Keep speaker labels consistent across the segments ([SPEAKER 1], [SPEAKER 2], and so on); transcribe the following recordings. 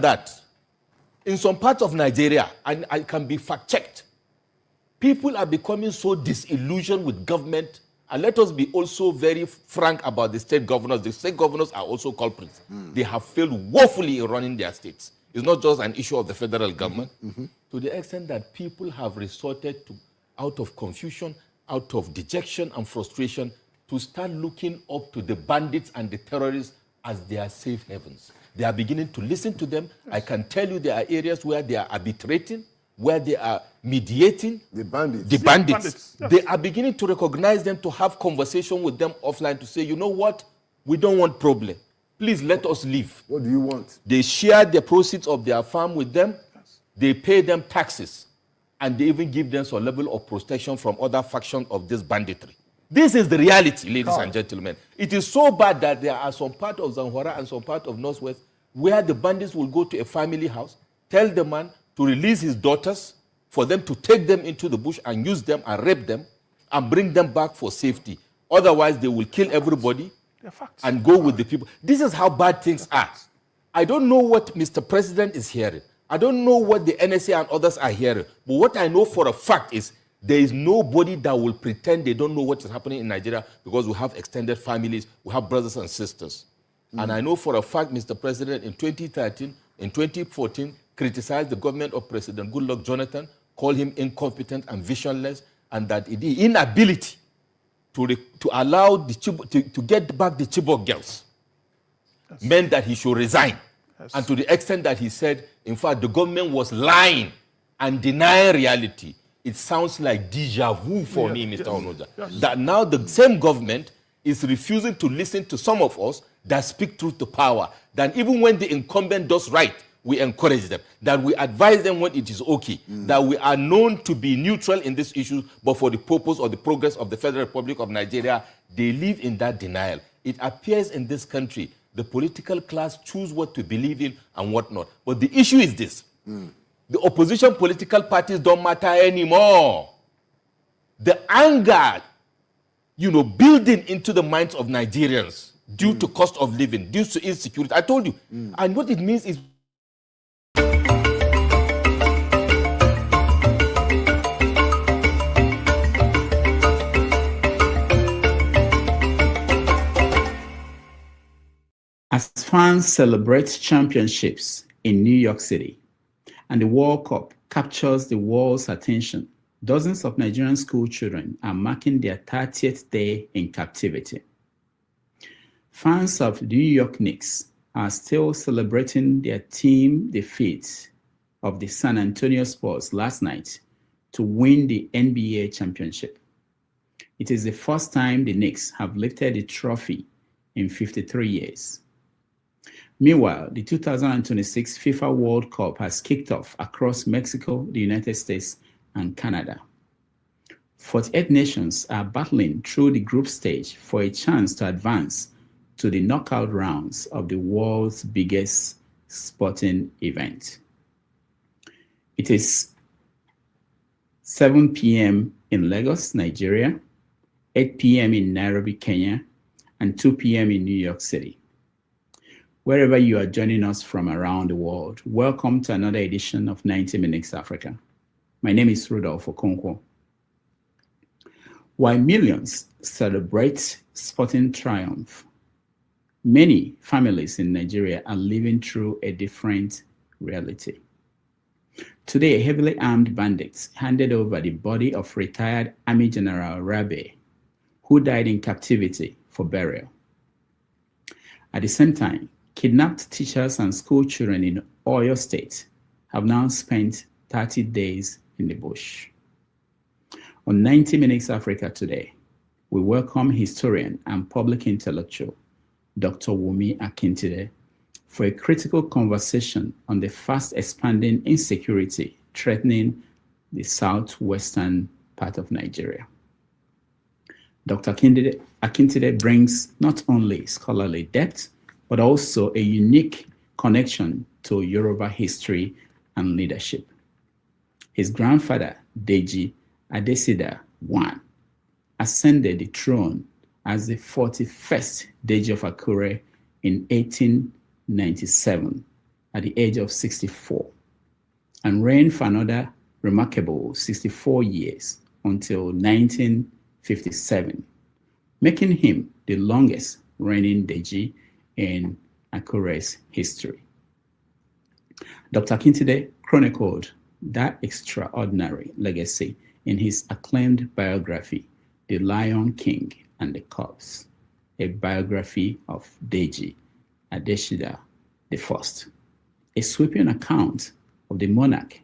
[SPEAKER 1] that in some parts of Nigeria, and I can be fact-checked, people are becoming so disillusioned with government. And let us be also very frank about the state governors. The state governors are also culprits. They have failed woefully in running their states. It's not just an issue of the federal government. To the extent that people have resorted to, out of confusion, out of dejection and frustration, to start looking up to the bandits and the terrorists as their safe havens. They are beginning to listen to them. Yes. I can tell you there are areas where they are arbitrating, where they are mediating.
[SPEAKER 2] The bandits.
[SPEAKER 1] The bandits.
[SPEAKER 3] Yes.
[SPEAKER 1] They are beginning to recognize them, to have conversation with them offline, to say, you know what, we don't want problem. Please let us live.
[SPEAKER 2] What do you want?
[SPEAKER 1] They share the proceeds of their farm with them. Yes. They pay them taxes. And they even give them some level of protection from other factions of this banditry. This is the reality, ladies and gentlemen. It is so bad that there are some part of Zamfara and some part of Northwest where the bandits will go to a family house, tell the man to release his daughters, for them to take them into the bush and use them and rape them and bring them back for safety. Otherwise, they will kill everybody and go with the people. This is how bad things are. I don't know what Mr. President is hearing. I don't know what the NSA and others are hearing. But what I know for a fact is there is nobody that will pretend they don't know what is happening in Nigeria, because we have extended families, we have brothers and sisters. And I know for a fact Mr. President in 2013, in 2014, criticized the government of President Goodluck Jonathan, called him incompetent and visionless, and that the inability to allow to get back the Chibok girls meant that he should resign. Yes. And to the extent that he said, in fact, the government was lying and denying reality. It sounds like deja vu for me, Mr. Onoja. Yes. That now the same government is refusing to listen to some of us that speak truth to power. That even when the incumbent does right, we encourage them. That we advise them when it is okay. That we are known to be neutral in this issue, but for the purpose of the progress of the Federal Republic of Nigeria, they live in that denial. It appears in this country, the political class choose what to believe in and what not. But the issue is this. The opposition political parties don't matter anymore. The anger, building into the minds of Nigerians due to cost of living, due to insecurity. I told you. And what it means is
[SPEAKER 4] as fans celebrate championships in New York City and the World Cup captures the world's attention, dozens of Nigerian school children are marking their 30th day in captivity. Fans of the New York Knicks are still celebrating their team defeat of the San Antonio Spurs last night to win the NBA championship. It is the first time the Knicks have lifted the trophy in 53 years. Meanwhile, the 2026 FIFA World Cup has kicked off across Mexico, the United States, and Canada. 48 nations are battling through the group stage for a chance to advance to the knockout rounds of the world's biggest sporting event. It is 7 p.m. in Lagos, Nigeria, 8 p.m. in Nairobi, Kenya, and 2 p.m. in New York City. Wherever you are joining us from around the world, welcome to another edition of 90 Minutes Africa. My name is Rudolph Okonkwo. While millions celebrate sporting triumph, many families in Nigeria are living through a different reality. Today, heavily armed bandits handed over the body of retired Army General Rabe, who died in captivity, for burial. At the same time, kidnapped teachers and school children in Oyo State have now spent 30 days in the bush. On 90 Minutes Africa today, we welcome historian and public intellectual, Dr. Wunmi Akintide, for a critical conversation on the fast expanding insecurity threatening the southwestern part of Nigeria. Dr. Akintide brings not only scholarly depth, but also a unique connection to Yoruba history and leadership. His grandfather, Deji Adesida I, ascended the throne as the 41st Deji of Akure in 1897 at the age of 64 and reigned for another remarkable 64 years until 1957, making him the longest reigning Deji in Akure's history. Dr. Akintide chronicled that extraordinary legacy in his acclaimed biography, The Lion King and the Cubs, a biography of Deji Adeshida I, a sweeping account of the monarch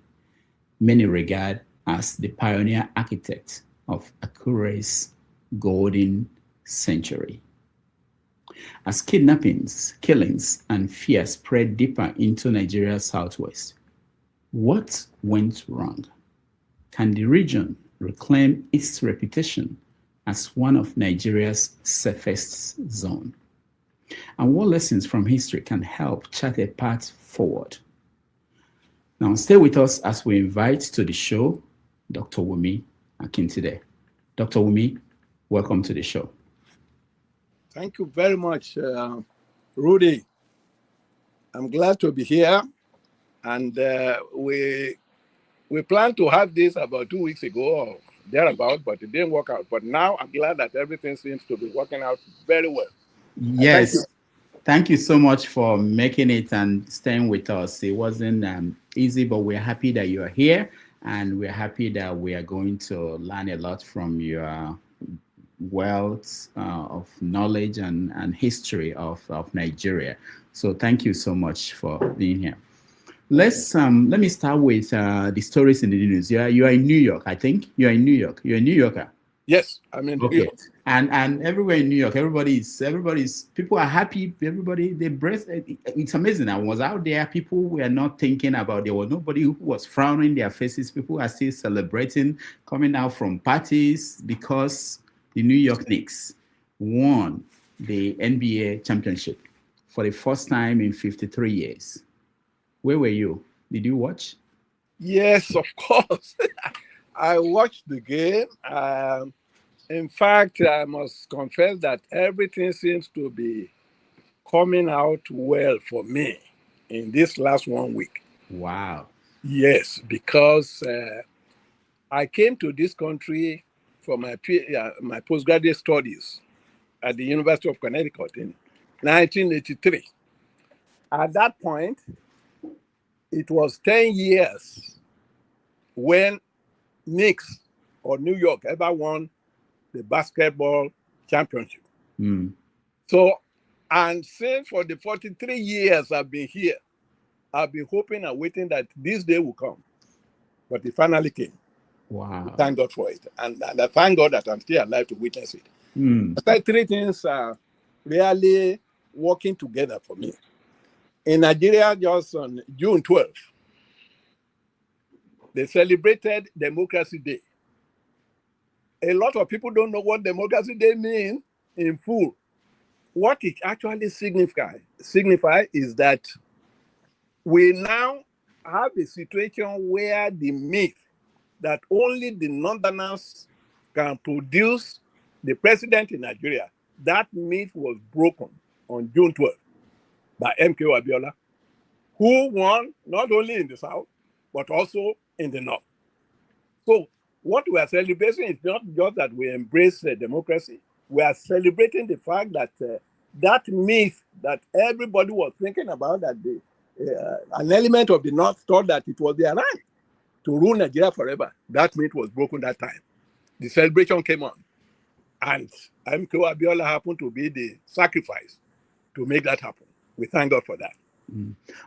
[SPEAKER 4] many regard as the pioneer architect of Akure's golden century. As kidnappings, killings, and fear spread deeper into Nigeria's southwest, what went wrong? Can the region reclaim its reputation as one of Nigeria's safest zones? And what lessons from history can help chart a path forward? Now, stay with us as we invite to the show Dr. Wunmi Akintide. Dr. Wunmi, welcome to the show.
[SPEAKER 2] Thank you very much, Rudy. I'm glad to be here. And we planned to have this about 2 weeks ago or thereabout, but it didn't work out. But now I'm glad that everything seems to be working out very well.
[SPEAKER 4] Yes. Thank you so much for making it and staying with us. It wasn't easy, but we're happy that you're here, and we're happy that we are going to learn a lot from your wealth of knowledge and history of Nigeria. So thank you so much for being here. Let me start with the stories in the news. You are in New York, I think. You're in New York. You're a New Yorker.
[SPEAKER 2] Yes, I'm in New York.
[SPEAKER 4] And everywhere in New York, everybody's people are happy. Everybody, they breath. It's amazing. I was out there. People were not thinking about. There was nobody who was frowning their faces. People are still celebrating, coming out from parties because the New York Knicks won the NBA championship for the first time in 53 years. Where were you? Did you watch?
[SPEAKER 2] Yes, of course. I watched the game. In fact, I must confess that everything seems to be coming out well for me in this last 1 week.
[SPEAKER 4] Wow.
[SPEAKER 2] Yes, because I came to this country for my postgraduate studies at the University of Connecticut in 1983. At that point, it was 10 years when Knicks or New York ever won the basketball championship. So, and since for the 43 years I've been here, I've been hoping and waiting that this day will come. But it finally came.
[SPEAKER 4] Wow.
[SPEAKER 2] Thank God for it. And I thank God that I'm still alive to witness it. Like three things are really working together for me. In Nigeria, just on June 12th, they celebrated Democracy Day. A lot of people don't know what Democracy Day means in full. What it actually signifies is that we now have a situation where the myth that only the Northerners can produce the president in Nigeria, that myth was broken on June 12th by MKO Abiola, who won not only in the South, but also in the North. So what we are celebrating is not just that we embrace democracy. We are celebrating the fact that that myth that everybody was thinking about, that an element of the North thought that it was their right to rule Nigeria forever, that myth was broken that time. The celebration came on. And MKO Abiola happened to be the sacrifice to make that happen. We thank God for that.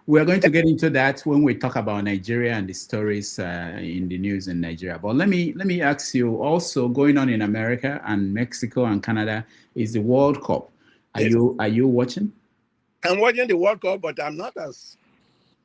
[SPEAKER 4] We are going to get into that when we talk about Nigeria and the stories in the news in Nigeria. But let me ask you, also going on in America and Mexico and Canada is the World Cup. Are you watching?
[SPEAKER 2] I'm watching the World Cup, but I'm not as...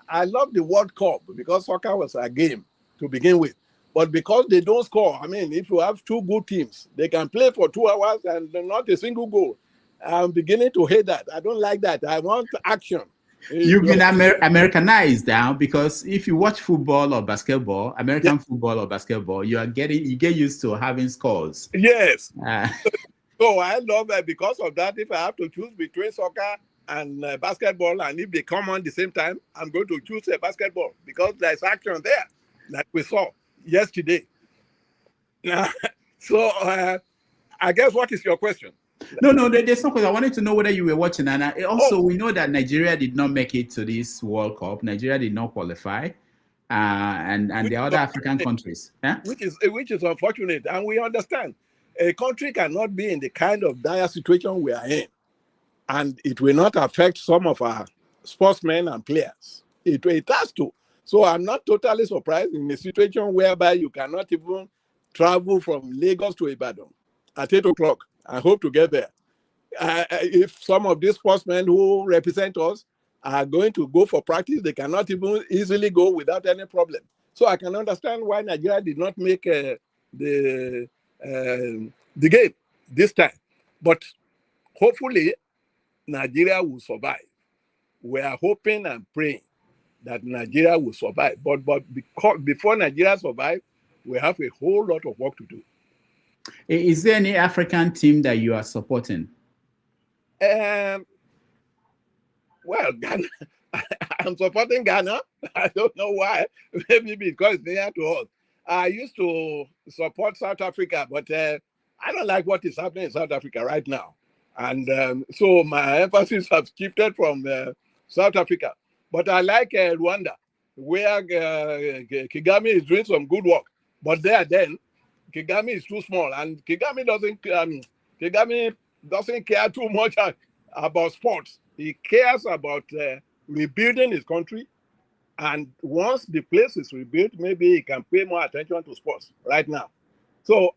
[SPEAKER 2] I love the World Cup because soccer was a game to begin with. But because they don't score, I mean, if you have two good teams, they can play for 2 hours and not a single goal. I'm beginning to hate that. I don't like that. I want action.
[SPEAKER 4] You've been Americanized now, because if you watch football or basketball, American football or basketball, you get used to having scores.
[SPEAKER 2] Yes. So I love that. Because of that, if I have to choose between soccer and basketball, and if they come on the same time, I'm going to choose basketball because there's action there, like we saw yesterday. Now, so I guess what is your question?
[SPEAKER 4] No, there's no question. I wanted to know whether you were watching, and also we know that Nigeria did not make it to this World Cup. Nigeria did not qualify, and the other African countries,
[SPEAKER 2] which is unfortunate, and we understand a country cannot be in the kind of dire situation we are in, and it will not affect some of our sportsmen and players. It has to. So I'm not totally surprised in a situation whereby you cannot even travel from Lagos to Ibadan at 8 o'clock. I hope to get there. If some of these sportsmen who represent us are going to go for practice, they cannot even easily go without any problem. So I can understand why Nigeria did not make the game this time. But hopefully, Nigeria will survive. We are hoping and praying that Nigeria will survive. But before Nigeria survives, we have a whole lot of work to do.
[SPEAKER 4] Is there any African team that you are supporting?
[SPEAKER 2] Well, Ghana. I'm supporting Ghana. I don't know why. Maybe because it's near to us. I used to support South Africa, but I don't like what is happening in South Africa right now. And so my emphasis has shifted from South Africa. But I like Rwanda, where Kagame is doing some good work. But then, Kagame is too small, and Kagame doesn't care too much about sports. He cares about rebuilding his country, and once the place is rebuilt, maybe he can pay more attention to sports right now. So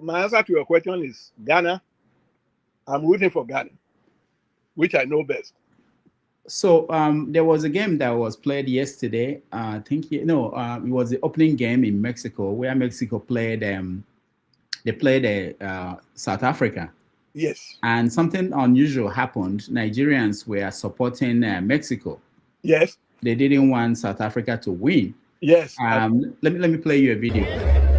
[SPEAKER 2] my answer to your question is Ghana. I'm rooting for Ghana, which I know best.
[SPEAKER 4] So there was a game that was played yesterday. I think it was the opening game in Mexico, where Mexico played. They played South Africa.
[SPEAKER 2] Yes.
[SPEAKER 4] And something unusual happened. Nigerians were supporting Mexico.
[SPEAKER 2] Yes.
[SPEAKER 4] They didn't want South Africa to win.
[SPEAKER 2] Yes.
[SPEAKER 4] Let me play you a video.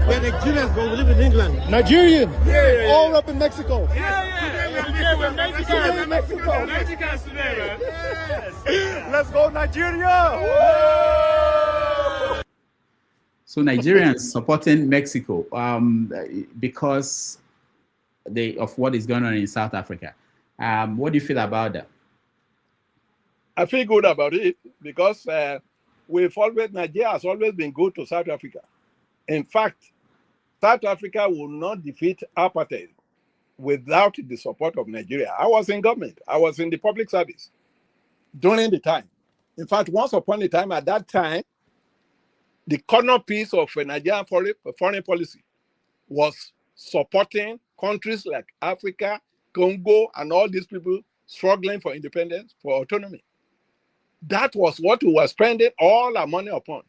[SPEAKER 3] We're Nigerians, but we live in England. Nigerian. Yeah. All up in Mexico. We're Mexico. Mexicans today, man. Yes. Let's go, Nigeria. Woo!
[SPEAKER 4] So Nigerians supporting Mexico because of what is going on in South Africa. What do you feel about that?
[SPEAKER 2] I feel good about it because Nigeria has always been good to South Africa. In fact, South Africa will not defeat apartheid without the support of Nigeria. I was in government. I was in the public service during the time. In fact, once upon a time, at that time, the corner piece of Nigerian foreign policy was supporting countries like Africa, Congo, and all these people struggling for independence, for autonomy. That was what we were spending all our money upon.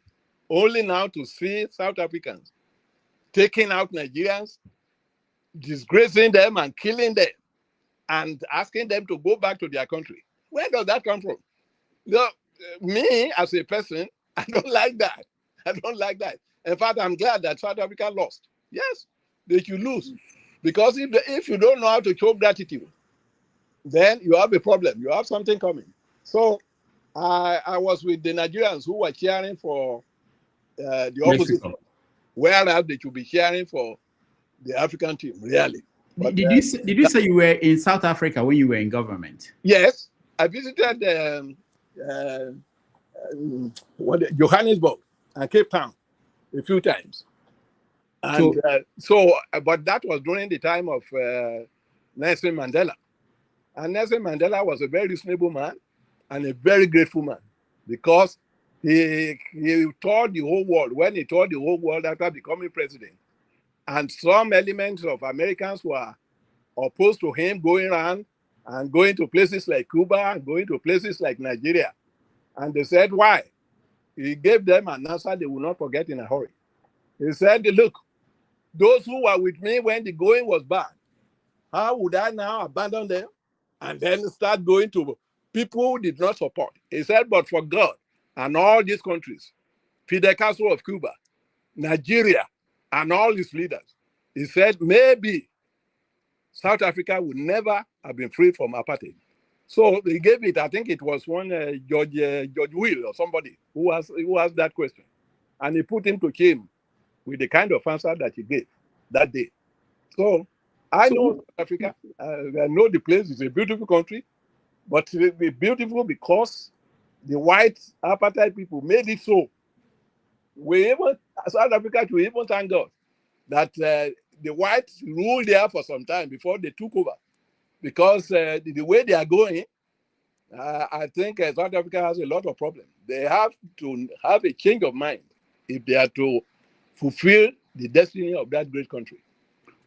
[SPEAKER 2] Only now to see South Africans taking out Nigerians, disgracing them and killing them, and asking them to go back to their country. Where does that come from? Me, as a person, I don't like that. I don't like that. In fact, I'm glad that South Africa lost. Yes, they should lose. Because if you don't know how to show gratitude, then you have a problem. You have something coming. So I was with the Nigerians who were cheering for the opposite, whereas they should be cheering for the African team, really. But,
[SPEAKER 4] did you say you were in South Africa when you were in government?
[SPEAKER 2] Yes, I visited Johannesburg and Cape Town a few times. And but that was during the time of Nelson Mandela. And Nelson Mandela was a very reasonable man and a very grateful man because he toured the whole world. When he toured the whole world after becoming president, and some elements of Americans were opposed to him going around and going to places like Cuba and going to places like Nigeria. And they said, why? He gave them an answer they will not forget in a hurry. He said, look, those who were with me when the going was bad, how would I now abandon them and then start going to people who did not support? He said, but for God and all these countries, Fidel Castro of Cuba, Nigeria, and all his leaders, he said, maybe South Africa would never have been free from apartheid. So they gave it, I think it was one George Will or somebody who asked that question. And he put him to shame with the kind of answer that he gave that day. So I know South Africa. I know the place is a beautiful country, but it's beautiful because the white apartheid people made it so. South Africa should even thank God that the whites ruled there for some time before they took over. Because the way they are going, I think South Africa has a lot of problems. They have to have a change of mind if they are to fulfill the destiny of that great country.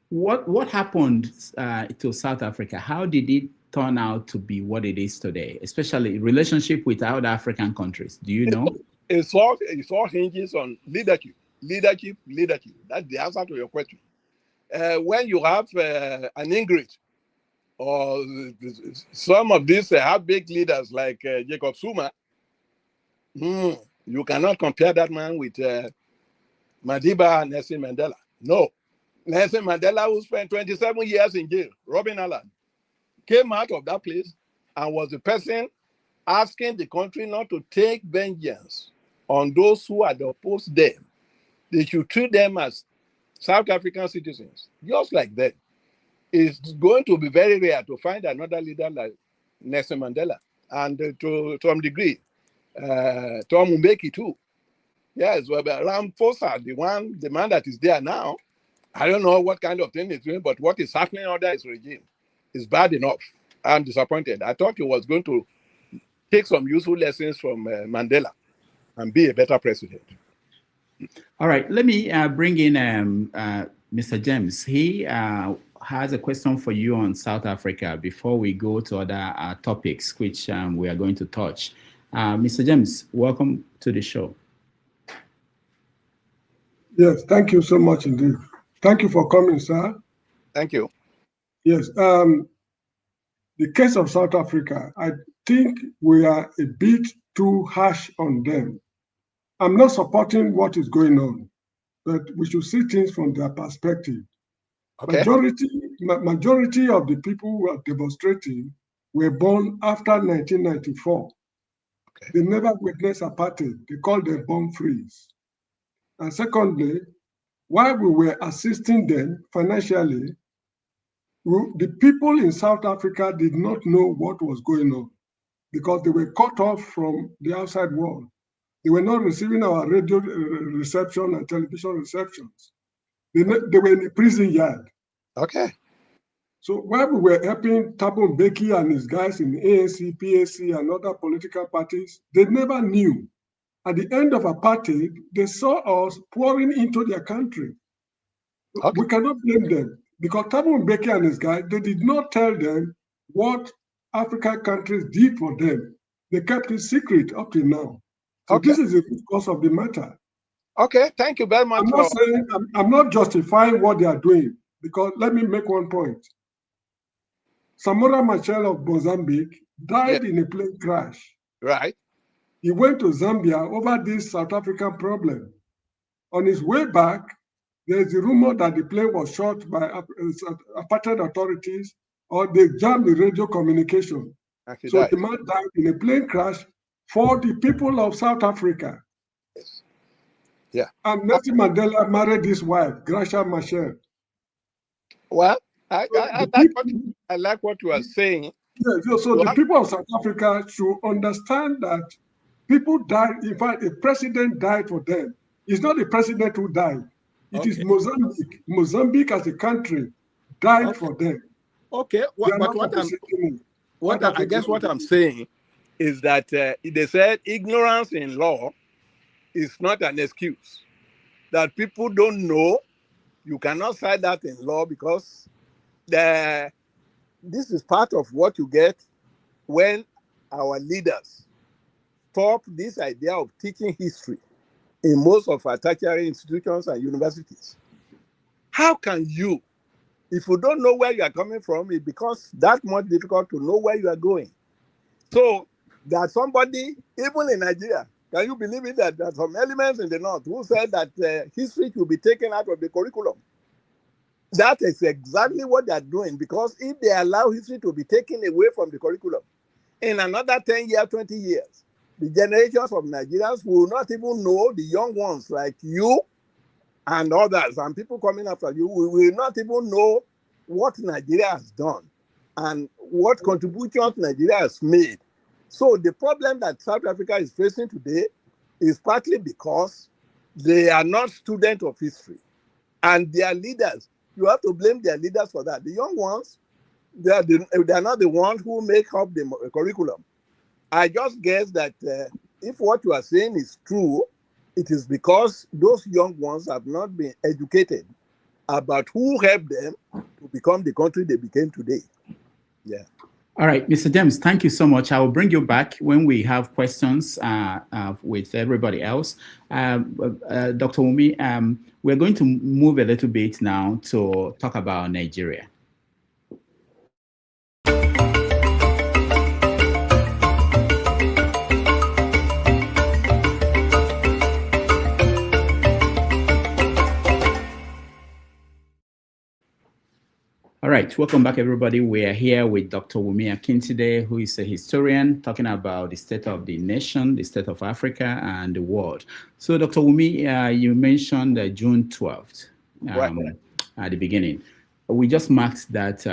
[SPEAKER 4] What happened to South Africa? How did it turn out to be what it is today, especially in relationship with other African countries? Do you know?
[SPEAKER 2] It all hinges on leadership. Leadership. That's the answer to your question. When you have an English or some of these half-baked leaders like Jacob Zuma, you cannot compare that man with Madiba and Nelson Mandela. No. Nelson Mandela, who spent 27 years in jail, Robben Island, came out of that place and was the person asking the country not to take vengeance on those who had opposed them. They should treat them as South African citizens, just like that. It's going to be very rare to find another leader like Nelson Mandela, and to some degree, Tom Mbeki too. Yes, well, Ramaphosa, the man that is there now, I don't know what kind of thing he's doing, but what is happening under his regime is bad enough. I'm disappointed. I thought he was going to take some useful lessons from Mandela and be a better president.
[SPEAKER 4] All right, let me bring in Mr. James. He has a question for you on South Africa before we go to other topics which we are going to touch. Mr. James, welcome to the show.
[SPEAKER 5] Yes, thank you so much indeed. Thank you for coming, sir.
[SPEAKER 2] Thank you.
[SPEAKER 5] Yes, the case of South Africa, I think we are a bit too harsh on them. I'm not supporting what is going on, but we should see things from their perspective. Okay. Majority of the people who are demonstrating were born after 1994. Okay. They never witnessed apartheid. They call them born frees. And secondly, while we were assisting them financially, the people in South Africa did not know what was going on because they were cut off from the outside world. They were not receiving our radio reception and television receptions. They were in the prison yard.
[SPEAKER 2] Okay.
[SPEAKER 5] So while we were helping Thabo Mbeki and his guys in the ANC, PAC, and other political parties, they never knew. At the end of apartheid, they saw us pouring into their country. Okay. We cannot blame them because Thabo Mbeki and his guys, they did not tell them what African countries did for them. They kept it secret up to now. So okay. This is the root cause of the matter.
[SPEAKER 2] Okay, thank you very much.
[SPEAKER 5] I'm not justifying what they are doing because let me make one point. Samora Machel of Mozambique died in a plane crash.
[SPEAKER 2] Right.
[SPEAKER 5] He went to Zambia over this South African problem. On his way back, there's a rumor that the plane was shot by apartheid authorities or they jammed the radio communication. So the man died in a plane crash for the people of South Africa.
[SPEAKER 2] Yes. Yeah.
[SPEAKER 5] And Nelson Mandela married his wife, Gracia Machel.
[SPEAKER 2] Well, I like what you are saying.
[SPEAKER 5] Yeah, so the people of South Africa should understand that people died. In fact, a president died for them. It's not the president who died. It is Mozambique. Mozambique as a country died for them.
[SPEAKER 2] Okay. What I'm saying is that they said ignorance in law is not an excuse. That people don't know, you cannot cite that in law because this is part of what you get when our leaders stop this idea of teaching history in most of our tertiary institutions and universities. How can you, if you don't know where you are coming from, it becomes that much difficult to know where you are going. So that somebody, even in Nigeria, can you believe it that there are some elements in the North who said that history should be taken out of the curriculum? That is exactly what they are doing, because if they allow history to be taken away from the curriculum, in another 10 years, 20 years, the generations of Nigerians will not even know, the young ones like you and others and people coming after you, we will not even know what Nigeria has done and what contributions Nigeria has made. So the problem that South Africa is facing today is partly because they are not students of history. And their leaders, you have to blame their leaders for that. The young ones, they are not the ones who make up the curriculum. I just guess that if what you are saying is true, it is because those young ones have not been educated about who helped them to become the country they became today. Yeah.
[SPEAKER 4] All right, Mr. James, thank you so much. I will bring you back when we have questions with everybody else. Dr. Wunmi, we're going to move a little bit now to talk about Nigeria. All right, welcome back, everybody. We are here with Dr. Wunmi Akintide, who is a historian talking about the state of the nation, the state of Africa, and the world. So, Dr. Wunmi, you mentioned June 12th at the beginning. We just marked that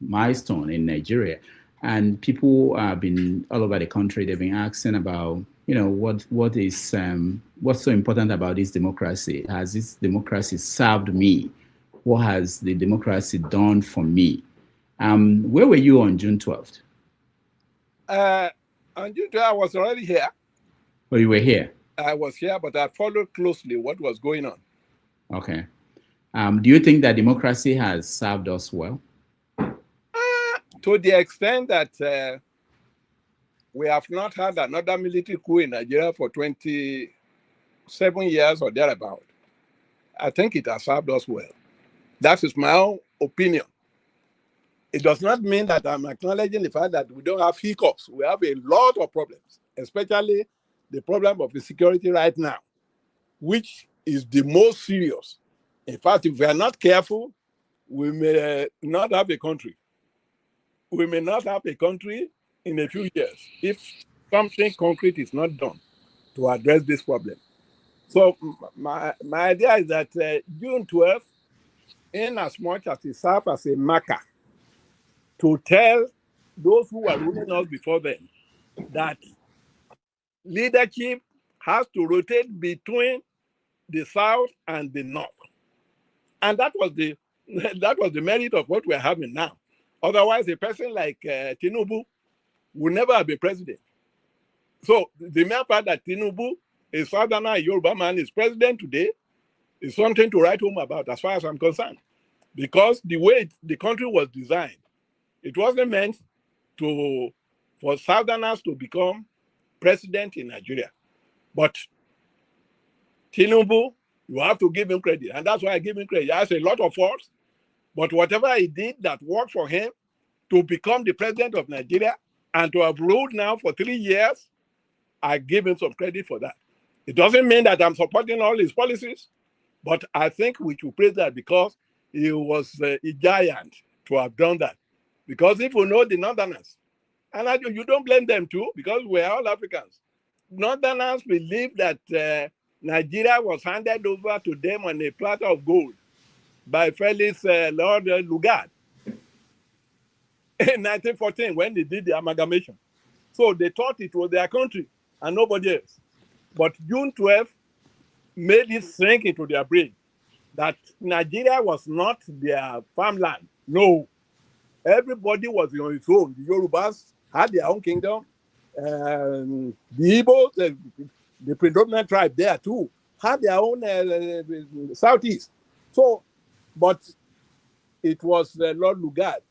[SPEAKER 4] milestone in Nigeria, and people have been all over the country. They've been asking about, you know, what's so important about this democracy? Has this democracy served me? What has the democracy done for me? Where were you on June 12th?
[SPEAKER 2] On June 12th, I was already here.
[SPEAKER 4] Oh, you were here?
[SPEAKER 2] I was here, but I followed closely what was going on.
[SPEAKER 4] Okay. Do you think that democracy has served us well?
[SPEAKER 2] To the extent that we have not had another military coup in Nigeria for 27 years or thereabout, I think it has served us well. That is my own opinion. It does not mean that I'm acknowledging the fact that we don't have hiccups. We have a lot of problems, especially the problem of insecurity right now, which is the most serious. In fact, if we are not careful, we may not have a country. We may not have a country in a few years if something concrete is not done to address this problem. So my idea is that June 12th, in as much as it serves as a marker to tell those who are ruling us before them that leadership has to rotate between the South and the North. And that was the merit of what we're having now. Otherwise, a person like Tinubu would never have been president. So the mere fact that Tinubu, a Southerner, a Yoruba man, is president today is something to write home about as far as I'm concerned. Because the way the country was designed, it wasn't meant for Southerners to become president in Nigeria. But Tinubu, you have to give him credit. And that's why I give him credit. He has a lot of faults. But whatever he did that worked for him to become the president of Nigeria and to have ruled now for 3 years, I give him some credit for that. It doesn't mean that I'm supporting all his policies, but I think we should praise that because he was a giant to have done that. Because if you know the Northerners, and you don't blame them too, because we're all Africans. Northerners believe that Nigeria was handed over to them on a platter of gold by Felix Lord Lugard in 1914 when they did the amalgamation. So they thought it was their country and nobody else. But June 12th made it sink into their brain that Nigeria was not their farmland. No. Everybody was on its own. The Yorubas had their own kingdom. The Igbos, the predominant tribe there too, had their own southeast. So, but it was Lord Lugard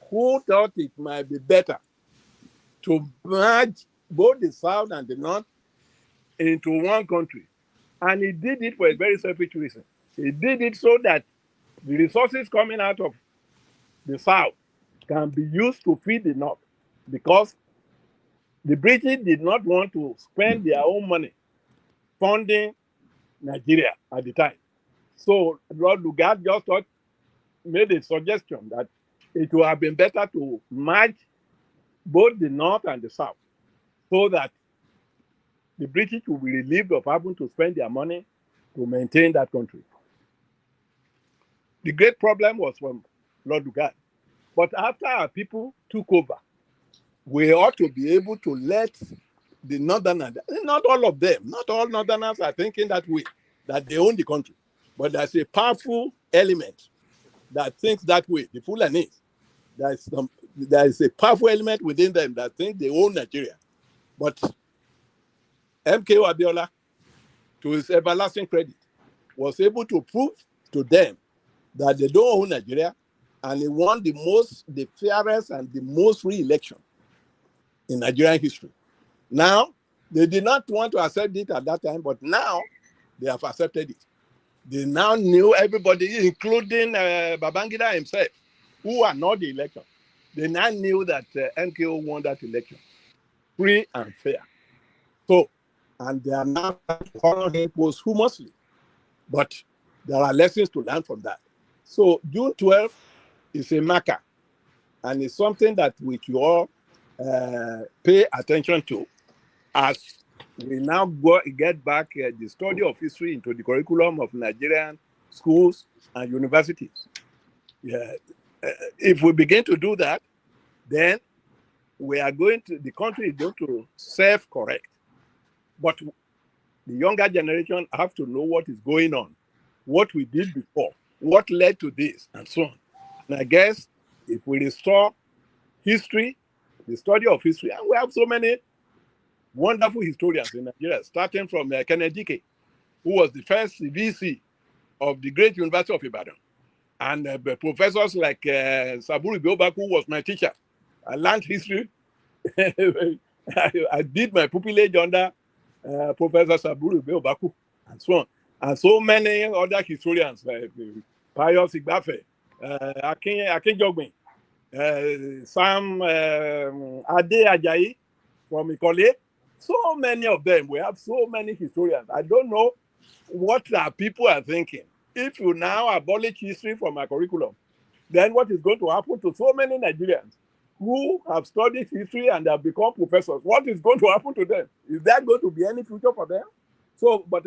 [SPEAKER 2] who thought it might be better to merge both the South and the North into one country. And he did it for a very selfish reason. He did it so that the resources coming out of the South can be used to feed the North, because the British did not want to spend their own money funding Nigeria at the time. So Lord Lugard just made a suggestion that it would have been better to merge both the North and the South, so that the British will be relieved of having to spend their money to maintain that country. The great problem was from Lord Lugard. But after our people took over, we ought to be able to let the Northerners, not all of them, not all Northerners are thinking that way, that they own the country. But there's a powerful element that thinks that way, the Fulanese. There is a powerful element within them that think they own Nigeria. But MKO Abiola, to his everlasting credit, was able to prove to them that they don't own Nigeria, and he won the fairest and the most free election in Nigerian history. Now, they did not want to accept it at that time, but now they have accepted it. They now knew everybody, including Babangida himself, who are not the election. They now knew that MKO won that election, free and fair. So, and they are now honoring him posthumously. But there are lessons to learn from that. So June 12th is a marker, and it's something that we should all pay attention to as we now get back the study of history into the curriculum of Nigerian schools and universities. Yeah. If we begin to do that, then the country is going to self-correct. But the younger generation have to know what is going on, what we did before, what led to this, and so on. And I guess if we restore history, the study of history, and we have so many wonderful historians in Nigeria, starting from Kennedy, who was the first VC of the great University of Ibadan, and professors like Saburi Biobaku, who was my teacher. I learned history. I did my pupillage under Professor Saburi Biobaku, and so on. And so many other historians, like Pius Igbafe, Akin Jogbin, Sam Ade Ajayi from Ikole. So many of them. We have so many historians. I don't know what people are thinking. If you now abolish history from our curriculum, then what is going to happen to so many Nigerians who have studied history and have become professors? What is going to happen to them? Is there going to be any future for them? So, but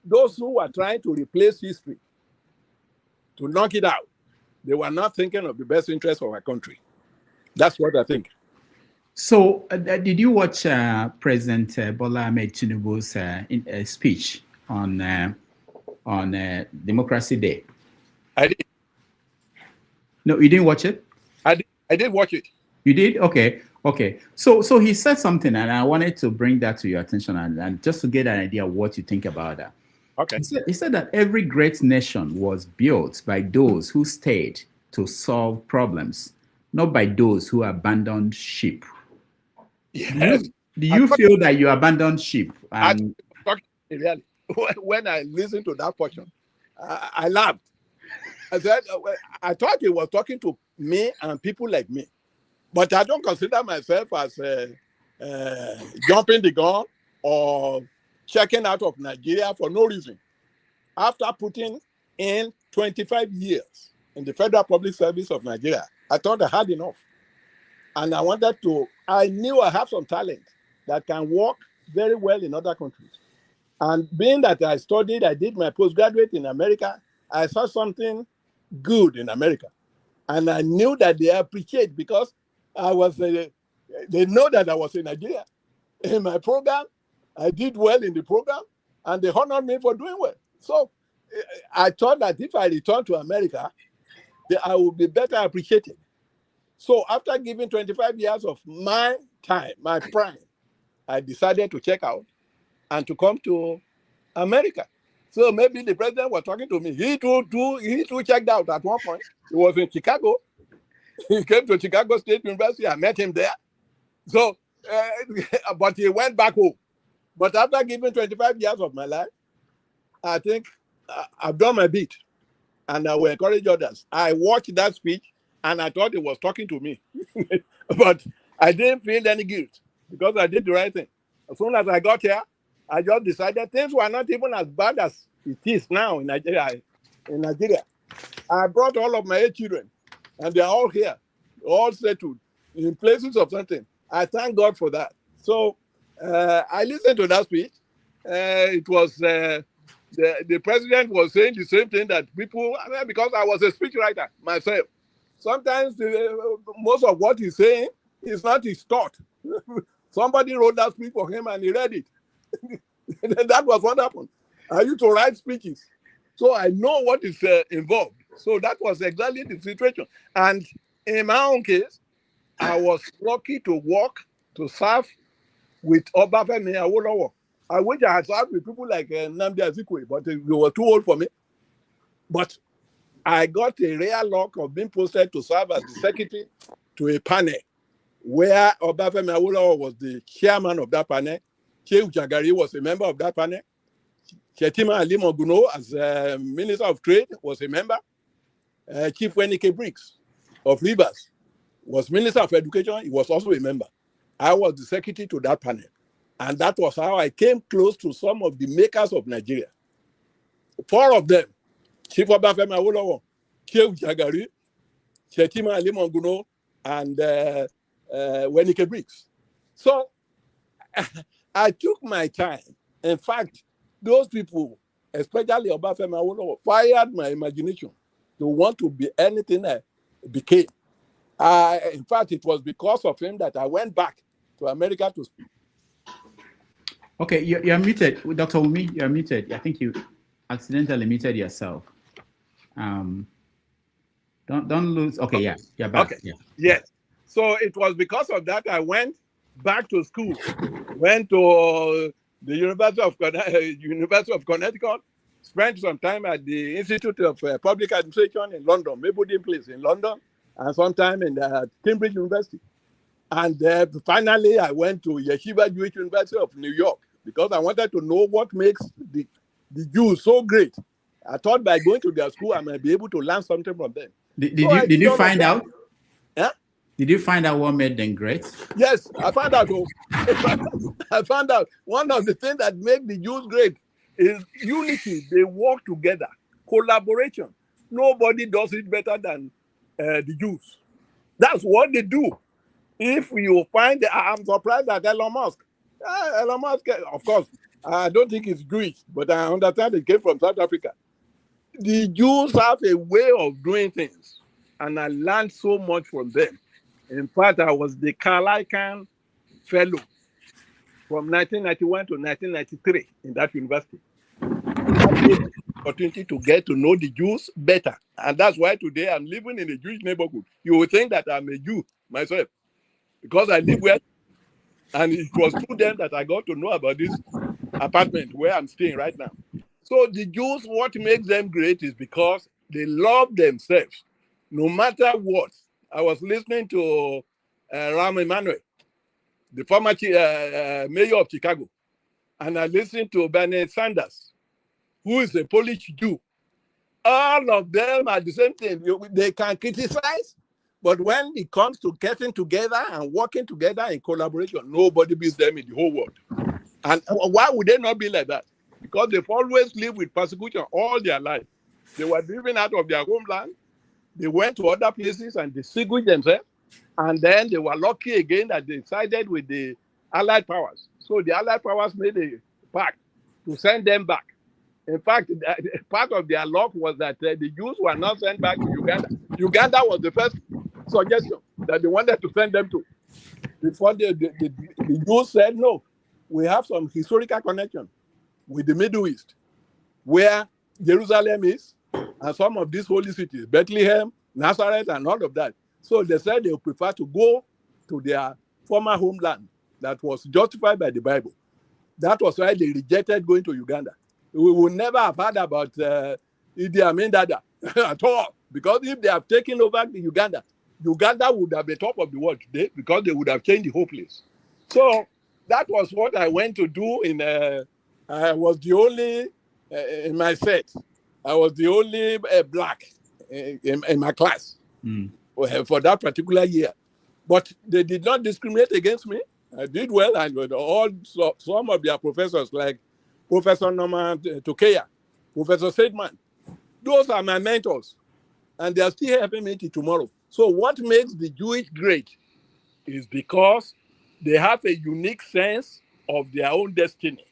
[SPEAKER 2] those who are trying to replace history, to knock it out, they were not thinking of the best interest of our country. That's what I think.
[SPEAKER 4] So, did you watch President Bola Tinubu's speech on Democracy Day?
[SPEAKER 2] I did.
[SPEAKER 4] No, you didn't watch it?
[SPEAKER 2] I did watch it.
[SPEAKER 4] You did? Okay. So he said something, and I wanted to bring that to your attention, and just to get an idea of what you think about that.
[SPEAKER 2] Okay.
[SPEAKER 4] He said that every great nation was built by those who stayed to solve problems, not by those who abandoned ship.
[SPEAKER 2] Yes.
[SPEAKER 4] Do you feel that you abandoned ship?
[SPEAKER 2] Really, when I listened to that portion, I laughed. I said, I thought he was talking to me and people like me, but I don't consider myself as jumping the gun or checking out of Nigeria for no reason. After putting in 25 years in the Federal Public Service of Nigeria, I thought I had enough. And I knew I have some talent that can work very well in other countries. And being that I did my postgraduate in America, I saw something good in America. And I knew that they appreciate because they know that I was in Nigeria. In my program, I did well in the program, and they honored me for doing well. So I thought that if I return to America, I would be better appreciated. So after giving 25 years of my time, my prime, I decided to check out and to come to America. So maybe the president was talking to me. He too checked out at one point. He was in Chicago. He came to Chicago State University. I met him there. So, but he went back home. But after giving 25 years of my life, I think I've done my bit. And I will encourage others. I watched that speech and I thought he was talking to me. But I didn't feel any guilt because I did the right thing. As soon as I got here, I just decided things were not even as bad as it is now in Nigeria. I brought all of my 8 children, and they are all here, all settled. in places of something. I thank God for that. So I listened to that speech. It was the president was saying the same thing that people, because I was a speechwriter myself. Sometimes most of what he's saying is not his thought. Somebody wrote that speech for him and he read it. That was what happened. I used to write speeches. So I know what is involved. So that was exactly the situation. And in my own case, I was lucky to serve with Obafemi Awolowo. I wish I had served with people like Nnamdi Azikiwe, but they were too old for me. But I got a rare luck of being posted to serve as the secretary to a panel where Obafemi Awolowo was the chairman of that panel. Shehu Jagari was a member of that panel. Shetima Ali Moguno, as Minister of Trade, was a member. Chief Wenike Briggs of Rivers was Minister of Education. He was also a member. I was the secretary to that panel. And that was how I came close to some of the makers of Nigeria. 4 of them, Chief Obafemi Awolowo, Shehu Jagari, Shetima Ali Moguno, and Wenike Briggs. So I took my time. In fact, those people, especially Obafemi Awolowo, fired my imagination to want to be anything I became. In fact, it was because of him that I went back to America to speak.
[SPEAKER 4] Okay, you're muted. Dr. Wunmi, you're muted. I think you accidentally muted yourself. Don't lose. Okay, yeah, you're back.
[SPEAKER 2] Okay.
[SPEAKER 4] Yeah.
[SPEAKER 2] Yes. So it was because of that I went back to school. Went to the University of Connecticut, spent some time at the Institute of Public Administration in London, Mableton Place in London, and some time in Cambridge University. And finally, I went to Yeshiva Jewish University of New York because I wanted to know what makes the Jews so great. I thought by going to their school, I might be able to learn something from them.
[SPEAKER 4] Did you find out?
[SPEAKER 2] Yeah?
[SPEAKER 4] Did you find out what made them great?
[SPEAKER 2] Yes, I found out. I found out one of the things that make the Jews great is unity. They work together, collaboration. Nobody does it better than the Jews. That's what they do. If you find, I'm surprised that Elon Musk, of course, I don't think it's Jewish, but I understand it came from South Africa. The Jews have a way of doing things, and I learned so much from them. In fact, I was the Carl Icahn Fellow from 1991 to 1993 in that university. That gave me the opportunity to get to know the Jews better. And that's why today I'm living in a Jewish neighborhood. You would think that I'm a Jew myself because I live where, and it was through them that I got to know about this apartment where I'm staying right now. So the Jews, what makes them great is because they love themselves, no matter what. I was listening to Rahm Emanuel, the former mayor of Chicago, and I listened to Bernie Sanders, who is a Polish Jew. All of them are the same thing. They can criticize, but when it comes to getting together and working together in collaboration, nobody beats them in the whole world. And why would they not be like that? Because they've always lived with persecution all their life. They were driven out of their homeland. They went to other places and distinguished themselves. And then they were lucky again that they sided with the Allied powers. So the Allied powers made a pact to send them back. In fact, part of their luck was that the Jews were not sent back to Uganda. Uganda was the first suggestion that they wanted to send them to. Before the Jews said, no, we have some historical connection with the Middle East, where Jerusalem is, and some of these holy cities, Bethlehem, Nazareth, and all of that. So they said they would prefer to go to their former homeland that was justified by the Bible. That was why they rejected going to Uganda. We would never have heard about Idi Amin Dada at all, because if they have taken over Uganda, Uganda would have been top of the world today because they would have changed the whole place. So that was what I went to do. I was the only, in my set, I was the only black in my class for that particular year. But they did not discriminate against me. I did well, and some of their professors, like Professor Norman Tokeya, Professor Seidman, those are my mentors, and they are still helping me till tomorrow. So what makes the Jewish great is because they have a unique sense of their own destiny.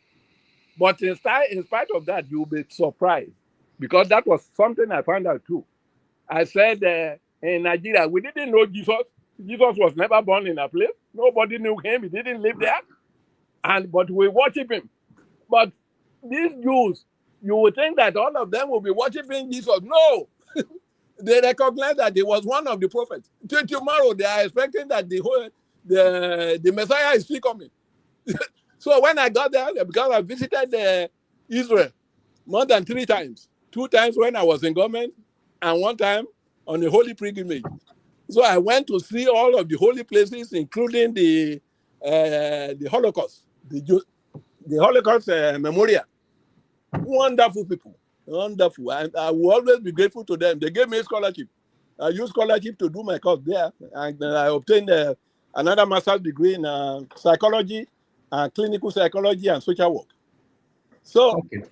[SPEAKER 2] But in spite of that, you'll be surprised, because that was something I found out too. I said in Nigeria, we didn't know Jesus. Jesus was never born in a place. Nobody knew him. He didn't live there. But we worship him. But these Jews, you would think that all of them will be worshiping Jesus. No. They recognize that he was one of the prophets. Till tomorrow, they are expecting that the Messiah is still coming. So when I got there, because I visited Israel more than 3 times, 2 times when I was in government, and 1 time on a holy pilgrimage. So I went to see all of the holy places, including the Holocaust, the Holocaust memorial. Wonderful people, wonderful. And I will always be grateful to them. They gave me a scholarship. I used scholarship to do my course there, and I obtained another master's degree in psychology, clinical psychology, and social work. So,
[SPEAKER 4] okay.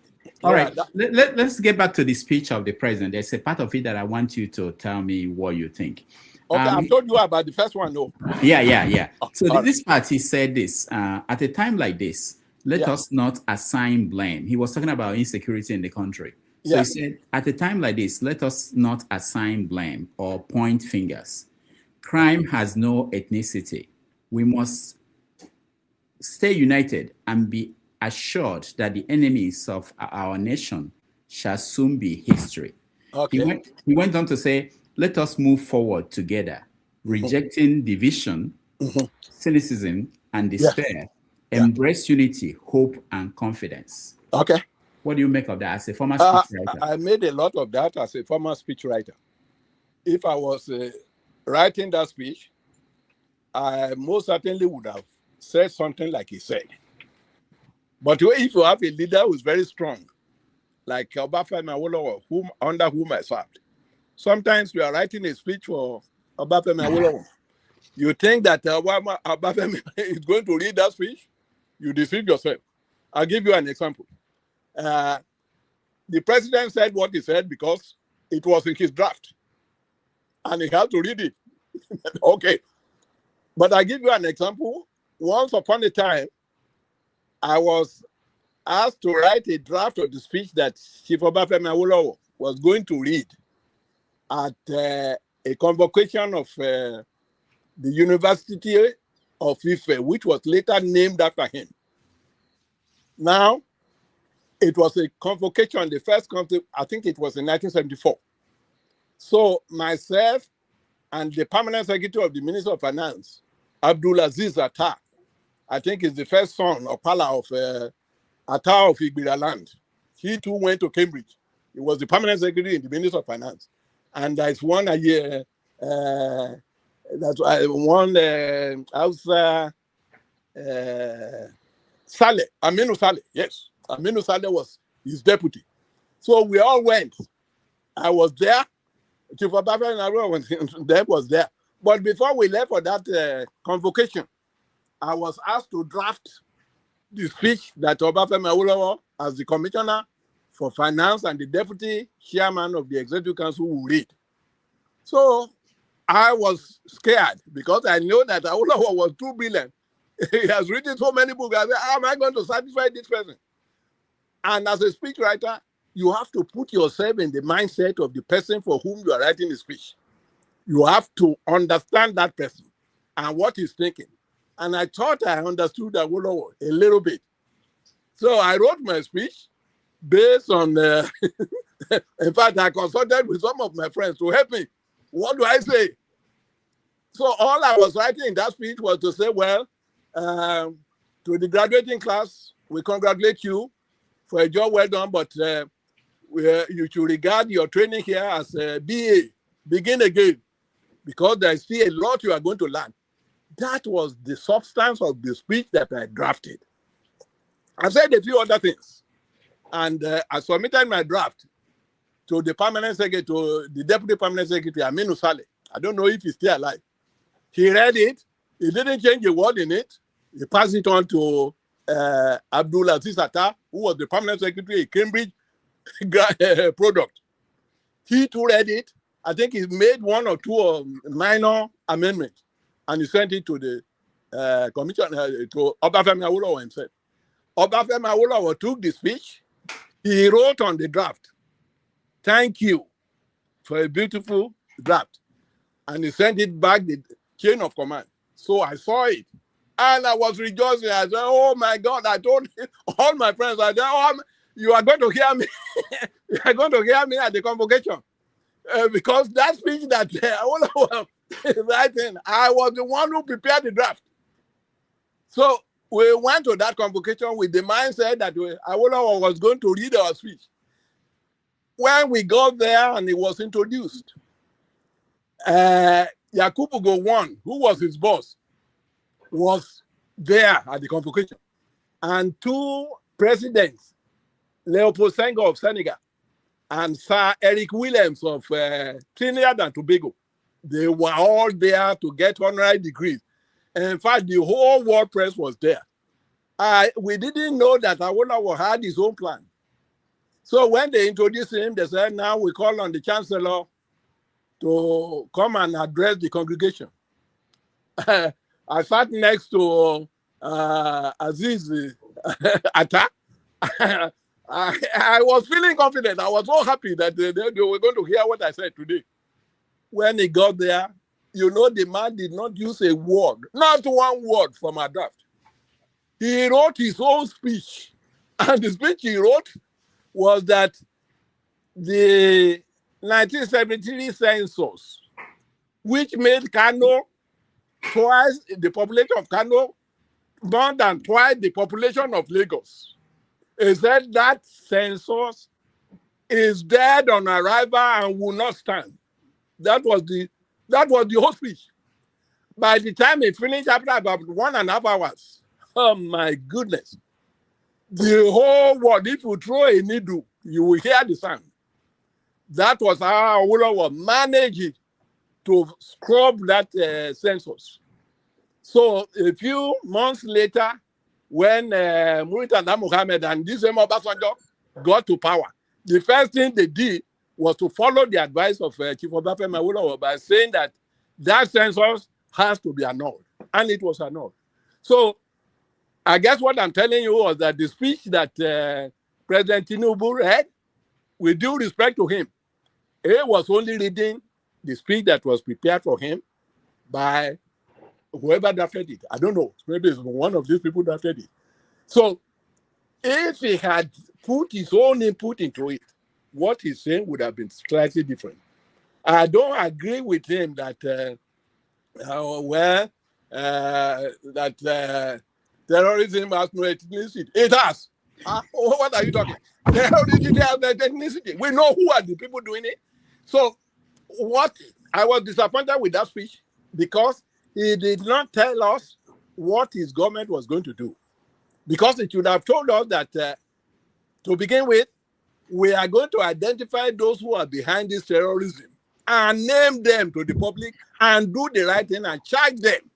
[SPEAKER 4] All right. Let's get back to the speech of the president. There's a part of it that I want you to tell me what you think.
[SPEAKER 2] Okay, I've told you about the first one, though.
[SPEAKER 4] Yeah. So this part, he said this, at a time like this, let us not assign blame. He was talking about insecurity in the country. So he said, at a time like this, let us not assign blame or point fingers. Crime has no ethnicity. We must stay united and be assured that the enemies of our nation shall soon be history.
[SPEAKER 2] Okay.
[SPEAKER 4] He went on to say, let us move forward together, rejecting division, cynicism, and despair. Embrace unity, hope, and confidence.
[SPEAKER 2] Okay.
[SPEAKER 4] What do you make of that as a former speechwriter?
[SPEAKER 2] I made a lot of that as a former speechwriter. If I was writing that speech, I most certainly would have said something like he said. But if you have a leader who is very strong, like Obafemi Awolowo, under whom I served, sometimes you are writing a speech for Obafemi Awolowo. You think that Obafemi is going to read that speech, you deceive yourself. I'll give you an example. The president said what he said because it was in his draft, and he had to read it. Okay. But I'll give you an example. Once upon a time, I was asked to write a draft of the speech that Chief Obafemi Awolowo was going to read at a convocation of the University of Ife, which was later named after him. Now, it was a convocation, the first convocation, I think it was in 1974. So myself and the permanent secretary of the Ministry of Finance, Abdulaziz Attar, I think is the first son or Pala of Attar of Igbira land. He too went to Cambridge. He was the permanent secretary in the Ministry of Finance. And there's one year, that's one Hausa Saleh, Aminu Saleh, yes. Aminu Saleh was his deputy. So we all went. I was there. Chief Obafemi was there. But before we left for that convocation, I was asked to draft the speech that Obafemi Awolowo, as the commissioner for finance and the deputy chairman of the executive council, will read. So I was scared because I know that Awolowo was too brilliant. He has written so many books. I said, how am I going to satisfy this person? And as a speechwriter, you have to put yourself in the mindset of the person for whom you are writing the speech. You have to understand that person and what he's thinking. And I thought I understood Awolowo a little bit. So I wrote my speech based on, in fact, I consulted with some of my friends to help me. What do I say? So all I was writing in that speech was to say, well, to the graduating class, we congratulate you for a job well done, but you should regard your training here as a BA, begin again, because there's still a lot you are going to learn. That was the substance of the speech that I drafted. I said a few other things, and I submitted my draft to the permanent secretary, to the deputy permanent secretary, Aminu Saleh. I don't know if he's still alive. He read it. He didn't change a word in it. He passed it on to Abdulaziz Attar, who was the permanent secretary at Cambridge product. He too read it. I think he made 1 or 2 minor amendments. and he sent it to the commission, to Obafemi Awolowo himself. Obafemi Awolowo took the speech. He wrote on the draft, "Thank you for a beautiful draft." And he sent it back the chain of command. So I saw it. And I was rejoicing. I said, "Oh my God," I told all my friends, I said, "Oh, you are going to hear me." You are going to hear me at the convocation. Because that speech that Awolowo is writing, I was the one who prepared the draft. So we went to that convocation with the mindset that Awolowo was going to read our speech. When we got there and it was introduced, Yakubu Gowon, who was his boss, was there at the convocation. And two presidents, Leopold Senghor of Senegal and Sir Eric Williams of Trinidad and Tobago, they were all there to get honorary degrees. And in fact, the whole world press was there. We didn't know that Awolowo had his own plan. So when they introduced him, they said, "Now we call on the chancellor to come and address the congregation." I sat next to Aziz Atta. I was feeling confident. I was so happy that they were going to hear what I said today. When he got there, you know, the man did not use a word, not one word from our draft. He wrote his own speech. And the speech he wrote was that the 1973 census, which made Kano twice the population of Kano, more than twice the population of Lagos, is that census is dead on arrival and will not stand. That was the whole speech. By the time he finished, after about 1.5 hours, oh my goodness, the whole world, if you throw a needle, you will hear the sound. That was how Awolowo managed to scrub that census. So a few months later, when Muritala Muhammad and this same Obasanjo got to power, the first thing they did was to follow the advice of Chief Obafemi Awolowo by saying that that census has to be annulled, and it was annulled. So I guess what I'm telling you was that the speech that President Tinubu read, with due respect to him, he was only reading the speech that was prepared for him by whoever drafted it. I don't know. Maybe it's one of these people drafted it. So if he had put his own input into it, what he's saying would have been slightly different. I don't agree with him that terrorism has no ethnicity. It has. What are you talking? Terrorism has no ethnicity. We know who are the people doing it. So what I was disappointed with that speech because he did not tell us what his government was going to do. Because it should have told us that to begin with, we are going to identify those who are behind this terrorism and name them to the public and do the right thing and charge them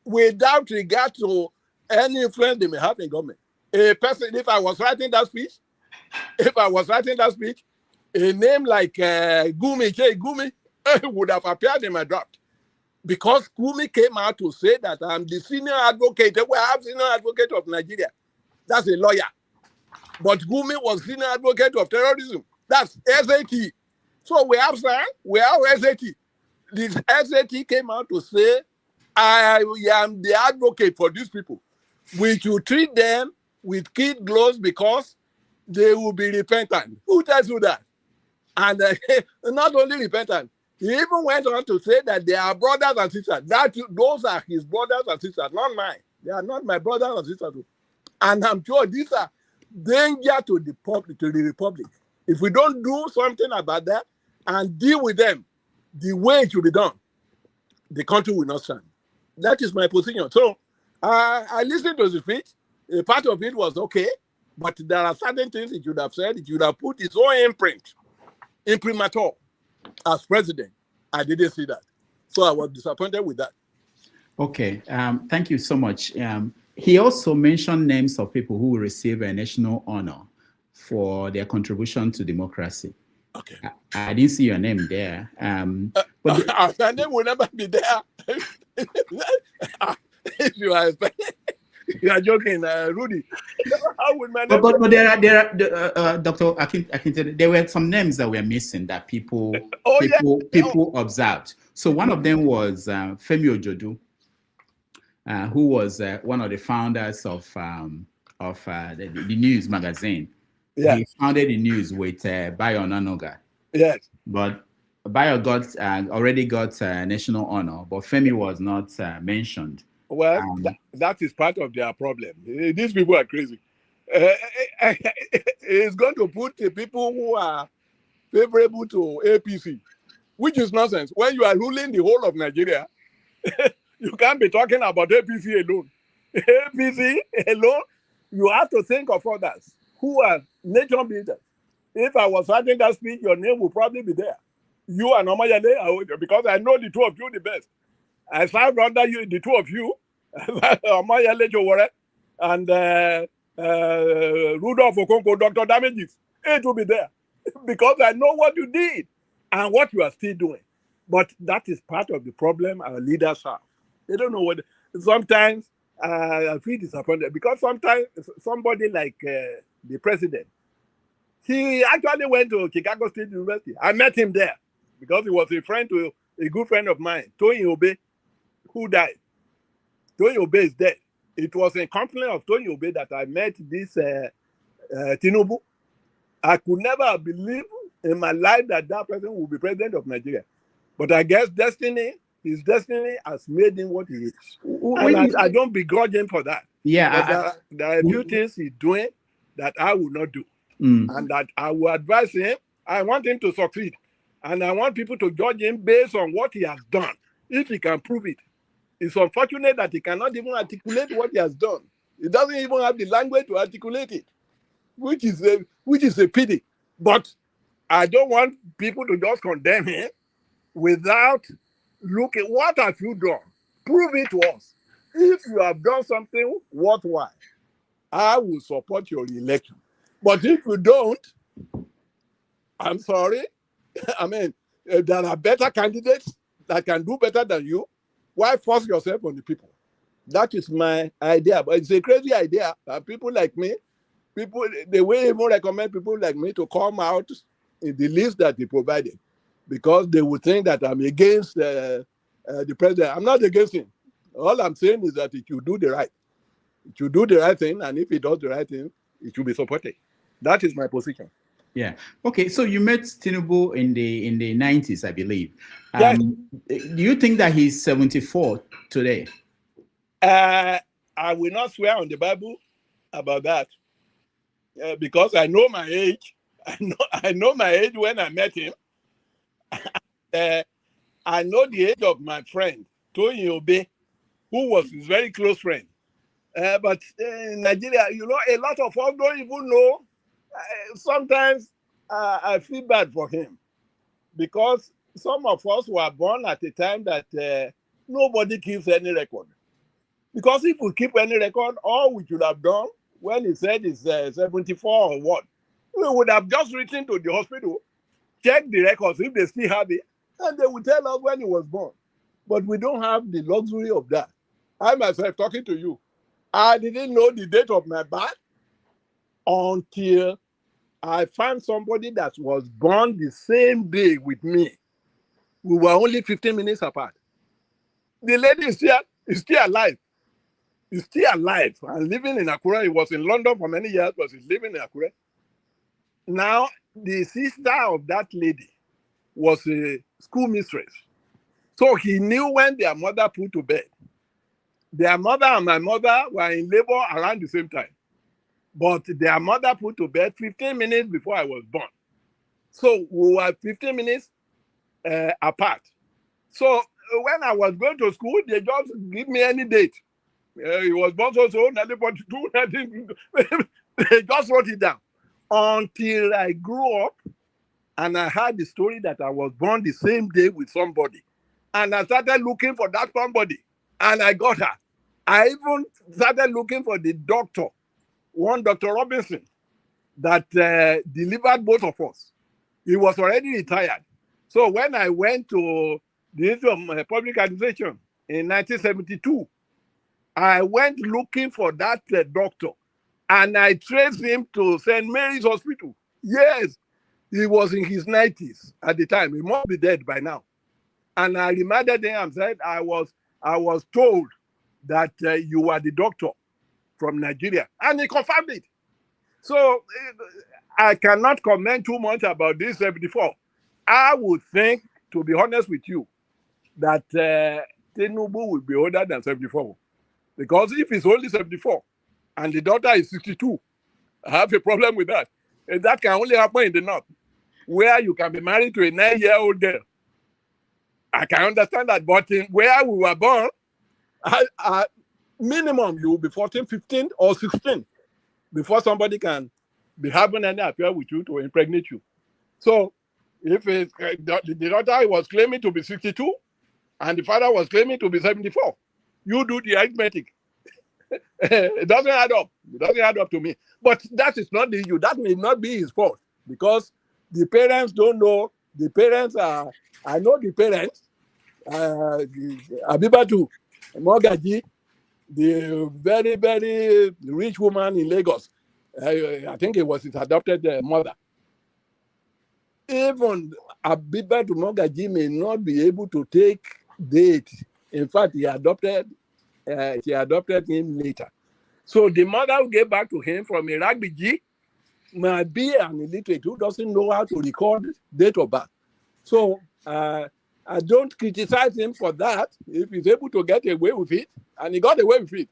[SPEAKER 2] without regard to any influence they may have in government. A person, if I was writing that speech, a name like Gumi would have appeared in my draft. Because Gumi came out to say that I'm the senior advocate. We have senior advocate of Nigeria. That's a lawyer. But Gumi was senior advocate of terrorism. That's SAT. So we have SAT. This SAT came out to say, I am the advocate for these people. We should treat them with kid gloves because they will be repentant. Who tells you that? And not only repentant, he even went on to say that they are brothers and sisters. Those are his brothers and sisters, not mine. They are not my brothers and sisters. And I'm sure these are danger to the republic. If we don't do something about that and deal with them the way it should be done, the country will not stand. That is my position. So I listened to the speech. A part of it was okay, but there are certain things it should have said. It should have put its own imprimatur as president. I didn't see that. So I was disappointed with that.
[SPEAKER 4] Okay, thank you so much. He also mentioned names of people who will receive a national honor for their contribution to democracy.
[SPEAKER 2] Okay.
[SPEAKER 4] I didn't see your name there.
[SPEAKER 2] But my name will never be there. If you are you are joking, Rudy. How would my name
[SPEAKER 4] but there are Dr. Akintide, there were some names that were missing that people observed. So one of them was Femi Ojodu, who was one of the founders of the news magazine.
[SPEAKER 2] Yeah.
[SPEAKER 4] He founded the news with Bayo Nanoga.
[SPEAKER 2] Yes.
[SPEAKER 4] But Bayo already got national honor, but Femi was not mentioned.
[SPEAKER 2] Well, that is part of their problem. These people are crazy. It's going to put the people who are favorable to APC, which is nonsense. When you are ruling the whole of Nigeria, you can't be talking about APC alone. APC alone, you have to think of others who are nation builders. If I was writing that speech, your name would probably be there. You and Omayele, because I know the two of you the best. I served under you, the two of you, Omayele Jowore and Rudolph Okonko, Dr. Damages. It will be there because I know what you did and what you are still doing. But that is part of the problem our leaders have. They don't know what. Sometimes I feel disappointed because sometimes somebody like the president, he actually went to Chicago State University. I met him there because he was a good friend of mine, Tony Obe, who died. Tony Obe is dead. It was in company of Tony Obe that I met this Tinubu. I could never have believed in my life that person would be president of Nigeria. But I guess his destiny has made him what he is. And I don't begrudge him for that.
[SPEAKER 4] Yeah.
[SPEAKER 2] There are a few things he's doing that I will not do. And that I will advise him. I want him to succeed. And I want people to judge him based on what he has done, if he can prove it. It's unfortunate that he cannot even articulate what he has done. He doesn't even have the language to articulate it, which is a pity. But I don't want people to just condemn him without looking, what have you done? Prove it to us. If you have done something worthwhile, I will support your election. But if you don't, I'm sorry. I mean, there are better candidates that can do better than you. Why force yourself on the people? That is my idea. But it's a crazy idea. People like me, they will even recommend people like me to come out in the list that they provided because they would think that I'm against the president. I'm not against him. All I'm saying is that it should do the right. It should do the right thing, and if it does the right thing, it should be supported. That is my position.
[SPEAKER 4] Yeah. Okay. So you met Tinubu in the 90s, I believe.
[SPEAKER 2] Yes.
[SPEAKER 4] Do you think that he's 74 today?
[SPEAKER 2] I will not swear on the Bible about that because I know my age. I know my age when I met him. I know the age of my friend Tony Obe, who was his very close friend. But in Nigeria, a lot of us don't even know. Sometimes I feel bad for him because some of us were born at a time that nobody keeps any record. Because if we keep any record, all we should have done when he said he's 74 or what, we would have just written to the hospital, check the records if they still have it, and they would tell us when he was born. But we don't have the luxury of that. I myself, talking to you, I didn't know the date of my birth until I found somebody that was born the same day with me. We were only 15 minutes apart. The lady is still alive. He's still alive and living in Akure. He was in London for many years, but he's living in Akure. Now, the sister of that lady was a school mistress. So he knew when their mother put to bed. Their mother and my mother were in labor around the same time. But their mother put to bed 15 minutes before I was born. So we were 15 minutes apart. So when I was going to school, they just give me any date. He was born so 1942, they just wrote it down. Until I grew up and I heard the story that I was born the same day with somebody. And I started looking for that somebody. And I got her. I even started looking for the doctor, one Dr. Robinson, that delivered both of us. He was already retired. So when I went to the Institute of Public Administration in 1972, I went looking for that doctor, and I traced him to St. Mary's Hospital. Yes, he was in his 90s at the time. He must be dead by now. And I reminded him and said, I was told that you were the doctor from Nigeria. And he confirmed it. So I cannot comment too much about this 74. I would think, to be honest with you, that Tinubu will be older than 74. Because if he's only 74 and the daughter is 62, I have a problem with that. And that can only happen in the north, where you can be married to a 9-year-old girl. I can understand that, but in where we were born, minimum you will be 14, 15, or 16 before somebody can be having any affair with you to impregnate you. So if the daughter was claiming to be 62 and the father was claiming to be 74, you do the arithmetic. It doesn't add up. It doesn't add up to me. But that is not the issue. That may not be his fault, because the parents don't know. The parents are, I know the parents, Abibatu Mogaji, the very, very rich woman in Lagos. I think it was his adopted mother. Even Abibatu Mogaji may not be able to take date. In fact, she adopted him later. So the mother who gave back to him from a rugby G might be an illiterate who doesn't know how to record date of birth. So I don't criticize him for that if he's able to get away with it, and he got away with it.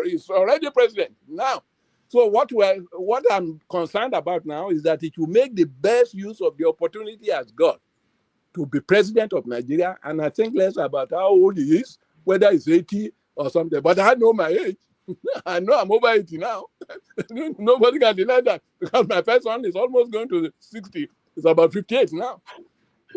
[SPEAKER 2] He's already president now. So what I'm concerned about now is that it will make the best use of the opportunity as God to be president of Nigeria, and I think less about how old he is, whether he's 80 or something. But I know my age. I know I'm over 80 now. Nobody can deny that, because my first one is almost going to 60. It's about 58 now.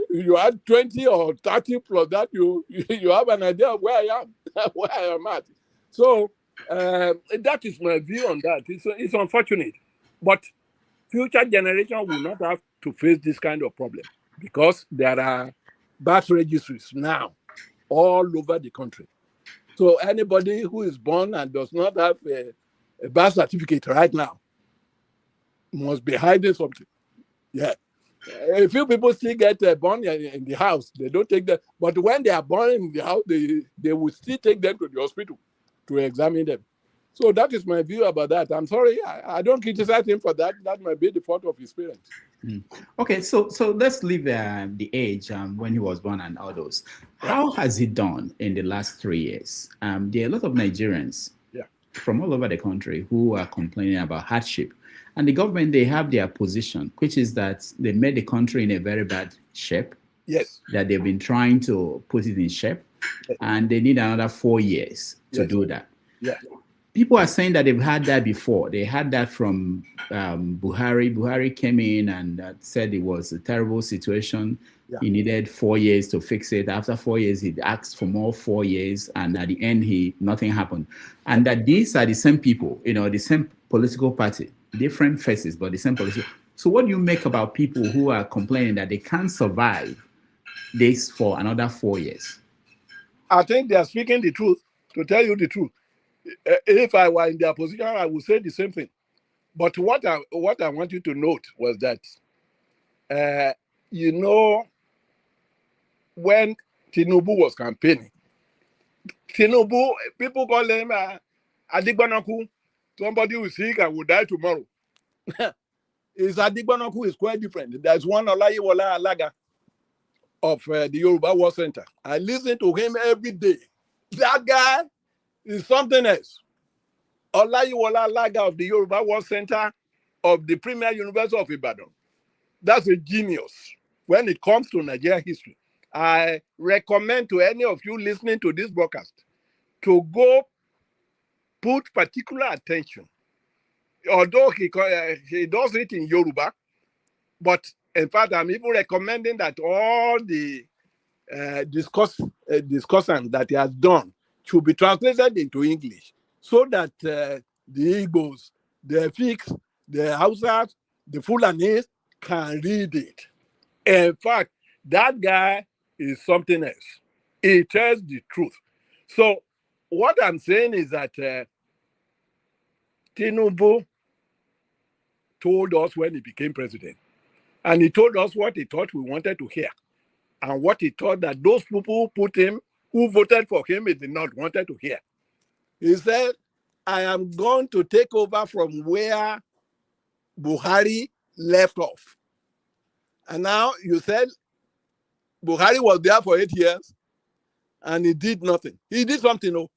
[SPEAKER 2] You add 20 or 30 plus that, you have an idea of where I am, where I am at. So that is my view on that. It's unfortunate, but future generations will not have to face this kind of problem, because there are birth registries now all over the country. So anybody who is born and does not have a birth certificate right now must be hiding something. Yeah. A few people still get born in the house. They don't take them. But when they are born in the house, they will still take them to the hospital to examine them. So that is my view about that. I'm sorry, I don't criticize him for that. That might be the fault of his parents.
[SPEAKER 4] Okay, so let's leave the age when he was born and all those. How has he done in the last 3 years? There are a lot of Nigerians from all over the country who are complaining about hardship. And the government, they have their position, which is that they made the country in a very bad shape.
[SPEAKER 2] Yes.
[SPEAKER 4] That they've been trying to put it in shape. And they need another 4 years to do that.
[SPEAKER 2] Yeah.
[SPEAKER 4] People are saying that they've had that before. They had that from Buhari. Buhari came in and said it was a terrible situation. Yeah. He needed 4 years to fix it. After 4 years, he asked for more 4 years. And at the end, nothing happened. And that these are the same people, the same political party, different faces, but the same political. So what do you make about people who are complaining that they can't survive this for another 4 years?
[SPEAKER 2] I think they are speaking the truth. To tell you the truth, if I were in their position, I would say the same thing. But what I want you to note was that, when Tinubu was campaigning, Tinubu, people call him Adigbanaku, somebody who is sick and will die tomorrow. Adigbanaku is quite different. There's one Olayiwola Alaga of the Yoruba War Center. I listen to him every day. That guy is something else. Olayiwola Alaga of the Yoruba War Center of the Premier University of Ibadan. That's a genius when it comes to Nigerian history. I recommend to any of you listening to this broadcast to go put particular attention. Although he does it in Yoruba, but in fact, I'm even recommending that all the discussion that he has done should be translated into English, so that the Igbos, the Afiks, the Hausas, the Fulanis can read it. In fact, that guy is something else. He tells the truth. So what I'm saying is that Tinubu told us when he became president, and he told us what he thought we wanted to hear, and what he thought that those people who voted for him, he did not wanted to hear. He said, I am going to take over from where Buhari left off. And now you said Buhari was there for 8 years and he did nothing. He did something, no.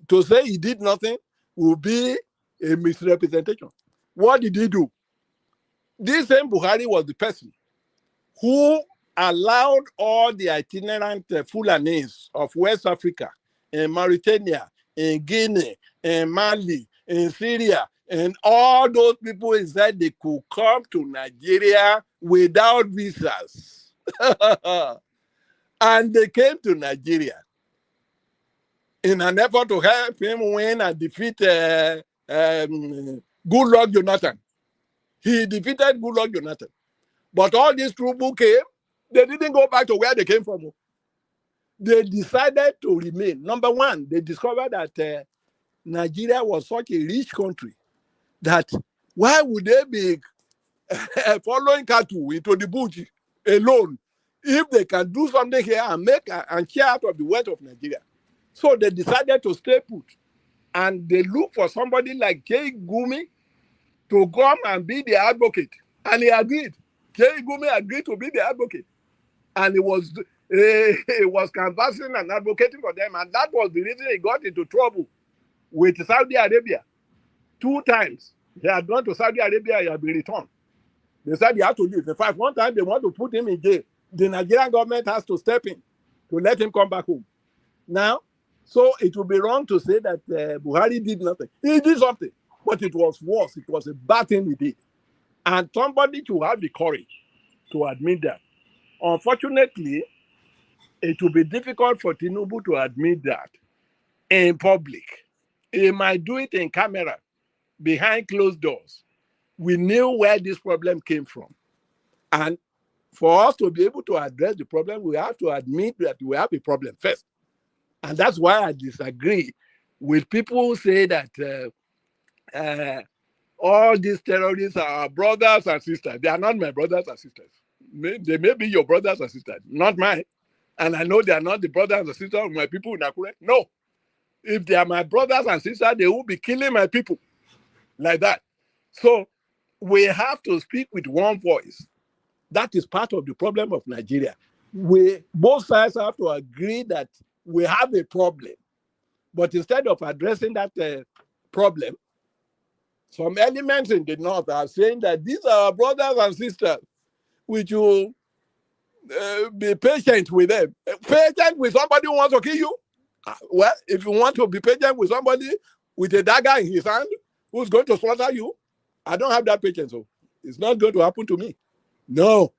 [SPEAKER 2] To say he did nothing would be a misrepresentation. What did he do? This same Buhari was the person who allowed all the itinerant Fulanis of West Africa, in Mauritania, in Guinea, in Mali, in Syria, and all those people, he said they could come to Nigeria without visas. And they came to Nigeria in an effort to help him win and defeat Goodluck Jonathan. He defeated Goodluck Jonathan. But all these troops came, they didn't go back to where they came from. They decided to remain. Number one, they discovered that Nigeria was such a rich country that why would they be following cattle into the bush alone if they can do something here and make and share out of the wealth of Nigeria? So they decided to stay put, and they looked for somebody like J. Gumi to come and be the advocate, and he agreed. J. Gumi agreed to be the advocate, and he was canvassing and advocating for them, and that was the reason he got into trouble with Saudi Arabia 2 times. He had gone to Saudi Arabia, he had been returned. They said he had to leave. In fact, one time they want to put him in jail. The Nigerian government has to step in to let him come back home. Now, so it would be wrong to say that Buhari did nothing. He did something, but it was worse. It was a bad thing he did. And somebody to have the courage to admit that. Unfortunately, it will be difficult for Tinubu to admit that in public. He might do it in camera, behind closed doors. We knew where this problem came from. And for us to be able to address the problem, we have to admit that we have a problem first. And that's why I disagree with people who say that all these terrorists are our brothers and sisters. They are not my brothers and sisters. They may be your brothers and sisters, not mine. And I know they are not the brothers and sisters of my people in Akure. No. If they are my brothers and sisters, they will be killing my people like that. So we have to speak with one voice. That is part of the problem of Nigeria. Both sides have to agree that we have a problem. But instead of addressing that problem, some elements in the north are saying that these are our brothers and sisters. We should be patient with them. Patient with somebody who wants to kill you? Well, if you want to be patient with somebody with a dagger in his hand who's going to slaughter you, I don't have that patience. So it's not going to happen to me. No.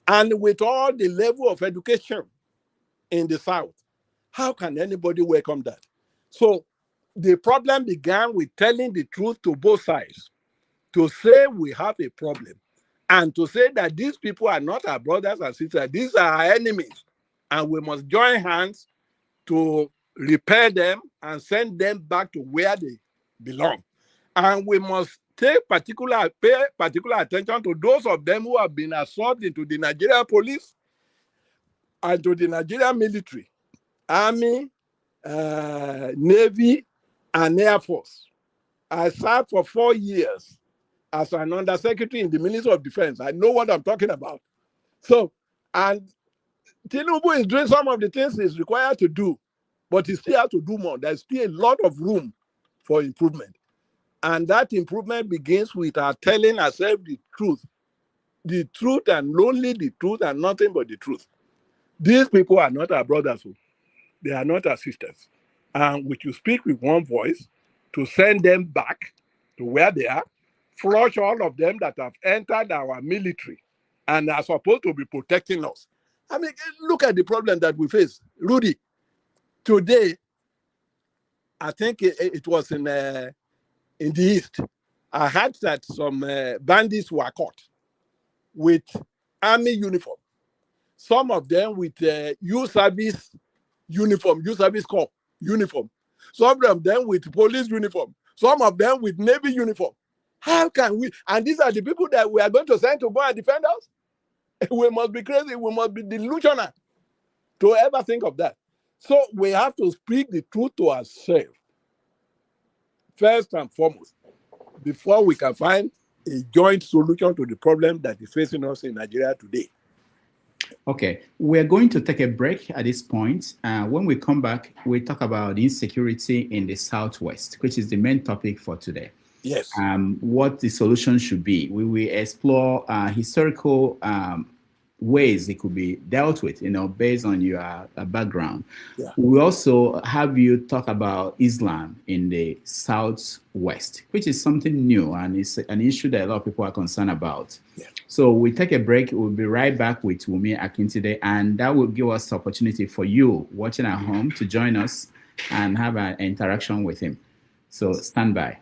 [SPEAKER 2] And with all the level of education in the South, how can anybody welcome that? So the problem began with telling the truth to both sides, to say we have a problem, and to say that these people are not our brothers and sisters, these are our enemies, and we must join hands to repair them and send them back to where they belong. And we must pay particular attention to those of them who have been absorbed into the Nigerian police and to the Nigerian military, army, navy, and air force. I served for 4 years as an undersecretary in the Ministry of Defense. I know what I'm talking about. So, and Tinubu is doing some of the things he's required to do, but he still has to do more. There's still a lot of room for improvement. And that improvement begins with our telling ourselves the truth and only the truth and nothing but the truth. These people are not our brothers. They are not our sisters. And we should speak with one voice to send them back to where they are, flush all of them that have entered our military and are supposed to be protecting us. I mean, look at the problem that we face. Rudy, today, I think it was in the East, I heard that some bandits were caught. with army uniform, some of them with youth service uniform, youth service corps uniform, some of them with police uniform, some of them with Navy uniform. How can we? And these are the people that we are going to send to go and defend us? We must be crazy. We must be delusional to ever think of that. So we have to speak the truth to ourselves, first and foremost, before we can find a joint solution to the problem that is facing us in Nigeria today.
[SPEAKER 4] Okay, we're going to take a break at this point. When we come back, we talk about insecurity in the Southwest, which is the main topic for today.
[SPEAKER 2] Yes.
[SPEAKER 4] What the solution should be. We will explore historical ways it could be dealt with, based on your background.
[SPEAKER 2] Yeah.
[SPEAKER 4] We also have you talk about Islam in the Southwest, which is something new and it's an issue that a lot of people are concerned about.
[SPEAKER 2] Yeah.
[SPEAKER 4] So we take a break. We'll be right back with Wunmi Akintide, and that will give us the opportunity for you watching at home to join us and have an interaction with him. So stand by.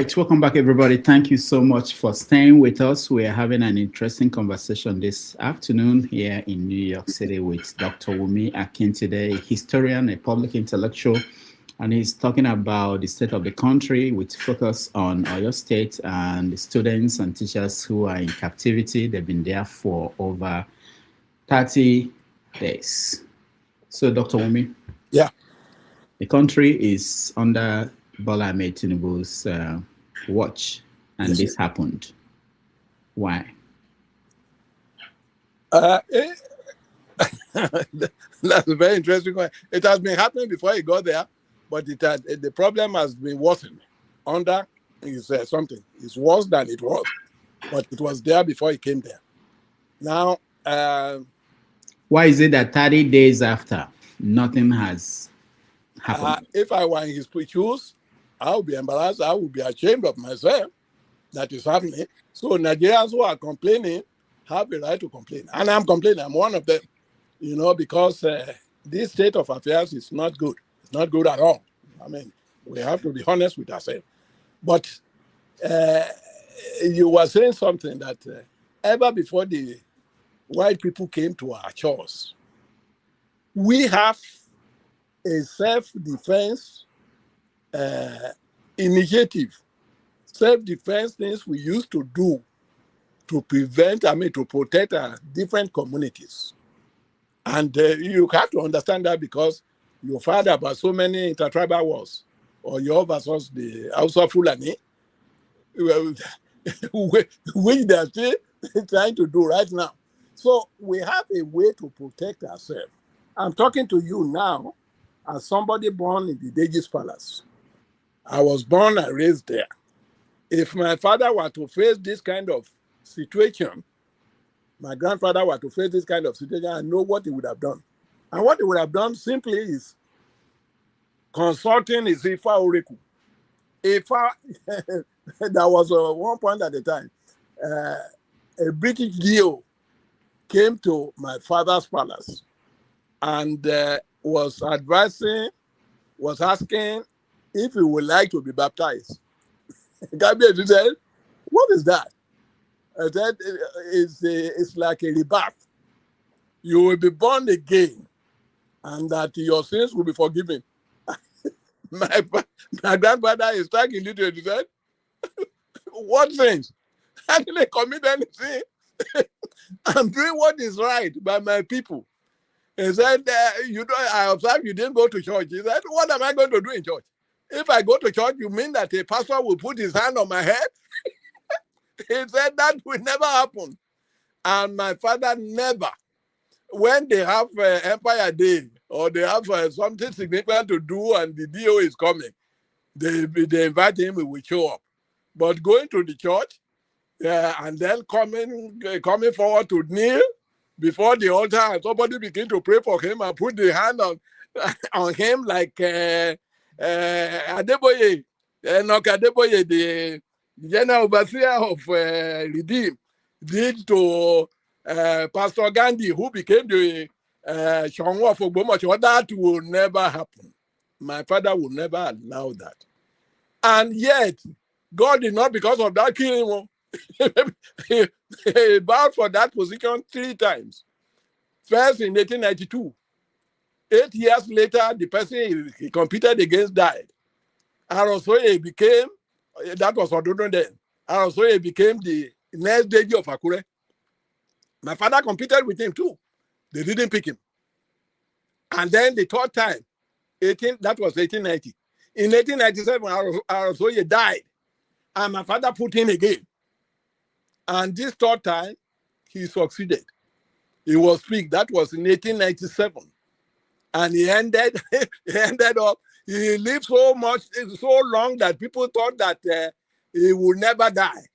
[SPEAKER 4] right, welcome back, everybody. Thank you so much for staying with us. We are having an interesting conversation this afternoon here in New York City with Dr. Wunmi Akintide, a historian, a public intellectual, and he's talking about the state of the country with focus on Oyo State and the students and teachers who are in captivity. They've been there for over 30 days. So, Dr. Wunmi,
[SPEAKER 2] Yeah.
[SPEAKER 4] the country is under Bola Tinubu's watch, and
[SPEAKER 2] Yes.
[SPEAKER 4] this happened. Why?
[SPEAKER 2] That's a very interesting one. It has been happening before he got there, but the problem has been worsened. Under is something. It's worse than it was, but it was there before he came there. Now,
[SPEAKER 4] Why is it that 30 days after, nothing has happened?
[SPEAKER 2] if I were in his shoes, I would be embarrassed. I would be ashamed of myself that is happening. So Nigerians who are complaining have a right to complain. And I'm complaining. I'm one of them, because this state of affairs is not good. It's not good at all. I mean, we have to be honest with ourselves. But you were saying something that ever before the white people came to our shores, we have a self-defense initiative, self-defense things we used to do to to protect our different communities. And you have to understand that because you find about so many intertribal wars, or your versus the Hausa Fulani, which they are still trying to do right now. So we have a way to protect ourselves. I'm talking to you now as somebody born in the Deji's Palace. I was born and raised there. If my father were to face this kind of situation, my grandfather were to face this kind of situation, I know what he would have done. And what he would have done simply is consulting his Ifa Oreku. Ifa, there was one point at the time, a British DO came to my father's palace and was asking if he would like to be baptized. Gabriel said, "What is that?" I said, it's like a rebirth. You will be born again, and that your sins will be forgiven. My grandfather is talking literally. He said, "What sins? I didn't commit any sin. I'm doing what is right by my people." He said, I observed you didn't go to church. He said, "What am I going to do in church? If I go to church, you mean that a pastor will put his hand on my head?" He said that will never happen. And my father never, when they have Empire Day or they have something significant to do and the DO is coming, they invite him, he will show up. But going to the church and then coming forward to kneel before the altar and somebody begin to pray for him and put the hand on him like Adeboye, Enoch Adeboye, the general overseer of Redeem, did to Pastor Gandhi, who became the Shongo of Ogbomoso. That will never happen. My father will never allow that. And yet, God did not, because of that, kill him. He vowed for that position 3 times. First in 1892. 8 years later, the person he competed against died. Ahoro-Esinele became, that was Ododo then. Ahoro-Esinele became the next Deji of Akure. My father competed with him too. They didn't pick him. And then the 3rd time, that was 1890. In 1897, Ahoro-Esinele died. And my father put in again. And this 3rd time, he succeeded. He was picked. That was in 1897. And he ended up, he lived so long that people thought that he would never die.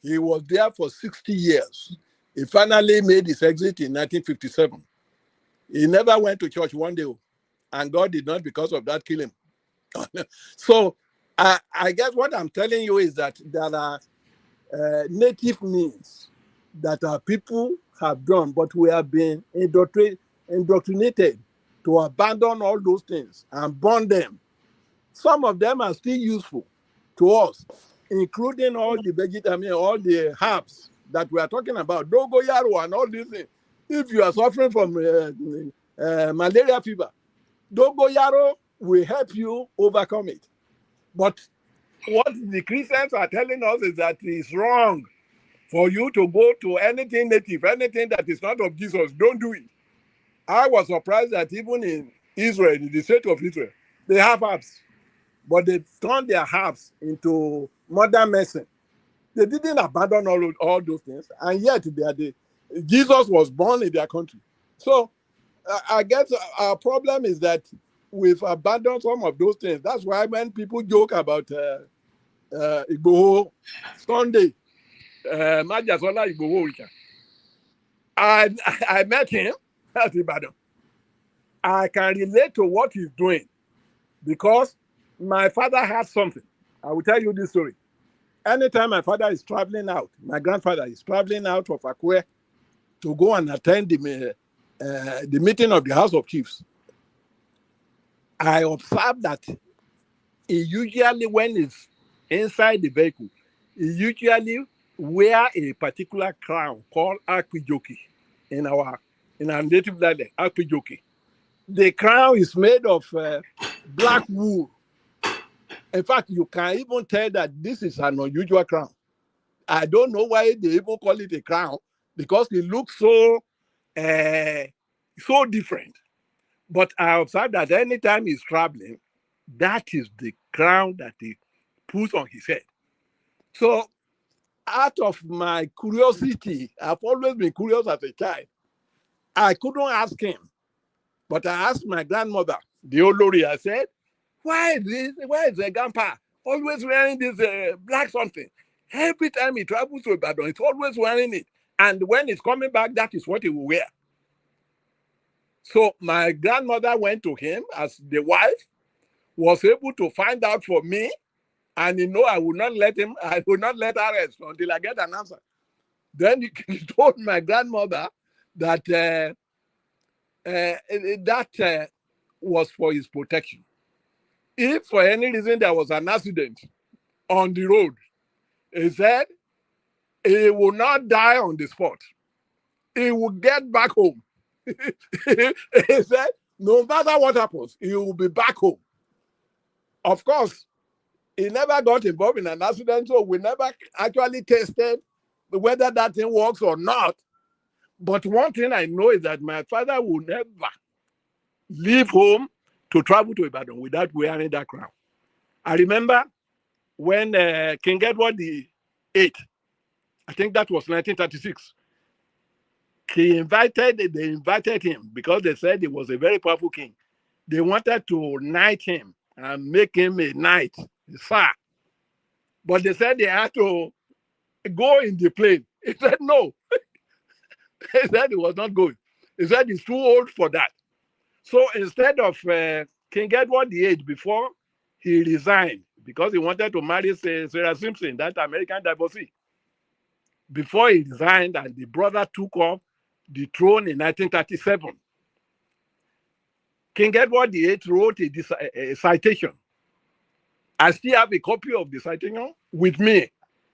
[SPEAKER 2] He was there for 60 years. He finally made his exit in 1957. He never went to church one day, and God did not, because of that, kill him. So I guess what I'm telling you is that there are native means that our people have done, but we have been indoctrinated to abandon all those things and burn them. Some of them are still useful to us. including all the vegetables, all the herbs that we are talking about, dogoyaro and all these things. If you are suffering from malaria fever, dogoyaro will help you overcome it. But what the Christians are telling us is that it's wrong for you to go to anything native, anything that is not of Jesus. Don't do it. I was surprised that even in Israel, in the state of Israel, they have herbs, but they turned their herbs into modern medicine. They didn't abandon all those things, and yet Jesus was born in their country. So I guess our problem is that we've abandoned some of those things. That's why when people joke about Igboho Sunday, Majasola Igboho, I met him at Ibadan. I can relate to what he's doing because my father had something. I will tell you this story. Anytime my father is traveling out, my grandfather is traveling out of Akure to go and attend the meeting of the House of Chiefs, I observed that he usually, when he's inside the vehicle, he usually wear a particular crown called Akwijoki in our native dialect, Akwijoki. The crown is made of black wool. In fact, you can even tell that this is an unusual crown. I don't know why they even call it a crown, because it looks so different. But I observed that anytime he's traveling, that is the crown that he puts on his head. So out of my curiosity, I've always been curious as a child. I couldn't ask him, but I asked my grandmother, the old lady. I said, why is the grandpa always wearing this black something? Every time he travels to Ibadan, he's always wearing it. And when he's coming back, that is what he will wear. So my grandmother went to him as the wife, was able to find out for me, and I will not let her rest until I get an answer. Then he told my grandmother that that was for his protection. If for any reason there was an accident on the road, he said he will not die on the spot. He will get back home. He said, no matter what happens, he will be back home. Of course, he never got involved in an accident, so we never actually tested whether that thing works or not. But one thing I know is that my father will never leave home to travel to Ibadan without wearing that crown. I remember when King Edward VIII, I think that was 1936, they invited him because they said he was a very powerful king. They wanted to knight him and make him a knight, sir. But they said they had to go in the plane. He said no. He said he was not going. He said he's too old for that. So instead of King Edward VIII, before he resigned, because he wanted to marry Sarah Simpson, that American divorcee, before he resigned and the brother took up the throne in 1937, King Edward VIII wrote a citation. I still have a copy of the citation with me.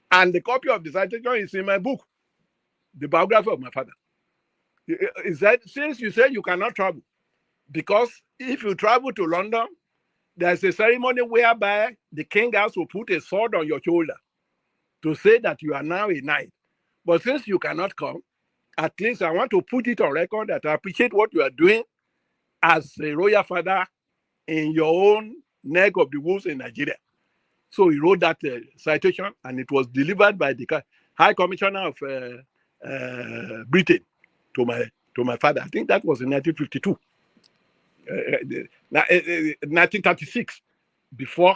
[SPEAKER 2] And the copy of the citation is in my book, the biography of my father. He said, since you said you cannot travel, because if you travel to London, there's a ceremony whereby the king has to put a sword on your shoulder to say that you are now a knight. But since you cannot come, at least I want to put it on record that I appreciate what you are doing as a royal father in your own neck of the woods in Nigeria. So he wrote that citation, and it was delivered by the High Commissioner of Britain to my father. I think that was in 1952. 1936, before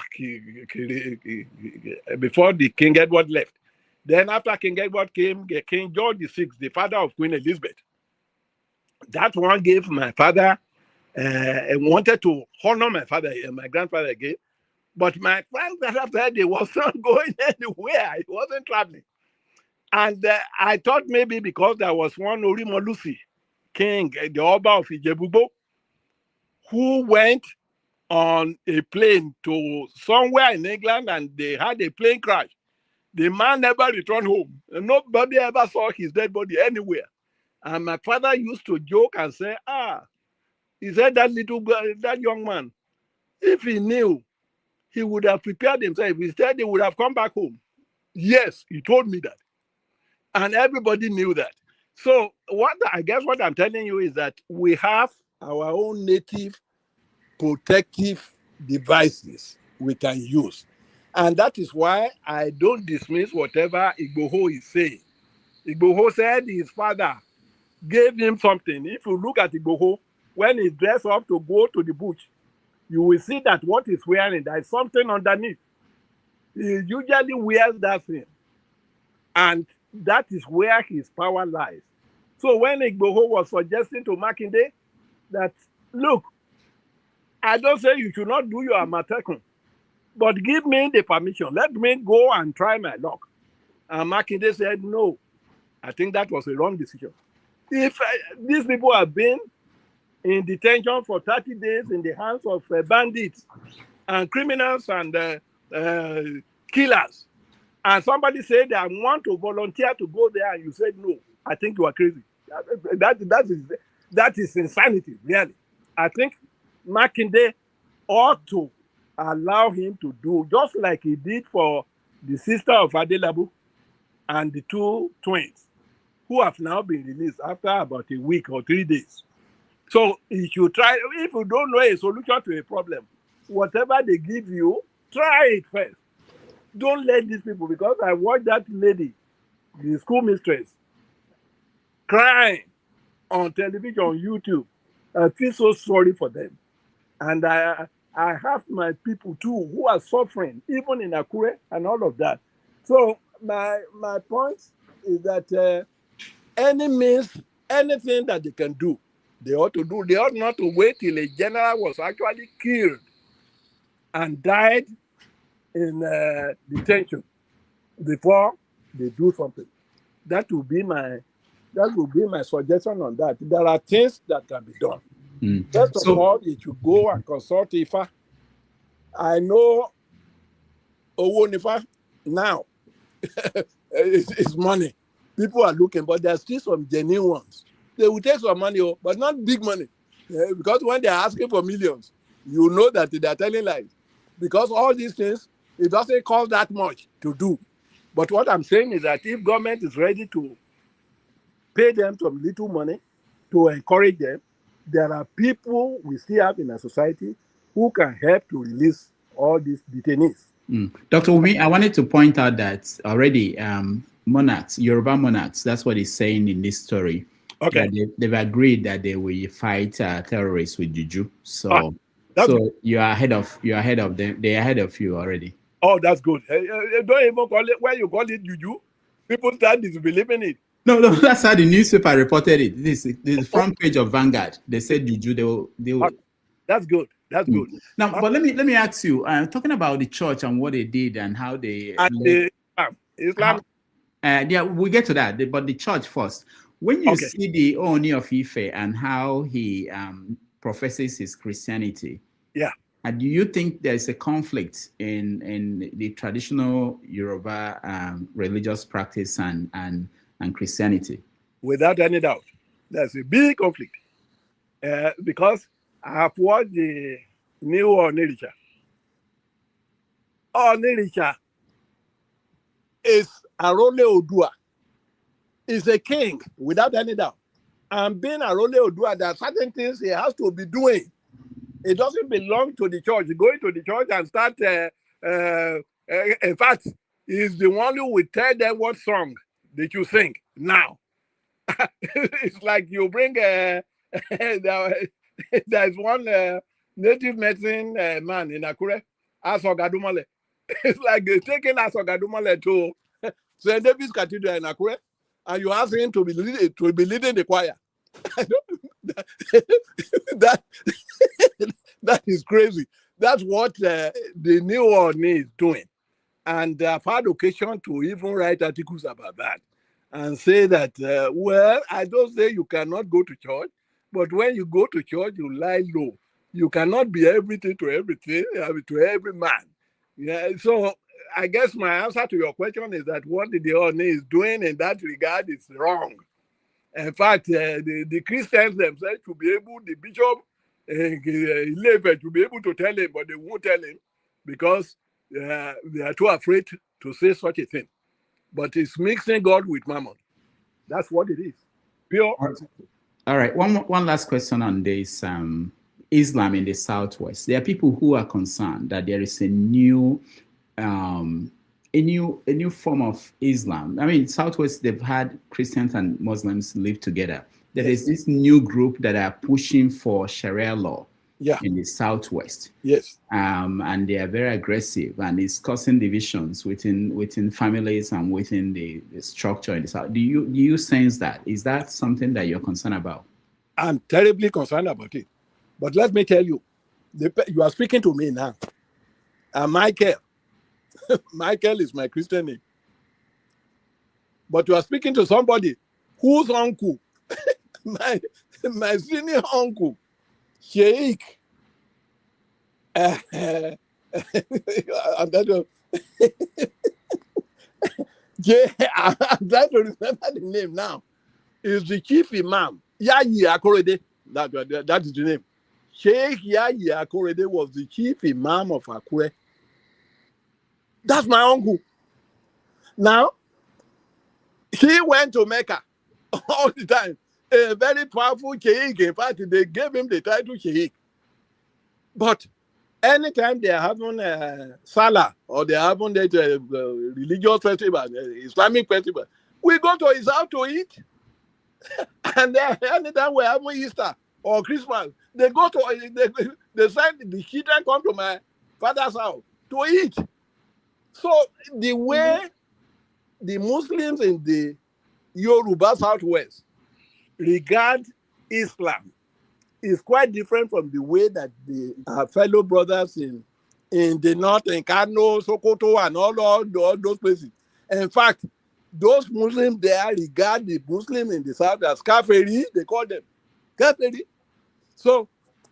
[SPEAKER 2] the King Edward left. Then after King Edward came, King George VI, the father of Queen Elizabeth. That one gave my father, wanted to honor my father, my grandfather again. But my grandfather said he was not going anywhere. He wasn't traveling. And I thought maybe because there was one Orimolusi king, the Oba of Ijebubo, who went on a plane to somewhere in England, and they had a plane crash. The man never returned home. Nobody ever saw his dead body anywhere. And my father used to joke and say, he said that little girl, that young man, if he knew, he would have prepared himself. Instead, he would have come back home. Yes, he told me that. And everybody knew that. So I guess what I'm telling you is that we have our own native protective devices we can use. And that is why I don't dismiss whatever Igboho is saying. Igboho said his father gave him something. If you look at Igboho, when he dressed up to go to the bush, you will see that what he's wearing, there is something underneath. He usually wears that thing. And that is where his power lies. So when Igboho was suggesting to Makinde that, look, I don't say you should not do your Amatekun, but give me the permission. Let me go and try my luck. And Makinde said, no. I think that was a wrong decision. If these people have been in detention for 30 days in the hands of bandits and criminals and killers, and somebody said, I want to volunteer to go there, and you said no, I think you are crazy. That is insanity, really. I think Makinde ought to allow him to do just like he did for the sister of Adelabu and the two twins who have now been released after about a week or 3 days. So if you try, if you don't know a solution to a problem, whatever they give you, try it first. Don't let these people, because I watched that lady, the school mistress, crying on television, on YouTube. I feel so sorry for them. And I have my people too who are suffering, even in Akure and all of that. So my point is that any means, anything that they can do, they ought to do. They ought not to wait till a general was actually killed and died in detention before they do something. That would be my suggestion on that. There are things that can be done. First of all, you should go and consult Ifa. I know Owonifa now. It's money. People are looking, but there's still some genuine ones. They will take some money, but not big money. Because when they're asking for millions, you know that they're telling lies. Because all these things, it doesn't cost that much to do. But what I'm saying is that if government is ready to pay them some little money to encourage them, there are people we still have in our society who can help to release all these detainees.
[SPEAKER 4] Dr. Wunmi, I wanted to point out that already monarchs, Yoruba monarchs, that's what he's saying in this story.
[SPEAKER 2] Okay.
[SPEAKER 4] They've agreed that they will fight terrorists with juju. So you're ahead of them. They're ahead of you already.
[SPEAKER 2] Oh, that's good. Don't even call it, when you call it juju, people start disbelieving it.
[SPEAKER 4] No, that's how the newspaper reported it. This is the front page of Vanguard. They said juju. They will.
[SPEAKER 2] That's good. That's good.
[SPEAKER 4] Now, but let me ask you. Talking about the church and what they did and how they
[SPEAKER 2] Islam.
[SPEAKER 4] Yeah, we'll get to that. But the church first. When you see the Ooni of Ife and how he professes his Christianity, do you think there's a conflict in the traditional Yoruba religious practice and Christianity?
[SPEAKER 2] Without any doubt, there's a big conflict because I have watched the new Onitsha. Onitsha is Arole Odua. Is a king without any doubt. And being Arole Odua, there are certain things he has to be doing. It doesn't belong to the church. Going to the church and start, in fact, he's the one who will tell them what song they should sing now. It's like you bring, there's one native medicine man in Akure, Asogadumale. It's like taking Asogadumale to St. David's Cathedral in Akure, and you ask him to be leading the choir. That is crazy. That's what the New Orleans is doing. And I've had occasion to even write articles about that and say that, well, I don't say you cannot go to church, but when you go to church, you lie low. You cannot be everything to everything, to every man. Yeah. So I guess my answer to your question is that what the Oni is doing in that regard is wrong. In fact, the Christians themselves should be able, the bishop, to be able to tell him, but they won't tell him because they are too afraid to say such a thing. But it's mixing God with mammon. That's what it is. Pure.
[SPEAKER 4] All right. One last question on this Islam in the Southwest. There are people who are concerned that there is a new form of Islam. I mean, Southwest, they've had Christians and Muslims live together. There is this new group that are pushing for Sharia law in the Southwest.
[SPEAKER 2] Yes.
[SPEAKER 4] And they are very aggressive, and it's causing divisions within families and within the structure in the South. Do you sense that? Is that something that you're concerned about?
[SPEAKER 2] I'm terribly concerned about it. But let me tell you, you are speaking to me now. Michael. Michael is my Christian name. But you are speaking to somebody whose uncle, my senior uncle, Sheikh, I'm trying to remember the name now, is the chief imam. Yayi Akorede, that is the name. Sheikh Yayi Akorede was the chief imam of Akure. That's my uncle. Now, he went to Mecca all the time. A very powerful sheikh. In fact, they gave him the title sheikh. But anytime they are having a Salah or they are having a religious festival, Islamic festival, we go to his house to eat. And anytime we're having Easter or Christmas, they go to, they send the children come to my father's house to eat. So the way the Muslims in the Yoruba Southwest regard Islam is quite different from the way that our fellow brothers in the north, in Kano, Sokoto, and all those places. In fact, those Muslims there regard the Muslim in the south as kafiri, they call them kafiri. So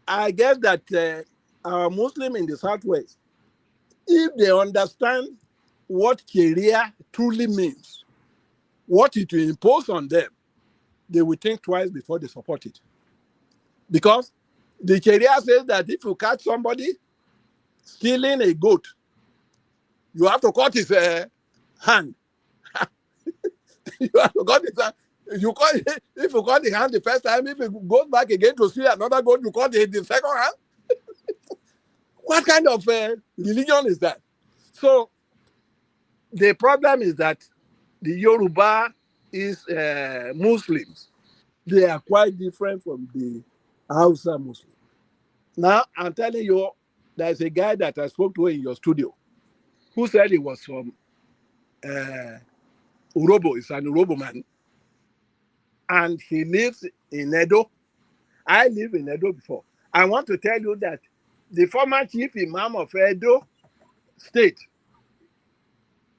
[SPEAKER 2] I guess that our Muslim in the southwest, if they understand what Sharia truly means, what it will impose on them, they will think twice before they support it. Because the Sharia says that if you catch somebody stealing a goat, you have to cut his hand. You have to cut his hand. If you cut the hand the first time, if it goes back again to steal another goat, you cut the second hand. What kind of religion is that? So the problem is that the Yoruba is Muslims. They are quite different from the Hausa Muslims. Now, I'm telling you, there's a guy that I spoke to in your studio who said he was from Urobo. He's an Urobo man. And he lives in Edo. I live in Edo before. I want to tell you that the former chief imam of Edo State,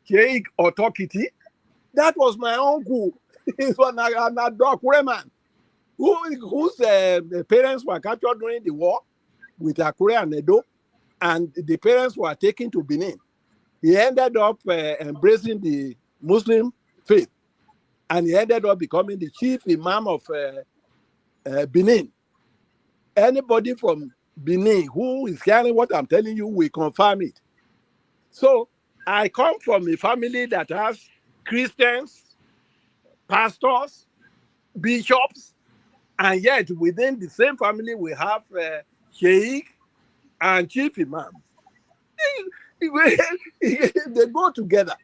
[SPEAKER 2] Sheikh Otokiti, that was my uncle. He's an Akure man whose parents were captured during the war with Akure and Edo, and the parents were taken to Benin. He ended up embracing the Muslim faith, and he ended up becoming the chief imam of Benin. Anybody from Benin who is hearing what I'm telling you will confirm it. So I come from a family that has Christians, pastors, bishops, and yet within the same family we have sheikh and chief imam. They go together.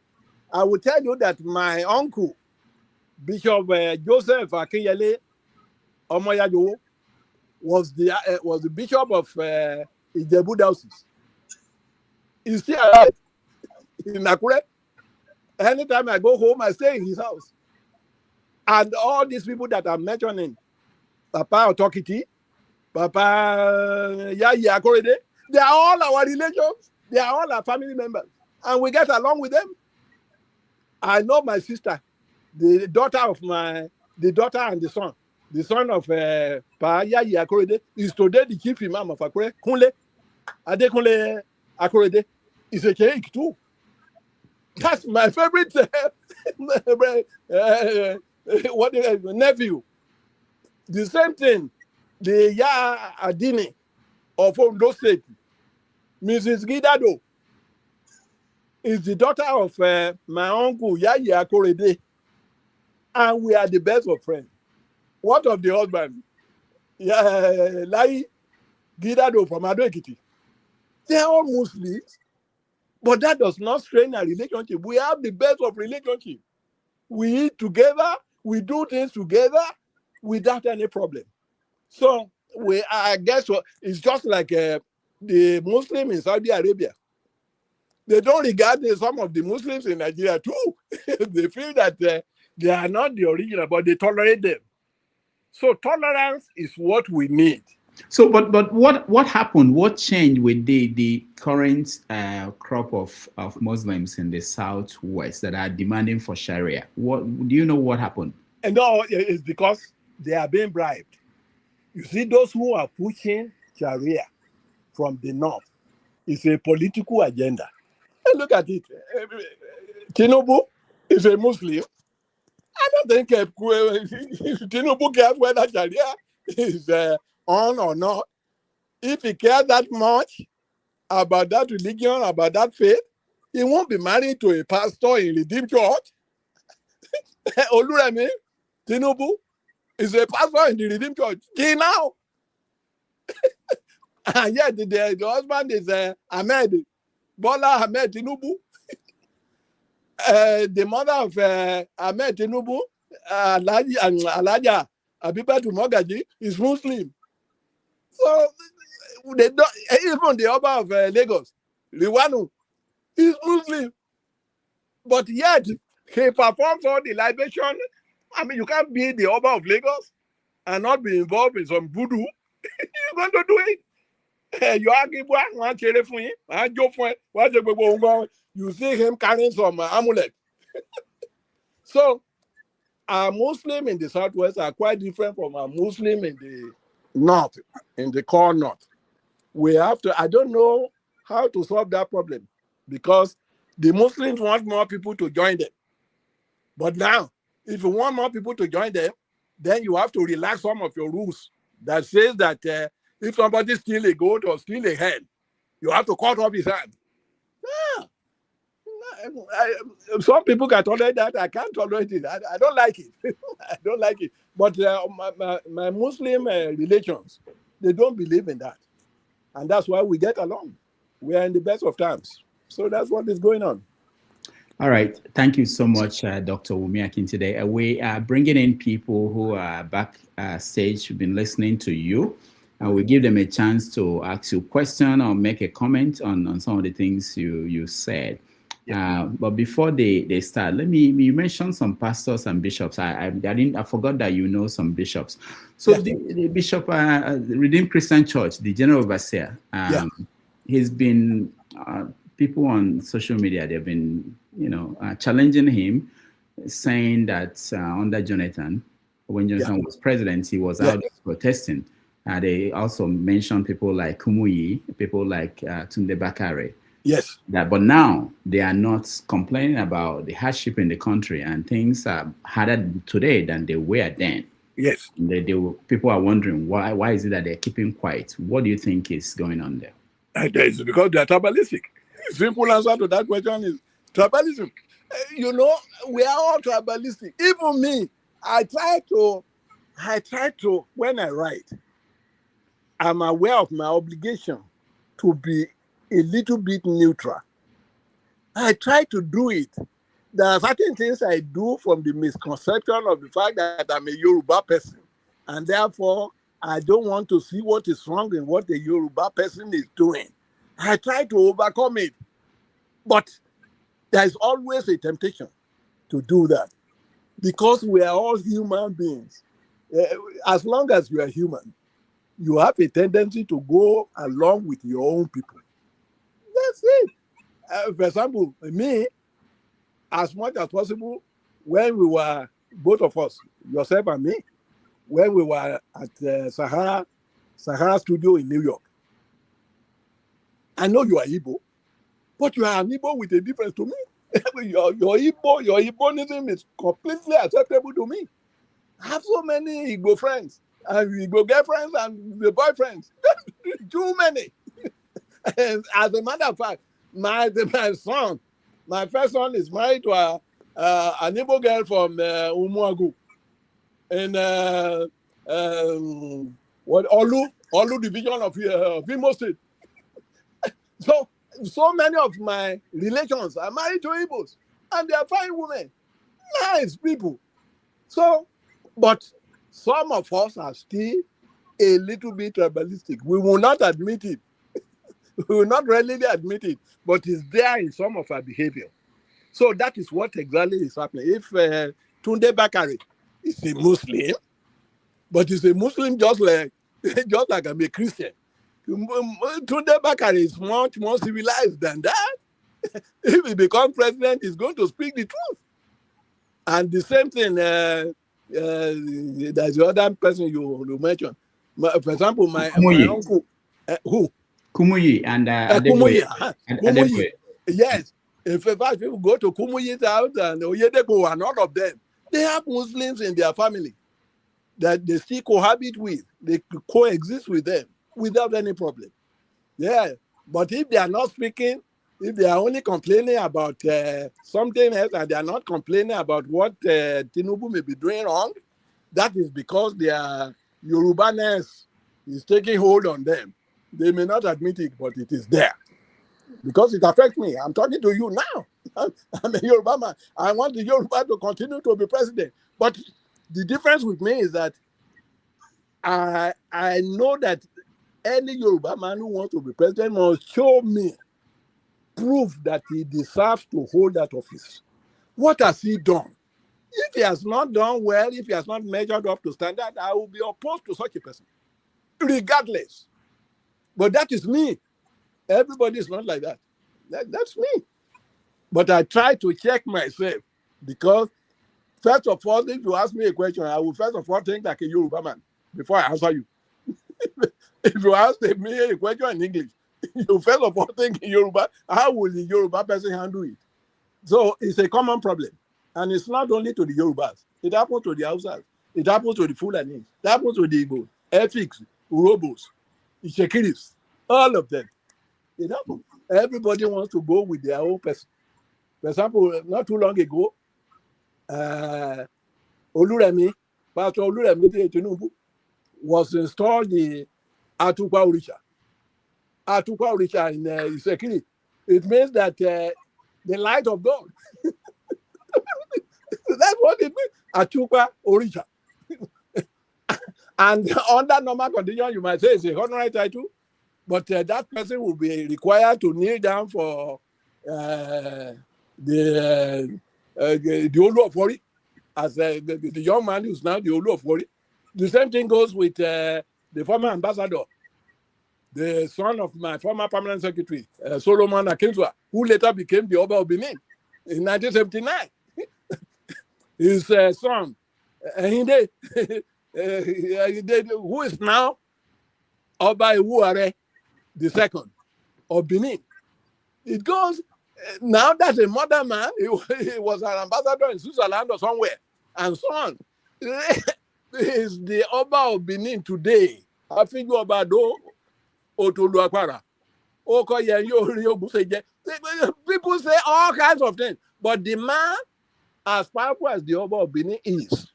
[SPEAKER 2] I will tell you that my uncle, Bishop Joseph Akinyele Omoyajo, was the bishop of Ijebu Diocese. He's still alive in Akure. Anytime I go home, I stay in his house. And all these people that I'm mentioning, Papa Otokiti, Papa Yayi Akorede, they are all our relations. They are all our family members. And we get along with them. I know my sister, the daughter and the son of Pa Yayi Akorede is today the chief imam of Akure. Kunle Adekunle Akorede is a sheikh too. That's my favorite nephew. The same thing. The Ya Adini of Ondo State, Mrs. Gidado, is the daughter of my uncle Yayi Akorede, and we are the best of friends. What of the husband? Lai Gidado from Ado-Ekiti. They are all Muslims, but that does not strain our relationship. We have the best of relationship. We eat together, we do things together without any problem. So I guess it's just like the Muslim in Saudi Arabia. They don't regard some of the Muslims in Nigeria too. They feel that they are not the original, but they tolerate them. So tolerance is what we need.
[SPEAKER 4] So, but what happened? What changed with the current crop of Muslims in the Southwest that are demanding for Sharia? What do you know what happened?
[SPEAKER 2] And no, it's because they are being bribed. You see, those who are pushing Sharia from the north, it's a political agenda. And look at it. Tinubu is a Muslim. I don't think Tinubu cares whether Sharia is on or not. If he cares that much about that religion, about that faith, he won't be married to a pastor in Redeemed Church. Oluremi Tinubu is a pastor in the Redeemed Church. He now. And yet the husband is Ahmed, Bola Ahmed Tinubu. The mother of Ahmed Tinubu, Alaja Abibatu Mogaji, is Muslim. So they don't, even the Oba of Lagos, Liwanu, is Muslim. But yet, he performs all the libation. I mean, you can't be the Oba of Lagos and not be involved in some voodoo. You're going to do it. You you see him carrying some amulet. So, our Muslim in the Southwest are quite different from our Muslim in the North, in the core North. We have to, I don't know how to solve that problem because the Muslims want more people to join them. But now, if you want more people to join them, then you have to relax some of your rules that says that if somebody steals a goat or steals a hen, you have to cut off his hand. Yeah. Some people can tolerate that. I can't tolerate it. I don't like it. I don't like it. But my Muslim relations, they don't believe in that. And that's why we get along. We are in the best of times. So that's what is going on.
[SPEAKER 4] All right. Thank you so much, Dr. Wunmi Akintide. We are bringing in people who are backstage who've been listening to you. We give them a chance to ask you a question or make a comment on some of the things you said. Yeah. But before they start, you mentioned some pastors and bishops. I forgot that you know some bishops. So the bishop, Redeemed Christian Church, the general overseer, he's been people on social media. They've been challenging him, saying that under Jonathan, when Jonathan was president, he was out protesting. They also mentioned people like Kumuyi, people like Tunde Bakare.
[SPEAKER 2] Yes.
[SPEAKER 4] But now they are not complaining about the hardship in the country, and things are harder today than they were then.
[SPEAKER 2] Yes.
[SPEAKER 4] People are wondering why is it that they're keeping quiet? What do you think is going on there?
[SPEAKER 2] It's because they're tribalistic. Simple answer to that question is tribalism. We are all tribalistic. Even me, I try to, when I write, I'm aware of my obligation to be a little bit neutral. I try to do it. There are certain things I do from the misconception of the fact that I'm a Yoruba person. And therefore, I don't want to see what is wrong in what the Yoruba person is doing. I try to overcome it. But there is always a temptation to do that because we are all human beings. As long as you are human, you have a tendency to go along with your own people. That's it. For example, me, as much as possible, when we were, both of us, yourself and me, when we were at Sahara Studio in New York, I know you are Igbo, but you are an Igbo with a difference to me. your Igbonism is completely acceptable to me. I have so many Igbo friends and Igbo girlfriends and the boyfriends. Too many. And as a matter of fact, my son, my first son is married to an Igbo girl from Umuagu in Olu division of Imo State. So many of my relations are married to Igbos, and they are fine women, nice people. So, but some of us are still a little bit tribalistic. We will not admit it. We will not readily admit it, but it's there in some of our behavior. So that is what exactly is happening. If Tunde Bakari is a Muslim, but he's a Muslim just like I'm a Christian, Tunde Bakari is much more civilized than that. If he becomes president, he's going to speak the truth. And the same thing, there's the other person you mentioned. For example, my uncle, who?
[SPEAKER 4] Kumuyi and
[SPEAKER 2] Kumuyi.
[SPEAKER 4] Adeboye.
[SPEAKER 2] Yes. In fact, people go to Kumuyi's house and Oyedokun and all of them. They have Muslims in their family that they still cohabit with. They coexist with them without any problem. Yeah. But if they are not speaking, if they are only complaining about something else and they are not complaining about what Tinubu may be doing wrong, that is because their Yorubaness is taking hold on them. They may not admit it, but it is there. Because it affects me. I'm talking to you now. I'm a Yoruba man. I want the Yoruba to continue to be president. But the difference with me is that I know that any Yoruba man who wants to be president must show me proof that he deserves to hold that office. What has he done? If he has not done well, if he has not measured up to standard, I will be opposed to such a person, regardless. But that is me. Everybody is not like that. That's me. But I try to check myself because, first of all, if you ask me a question, I will first of all think like a Yoruba man before I answer you. If you ask me a question in English, you first of all think in Yoruba, how will the Yoruba person handle it? So it's a common problem. And it's not only to the Yorubas. It happens to the Hausas. It happens to the Fulanis. It happens to the Igbo, Efiks, Urobos, Ishekiris, all of them. It happens. Everybody wants to go with their own person. For example, not too long ago, Oluremi, Pastor Oluremi Tinubu, was installed the Atukwa Orisha. Atukwa Orisha in Isekiri. It means that the light of God. That's what it means. Atukwa Orisha. And under normal condition, you might say it's a honorary title, but that person will be required to kneel down for the Olu of Wari, as the young man who's now the Olu of Wari. The same thing goes with the former ambassador, the son of my former permanent secretary, Solomon Akinzwa, who later became the Oba of Benin in 1979. His son, Ahinde, who is now Oba Iwuare II of Benin. It goes, now that's a modern man. He was an ambassador in Switzerland or somewhere, and so on. Is the Oba of Benin today. I think Oba do Otoluakwara. People say all kinds of things, but the man, as powerful as the Oba of Benin is,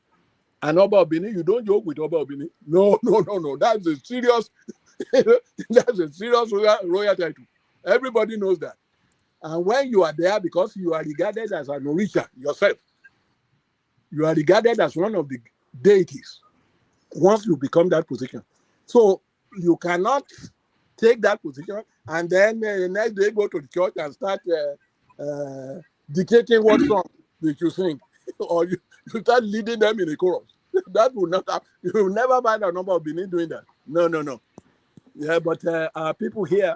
[SPEAKER 2] an Oba of Benin, you don't joke with Oba of Benin. No. That's a serious, royal title. Everybody knows that. And when you are there, because you are regarded as an Orisha yourself, you are regarded as one of the deities once you become that position. So you cannot take that position and then the next day go to the church and start dictating what song they should sing, or you start leading them in a chorus. That will not happen. You will never find a number of Benin doing that. No. Yeah, but people here,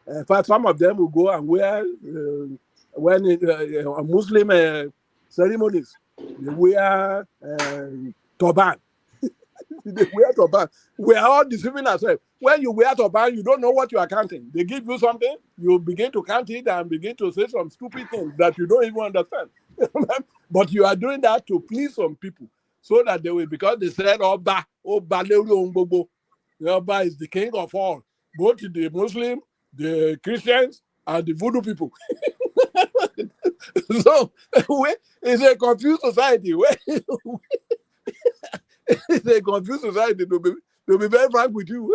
[SPEAKER 2] in fact, some of them will go and wear Muslim ceremonies. They wear turban. They wear turban. We are all deceiving ourselves. When you wear turban, you don't know what you are counting. They give you something, you begin to count it and begin to say some stupid things that you don't even understand. But you are doing that to please some people so that they will, because they said, Oba, Oba is the king of all, both the Muslim, the Christians, and the Voodoo people. So it's a confused society. It's a confused society, to be very frank with you.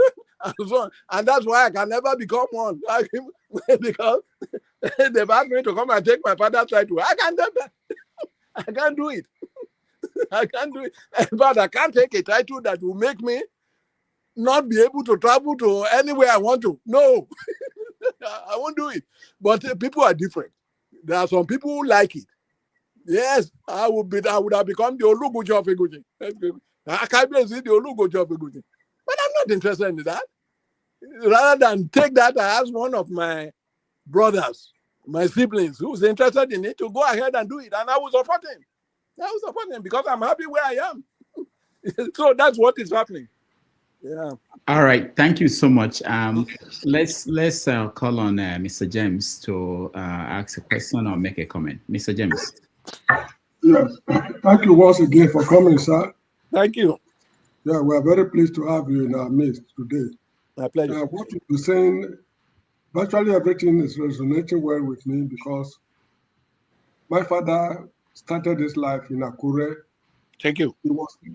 [SPEAKER 2] And that's why I can never become one. Because they've asked me to come and take my father's title. I can't do that. I can't do it. I can't do it. But I can't take a title that will make me not be able to travel to anywhere I want to. No, I won't do it. But people are different. There are some people who like it. Yes, I would have become the Olugojo of Eguji. I can't be the Olugojo of Eguji. But I'm not interested in that. Rather than take that, I asked one of my brothers, my siblings, who's interested in it, to go ahead and do it. And I will support him. I will support him because I'm happy where I am. So that's what is happening. Yeah.
[SPEAKER 4] All right. Thank you so much. Let's call on Mr. James to ask a question or make a comment. Mr. James.
[SPEAKER 5] Yes. Thank you once again for coming, sir.
[SPEAKER 2] Thank you.
[SPEAKER 5] Yeah, we are very pleased to have you in our midst today.
[SPEAKER 2] My pleasure.
[SPEAKER 5] What you're saying, virtually everything is resonating well with me because my father started his life in Akure.
[SPEAKER 2] Thank you.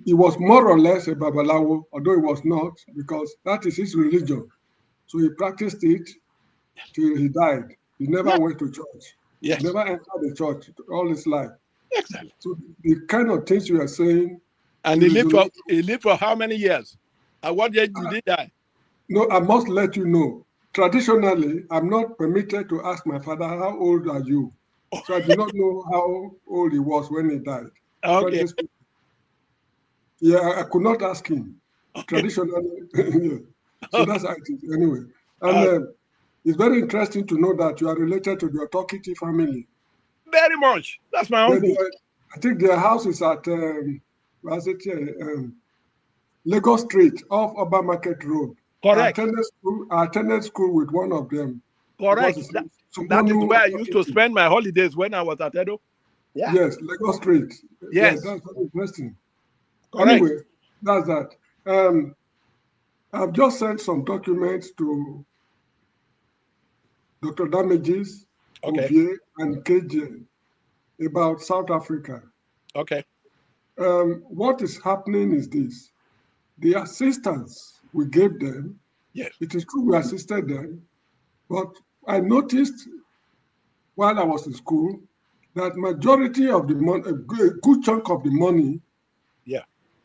[SPEAKER 5] He was more or less a Babalawo, although he was not, because that is his religion. So he practiced it till he died. He never went to church.
[SPEAKER 2] Yes.
[SPEAKER 5] He never entered the church all his life.
[SPEAKER 2] Exactly.
[SPEAKER 5] So the kind of things you are saying.
[SPEAKER 2] And he lived for how many years? At what age did he die?
[SPEAKER 5] No, I must let you know. Traditionally, I'm not permitted to ask my father, how old are you? So I do not know how old he was when he died.
[SPEAKER 2] Okay.
[SPEAKER 5] Yeah, I could not ask him. Okay. Traditionally, yeah. So that's how it is anyway. And it's very interesting to know that you are related to the Oyedokun family.
[SPEAKER 2] Very much. That's my uncle.
[SPEAKER 5] I think their house is at Lagos Street off Urban Market Road.
[SPEAKER 2] Correct.
[SPEAKER 5] I attended school with one of them.
[SPEAKER 2] Correct. That is where I used to spend my holidays when I was at Edo.
[SPEAKER 5] Yeah. Yes, Lagos Street.
[SPEAKER 2] Yes.
[SPEAKER 5] Yeah, that's very interesting.
[SPEAKER 2] Correct.
[SPEAKER 5] Anyway, that's that. I've just sent some documents to Dr. Damages, Ovie, and KJ about South Africa.
[SPEAKER 2] Okay.
[SPEAKER 5] What is happening is this. The assistance we gave them,
[SPEAKER 2] yes,
[SPEAKER 5] it is true we assisted them, but I noticed while I was in school that majority of the money, a good chunk of the money,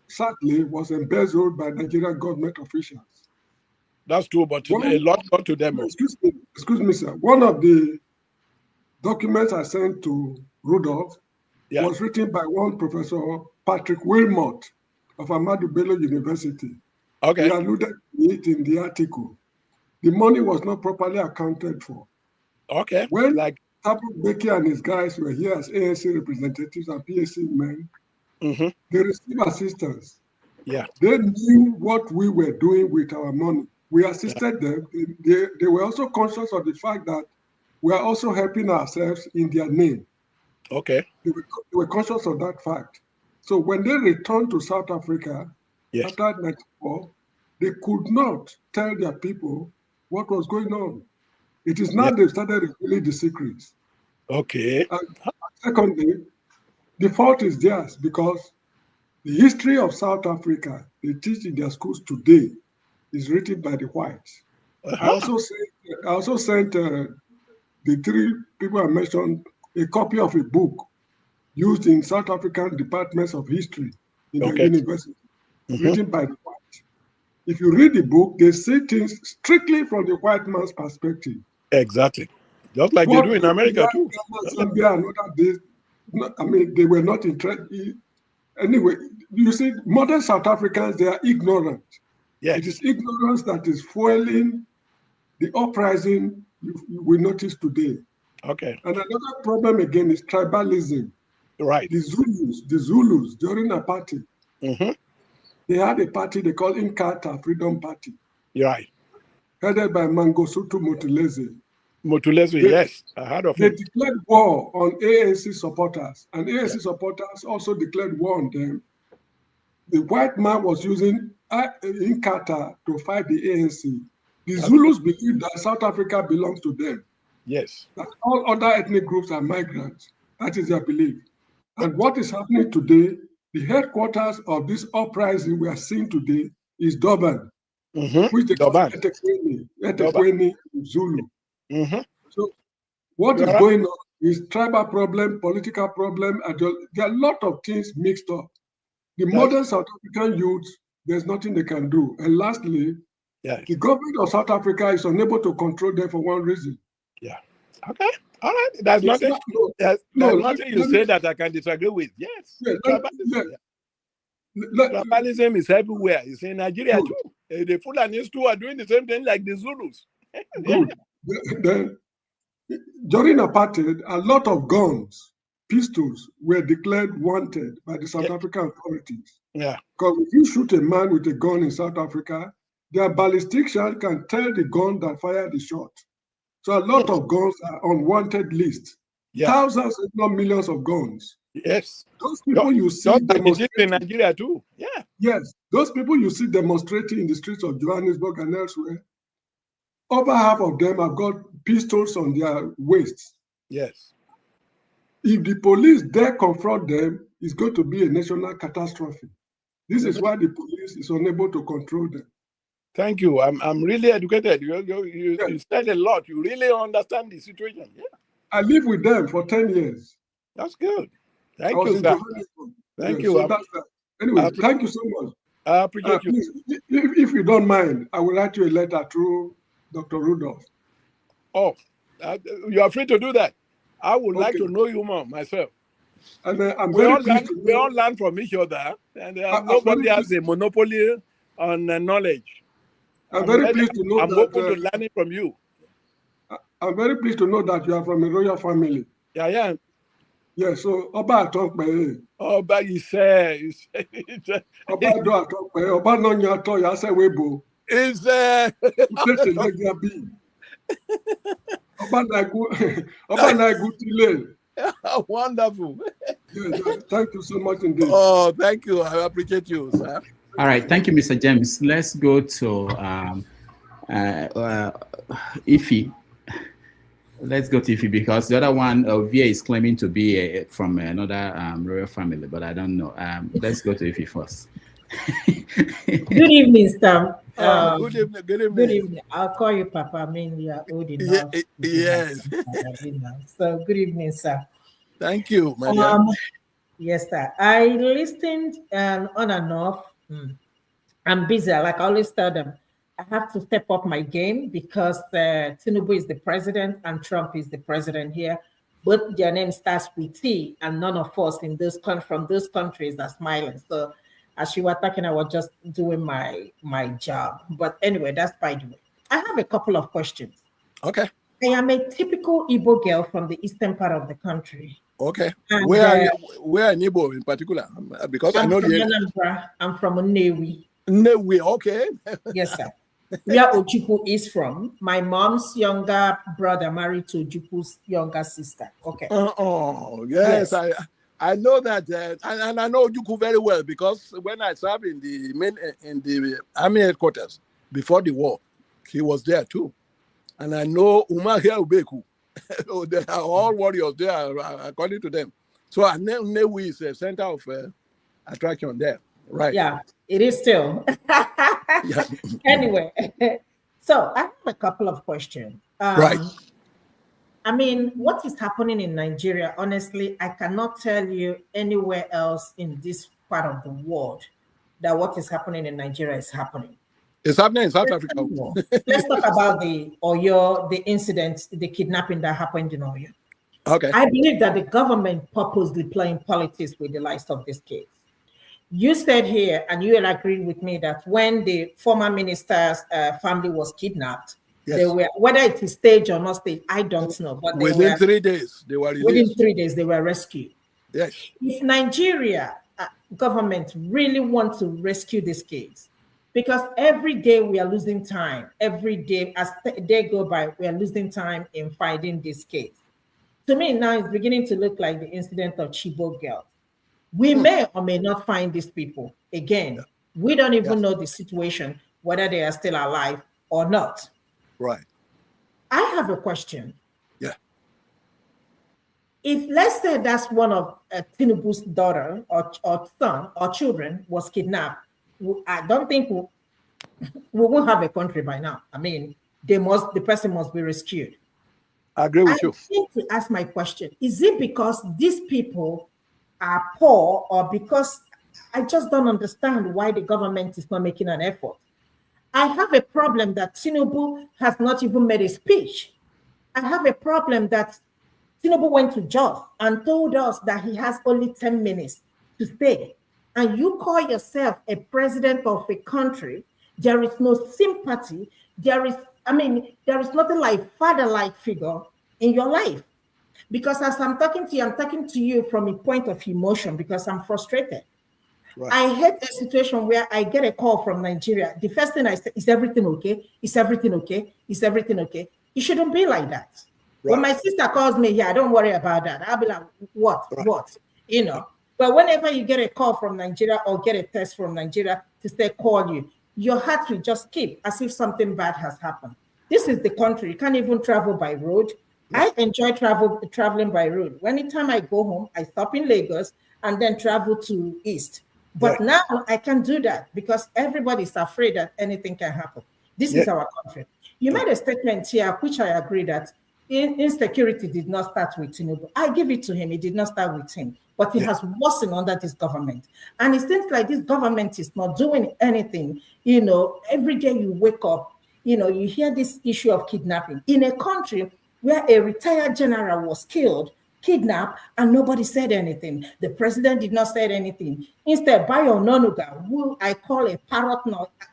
[SPEAKER 5] sadly, was embezzled by Nigerian government officials.
[SPEAKER 2] That's true, but a lot got to them.
[SPEAKER 5] Excuse me, sir. One of the documents I sent to Rudolph was written by one Professor Patrick Wilmot of Ahmadu Bello University.
[SPEAKER 2] Okay.
[SPEAKER 5] He alluded to it in the article. The money was not properly accounted for.
[SPEAKER 2] Okay.
[SPEAKER 5] When Tabu Beki and his guys were here as ANC representatives and PAC men, they received assistance.
[SPEAKER 2] Yeah.
[SPEAKER 5] They knew what we were doing with our money. We assisted them. They were also conscious of the fact that we are also helping ourselves in their name.
[SPEAKER 2] Okay.
[SPEAKER 5] They were conscious of that fact. So when they returned to South Africa after 1994, they could not tell their people what was going on. It is now they started revealing the secrets.
[SPEAKER 2] Okay.
[SPEAKER 5] And secondly, the fault is theirs because the history of South Africa they teach in their schools today is written by the whites. I also sent the three people I mentioned a copy of a book used in South African departments of history in the university, written by the whites. If you read the book, they say things strictly from the white man's perspective.
[SPEAKER 2] Exactly. Just like they do in America too.
[SPEAKER 5] Zambia and other days, I mean, they were not interested. Anyway, you see, modern South Africans, they are ignorant.
[SPEAKER 2] Yes.
[SPEAKER 5] It is ignorance that is fueling the uprising we notice today.
[SPEAKER 2] Okay.
[SPEAKER 5] And another problem again is tribalism.
[SPEAKER 2] Right.
[SPEAKER 5] The Zulus during apartheid. they had a party they call Inkatha Freedom Party.
[SPEAKER 2] You're right.
[SPEAKER 5] Headed by Mangosuthu Motuleze.
[SPEAKER 2] Motuleze, yes, I heard of
[SPEAKER 5] They
[SPEAKER 2] him.
[SPEAKER 5] declared war on ANC supporters, and ANC supporters also declared war on them. The white man was using Inkatha to fight the ANC. The Zulus believe that South Africa belongs to them.
[SPEAKER 2] Yes.
[SPEAKER 5] That all other ethnic groups are migrants. That is their belief. And what is happening today, the headquarters of this uprising we are seeing today is Durban, which they call Etequeni Zulu. So what is going on is tribal problem, political problem, and there are a lot of things mixed up. The modern South African youth, there's nothing they can do. And lastly, the government of South Africa is unable to control them for one reason.
[SPEAKER 2] Yeah. Okay. All right. There's nothing. There's nothing you say that I can disagree with. Yes. Tribalism is everywhere. It's in Nigeria too. The Fulanis too are doing the same thing like the Zulus.
[SPEAKER 5] Good. During apartheid, a lot of guns, pistols were declared wanted by the South African authorities.
[SPEAKER 2] Yeah.
[SPEAKER 5] Because if you shoot a man with a gun in South Africa, their ballistic shot can tell the gun that fired the shot. So a lot of guns are on wanted lists. Thousands, if not millions of guns.
[SPEAKER 2] Yes.
[SPEAKER 5] Those people you see
[SPEAKER 2] demonstrating in Nigeria too. Yeah.
[SPEAKER 5] Yes. Those people you see demonstrating in the streets of Johannesburg and elsewhere, over half of them have got pistols on their waists.
[SPEAKER 2] Yes.
[SPEAKER 5] If the police dare confront them, it's going to be a national catastrophe. This is why the police is unable to control them.
[SPEAKER 2] Thank you. I'm really educated. You said a lot. You really understand the situation. Yeah.
[SPEAKER 5] I lived with them for 10 years.
[SPEAKER 2] That's good. Thank you, sir. Thank you.
[SPEAKER 5] So anyway, thank you so much.
[SPEAKER 2] I appreciate you.
[SPEAKER 5] Please, if you don't mind, I will write you a letter through Dr. Rudolph.
[SPEAKER 2] Oh, you are free to do that. I would like to know you more myself.
[SPEAKER 5] And
[SPEAKER 2] we all learn from each other, and nobody has a monopoly on knowledge.
[SPEAKER 5] I'm very pleased to know
[SPEAKER 2] I'm open to learning from you.
[SPEAKER 5] I'm very pleased to know that you are from a royal family.
[SPEAKER 2] Yeah, yeah.
[SPEAKER 5] Yeah, so Oba Atokpe.
[SPEAKER 2] Oba, you say.
[SPEAKER 5] Oba do Atokpe. Oba no nyato ya se webo.
[SPEAKER 2] Is
[SPEAKER 5] Oba na gutile.
[SPEAKER 2] Wonderful.
[SPEAKER 5] Yeah, thank you so much indeed.
[SPEAKER 2] Oh, thank you. I appreciate you, sir.
[SPEAKER 4] All right, thank you, Mr. James. Let's go to Ife. Let's go to Ife because the other one, Via, is claiming to be from another royal family, but I don't know. Let's go to Ife first.
[SPEAKER 6] Good evening, Stam.
[SPEAKER 2] Good evening. Good evening.
[SPEAKER 6] Good evening. I'll call you Papa. I mean, you are old enough.
[SPEAKER 2] Yes.
[SPEAKER 6] So, good evening, sir.
[SPEAKER 2] Thank you, my dear.
[SPEAKER 6] Yes, sir. I listened on and off. I'm busy. Like I always tell them, I have to step up my game because Tinubu is the president and Trump is the president here. Both their name starts with T, and none of us in from those countries are smiling. So, as you were talking, I was just doing my job. But anyway, that's by the way. I have a couple of questions.
[SPEAKER 2] Okay.
[SPEAKER 6] I am a typical Igbo girl from the eastern part of the country.
[SPEAKER 2] Okay. And, where in Igbo in particular? Because I know
[SPEAKER 6] I'm from Nnewi.
[SPEAKER 2] Nnewi, okay.
[SPEAKER 6] Yes, sir. Where Ojukwu is from. My mom's younger brother married to Ojukwu's younger sister. Okay.
[SPEAKER 2] Yes. I know that, and I know Ojukwu very well because when I served in the army headquarters before the war, he was there too. And I know Umahia Ubeku. They are all warriors there, according to them. So Nnewi is a center of attraction there, right?
[SPEAKER 6] Yeah, it is still.
[SPEAKER 2] Yeah.
[SPEAKER 6] Anyway, so I have a couple of questions.
[SPEAKER 2] Right.
[SPEAKER 6] I mean, what is happening in Nigeria? Honestly, I cannot tell you anywhere else in this part of the world that what is happening in Nigeria is happening.
[SPEAKER 2] It's happening in South Africa.
[SPEAKER 6] Let's talk about the incident, the kidnapping that happened in Oyo.
[SPEAKER 2] Okay.
[SPEAKER 6] I believe that the government purposely playing politics with the lives of these kids. You said here, and you will agree with me, that when the former minister's family was kidnapped, yes, they were, whether it is staged or not staged, I don't know. But
[SPEAKER 2] within 3 days, they were released.
[SPEAKER 6] Within 3 days, they were rescued.
[SPEAKER 2] Yes.
[SPEAKER 6] If Nigeria, government really want to rescue these kids? Because every day we are losing time. Every day, as day go by, we are losing time in finding these kids. To me, now it's beginning to look like the incident of Chibok girl. We may or may not find these people. Again, we don't even know the situation, whether they are still alive or not.
[SPEAKER 2] Right.
[SPEAKER 6] I have a question.
[SPEAKER 2] Yeah.
[SPEAKER 6] If, let's say, that's one of Tinubu's daughter or son or children was kidnapped, I don't think we won't have a country by now. I mean, the person must be rescued.
[SPEAKER 2] I agree with you.
[SPEAKER 6] I need to ask my question. Is it because these people are poor, or because I just don't understand why the government is not making an effort? I have a problem that Tinubu has not even made a speech. I have a problem that Tinubu went to Jos and told us that he has only 10 minutes to stay. And you call yourself a president of a country, there is no sympathy. There is nothing like father-like figure in your life. Because as I'm talking to you from a point of emotion, because I'm frustrated. Right. I hate a situation where I get a call from Nigeria. The first thing I say, is everything okay? Is everything okay? Is everything okay? It shouldn't be like that. Right. When my sister calls me here, don't worry about that. I'll be like, what? Right. What? You know. But whenever you get a call from Nigeria or get a text from Nigeria to say call you, your heart will just skip as if something bad has happened. This is the country. You can't even travel by road. I enjoy traveling by road. Anytime I go home, I stop in Lagos and then travel to East. But now I can't do that because everybody's afraid that anything can happen. This is our country. You made a statement here, which I agree that insecurity did not start with Tinubu. I give it to him. It did not start with him, but it has worsened under this government. And it seems like this government is not doing anything. You know, every day you wake up, you know, you hear this issue of kidnapping in a country where a retired general was killed, kidnapped, and nobody said anything. The president did not say anything. Instead, Bayo Ononuga, who I call a parrot,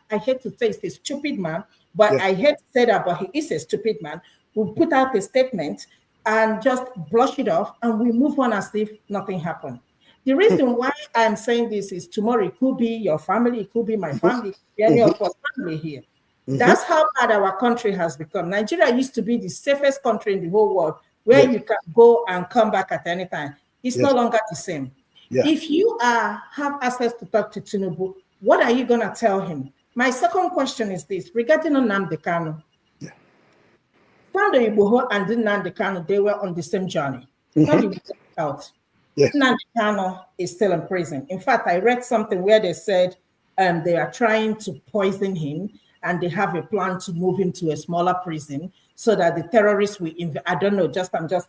[SPEAKER 6] I hate to say he's a stupid man, but I hate to say that, but he is a stupid man, who put out a statement and just brush it off, and we move on as if nothing happened. The reason why I'm saying this is tomorrow it could be your family, it could be my family, it could be any of our family here. That's how bad our country has become. Nigeria used to be the safest country in the whole world where you can go and come back at any time. It's no longer the same. If you have access to talk to Tinubu, what are you going to tell him? My second question is this, regarding Nnamdi Kanu. Fando Igboho and Nnamdi Kanu, they were on the same journey. Nnamdi Kanu is still in prison. In fact, I read something where they said they are trying to poison him, and they have a plan to move him to a smaller prison so that the terrorists will I don't know,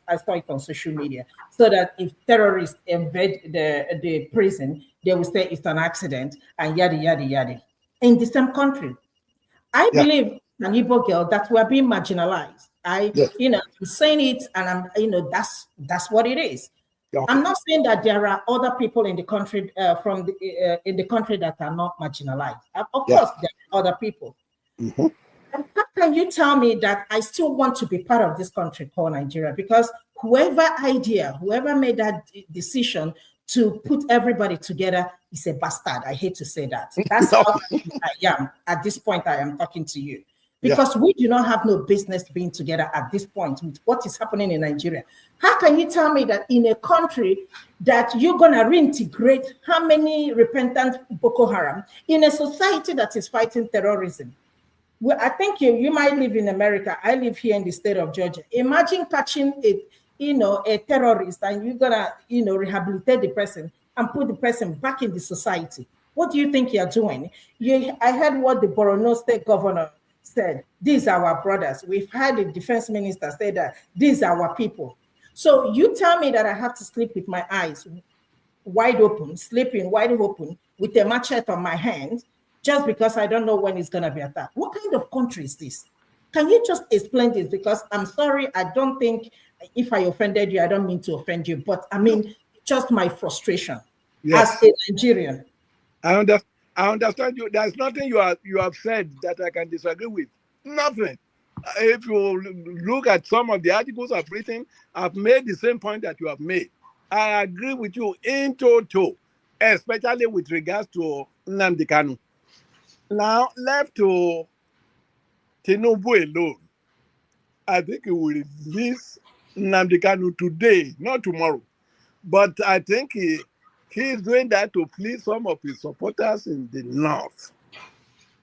[SPEAKER 6] I saw it on social media, so that if terrorists invade the prison, they will say it's an accident and yada, yada, yada. In the same country. I believe an Igbo girl that we're being marginalized. I'm saying it, and that's what it is. I'm not saying that there are other people in the country in the country that are not marginalized. Of course, there are other people. And how can you tell me that I still want to be part of this country called Nigeria? Because whoever made that decision to put everybody together is a bastard. I hate to say that. That's how I am at this point. I am talking to you. Because we do not have no business being together at this point with what is happening in Nigeria. How can you tell me that in a country that you're going to reintegrate how many repentant Boko Haram in a society that is fighting terrorism? Well, I think you might live in America. I live here in the state of Georgia. Imagine catching a terrorist and you're going to, rehabilitate the person and put the person back in the society. What do you think you're doing? I heard what the Borno state governor said. These are our brothers. We've had the defense minister say that these are our people. So you tell me that I have to sleep with my eyes wide open, sleeping wide open with a machete on my hand just because I don't know when it's going to be attacked. What kind of country is this? Can you just explain this? Because I'm sorry, I don't think if I offended you, I don't mean to offend you, but I mean, just my frustration as a Nigerian.
[SPEAKER 2] I understand you. There's nothing you have said that I can disagree with. Nothing. If you look at some of the articles I've written, I've made the same point that you have made. I agree with you in toto. especially with regards to Nnamdi Kanu. Now, left to Tinubu alone, I think he will release Nnamdi Kanu today, not tomorrow. But I think he's doing that to please some of his supporters in the north.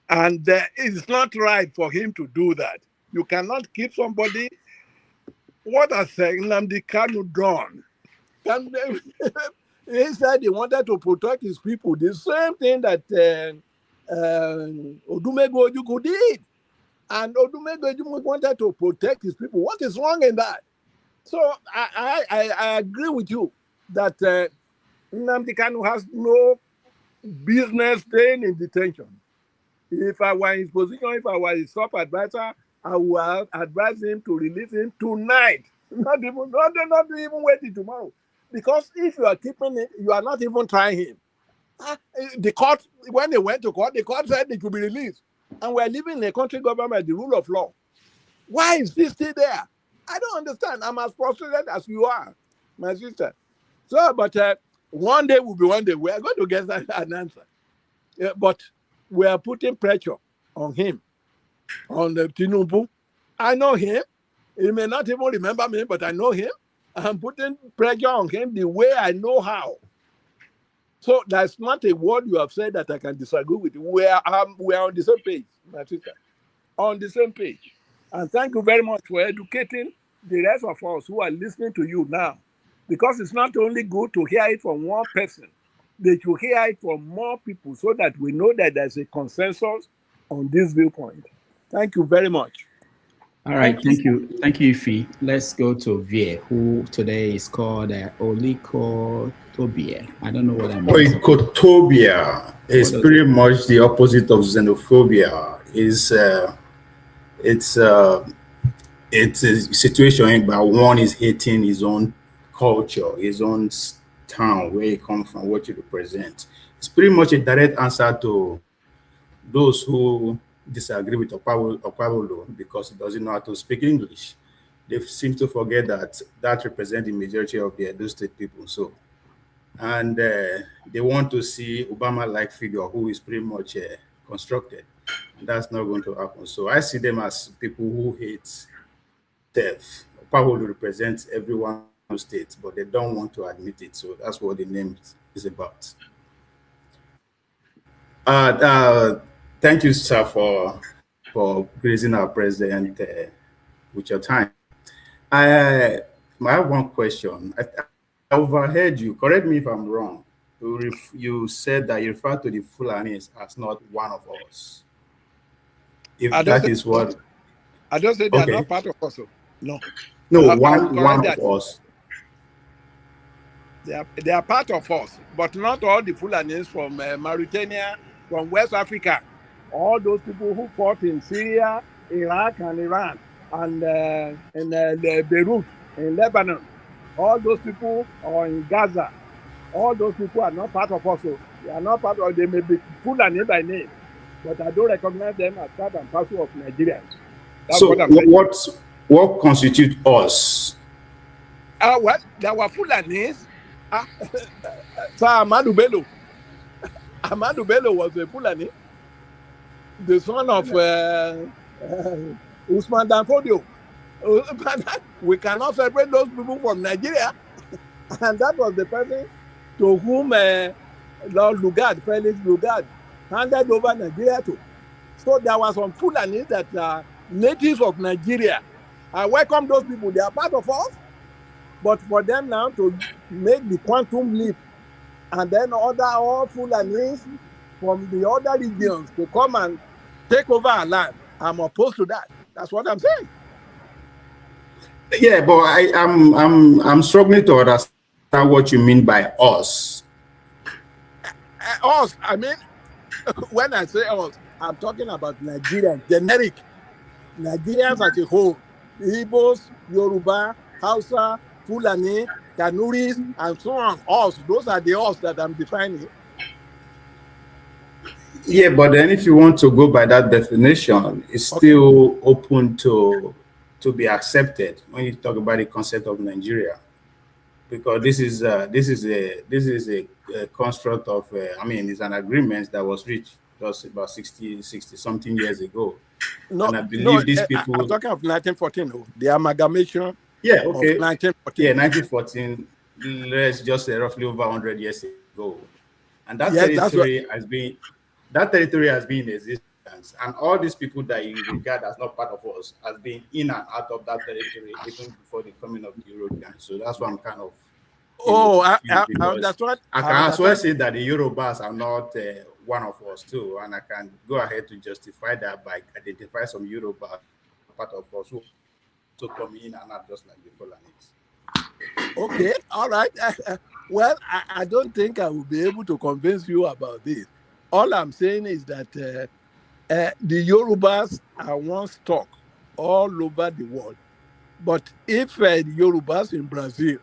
[SPEAKER 2] And it's not right for him to do that. You cannot keep somebody. What has Nnamdi Kanu done? He said he wanted to protect his people. The same thing that Odumegwu Ojukwu did. And Odumegwu Ojukwu wanted to protect his people. What is wrong in that? So I agree with you that Nnamdi Kanu has no business staying in detention. If I were in his position, if I were his top advisor, I would advise him to release him tonight. Not even waiting tomorrow. Because if you are keeping it, you are not even trying him. The court, when they went to court, the court said they could be released. And we're living in a country governed by the rule of law. Why is this still there? I don't understand. I'm as frustrated as you are, my sister. So, but one day will be one day. We are going to get an answer. But we are putting pressure on him, on the Tinubu. I know him. He may not even remember me, but I know him. I'm putting pressure on him the way I know how. So that's not a word you have said that I can disagree with. We are on the same page, my sister. On the same page. And thank you very much for educating the rest of us who are listening to you now. Because it's not only good to hear it from one person, they should hear it from more people so that we know that there's a consensus on this viewpoint. Thank you very much.
[SPEAKER 4] All right, thank you, Ife. Let's go to Vie, who today is called Olikotobia. I don't know what I mean.
[SPEAKER 7] Oikotobia is pretty much the opposite of xenophobia. It's a situation where one is hating his own culture, his own town, where he comes from, what you represent. It's pretty much a direct answer to those who disagree with Okwabolo because he doesn't know how to speak English. They seem to forget that represents the majority of the Edo State people. So, and they want to see Obama-like figure who is pretty much constructed. That's not going to happen. So I see them as people who hate theft. Okwabolo represents everyone in the state, but they don't want to admit it. So that's what the name is about. Thank you, sir, for praising our president with your time. I have one question. I overheard you. Correct me if I'm wrong. You said that you refer to the Fulanis as not one of us. If that is what
[SPEAKER 2] I just said they are not part of us. No.
[SPEAKER 7] No, one of us.
[SPEAKER 2] They are part of us, but not all the Fulanis from Mauritania, from West Africa. All those people who fought in Syria, Iraq, and Iran, and in Beirut, in Lebanon, all those people are in Gaza. All those people are not part of us. They are not part of. They may be Fulani by name, but I don't recognize them as part and parcel of Nigerians. That's
[SPEAKER 7] so what constitutes us?
[SPEAKER 2] Well, there were Fulanis. Sir Ahmadu Bello. Ahmadu Bello was a Fulani, the son of Usman Danfodio. We cannot separate those people from Nigeria. And that was the person to whom Lord Lugard, Felix Lugard, handed over Nigeria to. So there were some Fulani that are natives of Nigeria. I welcome those people. They are part of us. But for them now to make the quantum leap and then all Fulanis from the other regions to come and take over our land, I'm opposed to that. That's what I'm saying.
[SPEAKER 7] Yeah, but I'm struggling to understand what you mean by us.
[SPEAKER 2] Us, I mean, when I say us, I'm talking about Nigerians, generic. Nigerians as a whole. Igbos, Yoruba, Hausa, Fulani, Kanuris, and so on. Us, those are the us that I'm defining.
[SPEAKER 7] Yeah, but then if you want to go by that definition, it's still open to be accepted when you talk about the concept of Nigeria, because this is a construct of, it's an agreement that was reached just about 60 something years ago.
[SPEAKER 2] No,
[SPEAKER 7] and I believe these people.
[SPEAKER 2] I'm talking of 1914, the amalgamation.
[SPEAKER 7] Yeah, okay.
[SPEAKER 2] Of 1914.
[SPEAKER 7] Yeah, 1914. Let's just say roughly over 100 years ago, and that
[SPEAKER 2] Yes,
[SPEAKER 7] territory has been in existence, and all these people that you regard as not part of us has been in and out of that territory even before the coming of the Europeans. So that's why I'm kind of.
[SPEAKER 2] I understand.
[SPEAKER 7] I can as well say that the Yorubas are not one of us too, and I can go ahead to justify that by identify some Yoruba part of us who also come in and out just like the Fulanis.
[SPEAKER 2] Okay, all right. Well, I don't think I will be able to convince you about this. All I'm saying is that the Yorubas are one stock all over the world. But if the Yorubas in Brazil,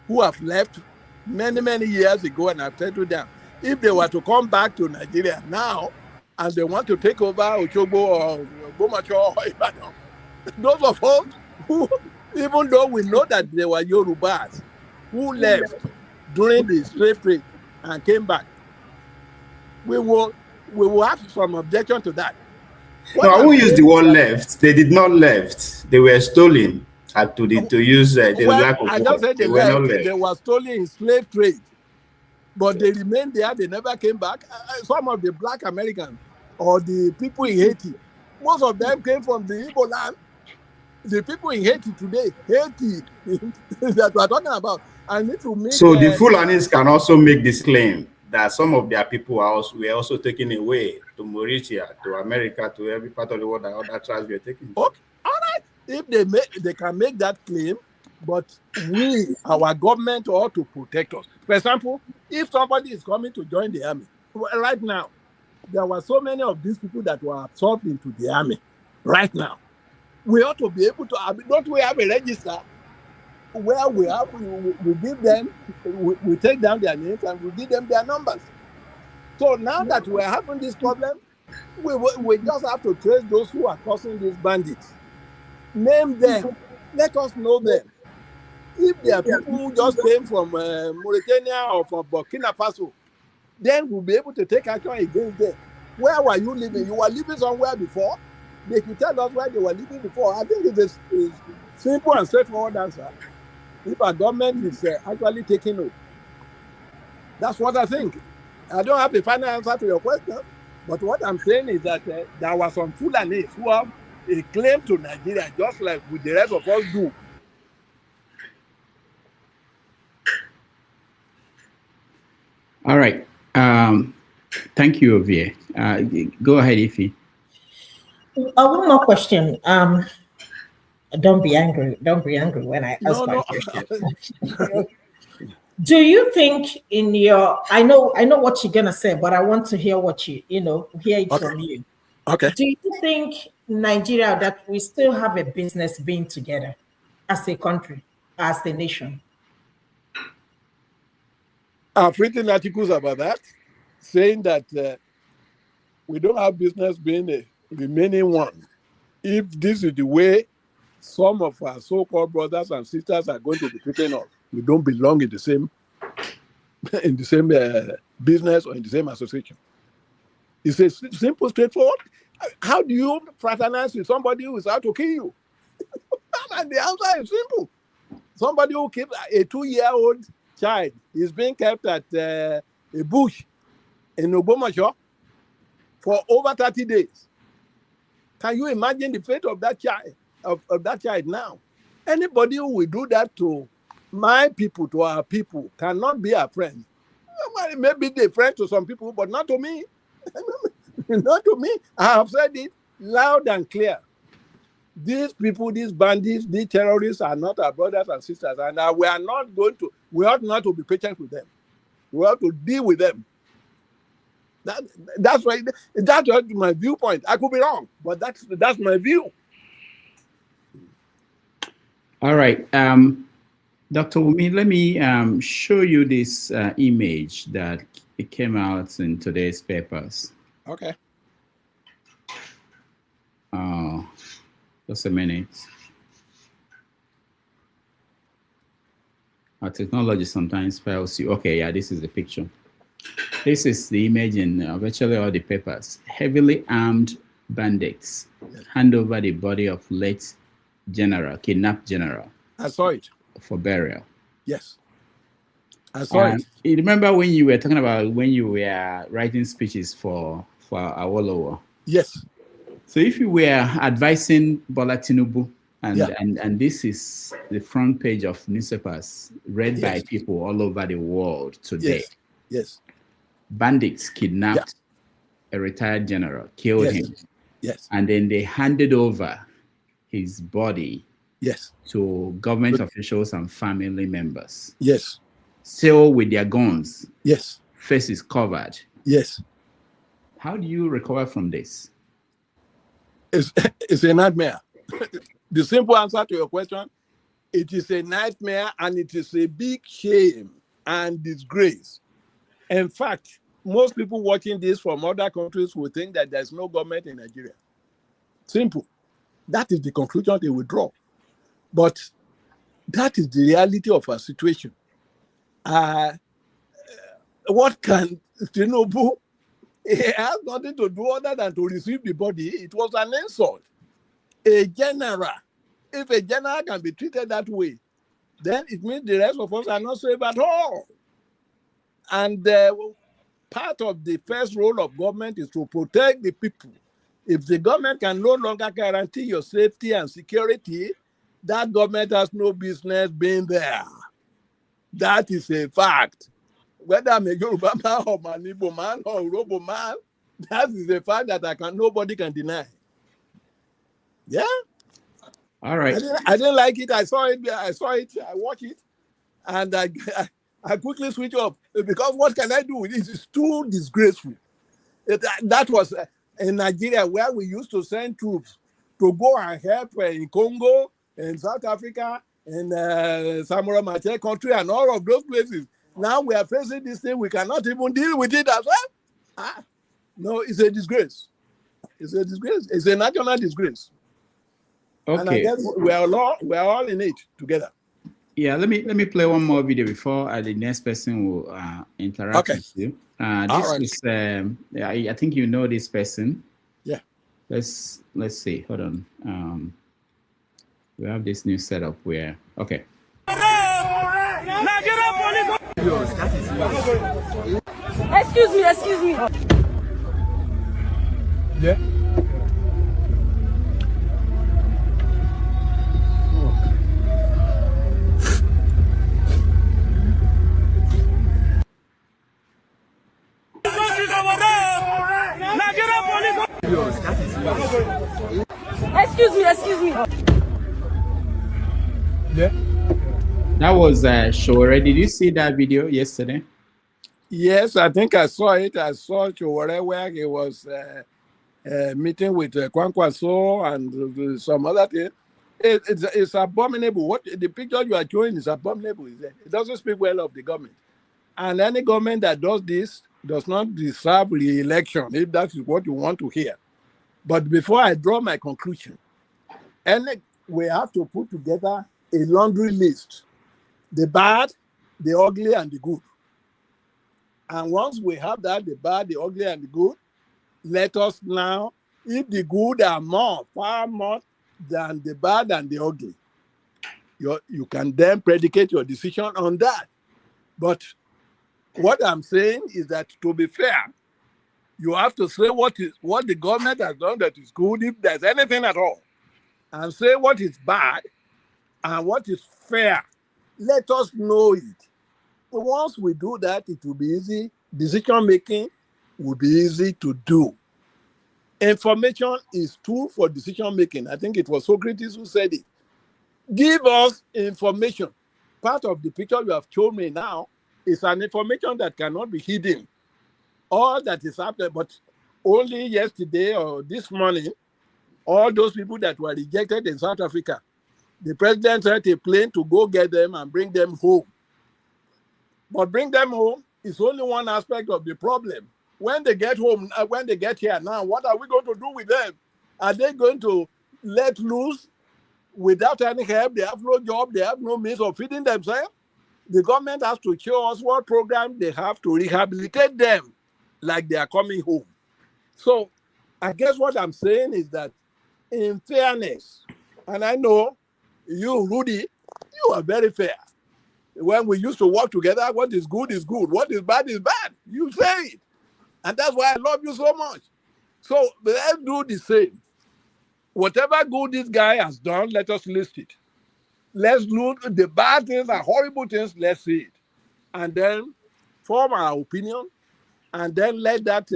[SPEAKER 2] who have left many, many years ago and have settled down, if they were to come back to Nigeria now and they want to take over Oshogbo or Bomacho or Ibadan, those of us who, even though we know that they were Yorubas who left during the slave trade and came back, we will have some objection to that.
[SPEAKER 7] No, I won't use the word left. They did not left. They were stolen. To use the lack of.
[SPEAKER 2] I don't say they left. They were stolen in slave trade, but they remained there. They never came back. Some of the Black Americans or the people in Haiti, most of them came from the Igbo land. The people in Haiti today, Haiti that we're talking about, I need to make.
[SPEAKER 7] So the Fulanis can also make this claim that some of their people were also taken away to Mauritius, to America, to every part of the world that other tribes were taken.
[SPEAKER 2] Okay, all right. If they can make that claim, but our government ought to protect us. For example, if somebody is coming to join the army, right now, there were so many of these people that were absorbed into the army. Right now, we ought to be able to. Don't we have a register where we give them, we take down their names and we give them their numbers. So now that we're having this problem, we just have to trace those who are causing these bandits. Name them. Let us know them. If there are people who just came from Mauritania or from Burkina Faso, then we'll be able to take action against them. Where were you living? You were living somewhere before? They could tell us where they were living before. I think it's a simple and straightforward answer. If our government is actually taking note. That's what I think. I don't have a final answer to your question, but what I'm saying is that there were some Fulanis who have a claim to Nigeria, just like with the rest of us do.
[SPEAKER 4] All right. Thank you, Ovie. Go ahead, Ify.
[SPEAKER 6] One more question. Don't be angry. Don't be angry when I ask my question. Do you think in your, I know what you're gonna say, but I want to hear what hear it from you.
[SPEAKER 2] Okay.
[SPEAKER 6] Do you think Nigeria that we still have a business being together as a country, as a nation?
[SPEAKER 2] I've written articles about that, saying that we don't have business being a remaining one. If this is the way some of our so-called brothers and sisters are going to be treating us, we don't belong in the same business or in the same association. It's a simple, straightforward. How do you fraternize with somebody who is out to kill you? And the answer is simple. Somebody who keeps a 2-year-old child is being kept at a bush in Ogbomoso for over 30 days. Can you imagine the fate of that child, of that child now? Anybody who will do that to my people, to our people, cannot be our friend. Maybe they're friend to some people, but not to me. Not to me. I have said it loud and clear. These people, these bandits, these terrorists are not our brothers and sisters, and we ought not to be patient with them. We ought to deal with them. That's right. That's my viewpoint. I could be wrong, but that's my view.
[SPEAKER 4] All right. Dr. Wunmi, let me show you this image that it came out in today's papers.
[SPEAKER 2] Okay.
[SPEAKER 4] Just a minute. our technology sometimes fails you. Okay, yeah, this is the picture. This is the image in virtually all the papers. Heavily armed bandits hand over the body of late general, kidnapped general.
[SPEAKER 2] I saw it.
[SPEAKER 4] For burial.
[SPEAKER 2] Yes. I saw it.
[SPEAKER 4] You remember when you were talking about when you were writing speeches for Awolowo?
[SPEAKER 2] Yes.
[SPEAKER 4] So if you were advising Bola Tinubu, and this is the front page of newspapers read by people all over the world today.
[SPEAKER 2] Yes.
[SPEAKER 4] Bandits kidnapped a retired general, killed him.
[SPEAKER 2] Yes.
[SPEAKER 4] And then they handed over his body to government officials and family members.
[SPEAKER 2] Yes.
[SPEAKER 4] Still with their guns.
[SPEAKER 2] Yes.
[SPEAKER 4] Faces covered.
[SPEAKER 2] Yes.
[SPEAKER 4] How do you recover from this?
[SPEAKER 2] It's a nightmare. The simple answer to your question, it is a nightmare and it is a big shame and disgrace. In fact, most people watching this from other countries will think that there's no government in Nigeria. Simple. That is the conclusion they will draw. But that is the reality of our situation. What can Tinubu? It has nothing to do other than to receive the body. It was an insult. A general, if a general can be treated that way, then it means the rest of us are not safe at all. And part of the first role of government is to protect the people. If the government can no longer guarantee your safety and security, that government has no business being there. That is a fact. Whether I'm a Yoruba man or an Igbo man or a Robo man, that is a fact that nobody can deny. Yeah.
[SPEAKER 4] All right.
[SPEAKER 2] I didn't like it. I saw it. I watched it, and I quickly switch off because what can I do? It is too disgraceful. That was in Nigeria where we used to send troops to go and help in Congo, in South Africa, in Samora Machel country, and all of those places. Now we are facing this thing. We cannot even deal with it as well. No, it's a disgrace. It's a disgrace. It's a national disgrace.
[SPEAKER 4] Okay.
[SPEAKER 2] And I guess we are all in it together.
[SPEAKER 4] Yeah, let me play one more video before the next person will interact with you. This is I think you know this person.
[SPEAKER 2] Yeah.
[SPEAKER 4] Let's see. Hold on. We have this new setup where
[SPEAKER 8] Excuse me.
[SPEAKER 3] Yeah.
[SPEAKER 8] Excuse me.
[SPEAKER 3] Yeah.
[SPEAKER 4] that was Shore. Did you see that video yesterday?
[SPEAKER 2] Yes, I think I saw it. I saw Shore where he was meeting with Kwankwaso and some other thing. It's abominable. What the picture you are showing is abominable. It doesn't speak well of the government. And any government that does this does not deserve re-election, if that is what you want to hear. But before I draw my conclusion, we have to put together a laundry list: the bad, the ugly, and the good. And once we have that, the bad, the ugly, and the good, let us now, if the good are far more than the bad and the ugly, you can then predicate your decision on that. But what I'm saying is that, to be fair, you have to say what the government has done that is good, if there's anything at all, and say what is bad and what is fair. Let us know it. Once we do that, it will be easy. Decision making will be easy to do. Information is tool for decision making. I think it was Socrates who said it. Give us information. Part of the picture you have shown me now is an information that cannot be hidden. All that is happening, but only yesterday or this morning, all those people that were rejected in South Africa, the president sent a plane to go get them and bring them home. But bring them home is only one aspect of the problem. When they get home, when they get here now, what are we going to do with them? Are they going to let loose without any help? They have no job. They have no means of feeding themselves. The government has to show us what program they have to rehabilitate them like they are coming home. So I guess what I'm saying is that in fairness, and I know you, Rudy, you are very fair. When we used to work together, what is good is good. What is bad is bad. You say it. And that's why I love you so much. So let's do the same. Whatever good this guy has done, let us list it. Let's look at the bad things and horrible things, let's see it. And then form our opinion, and then let that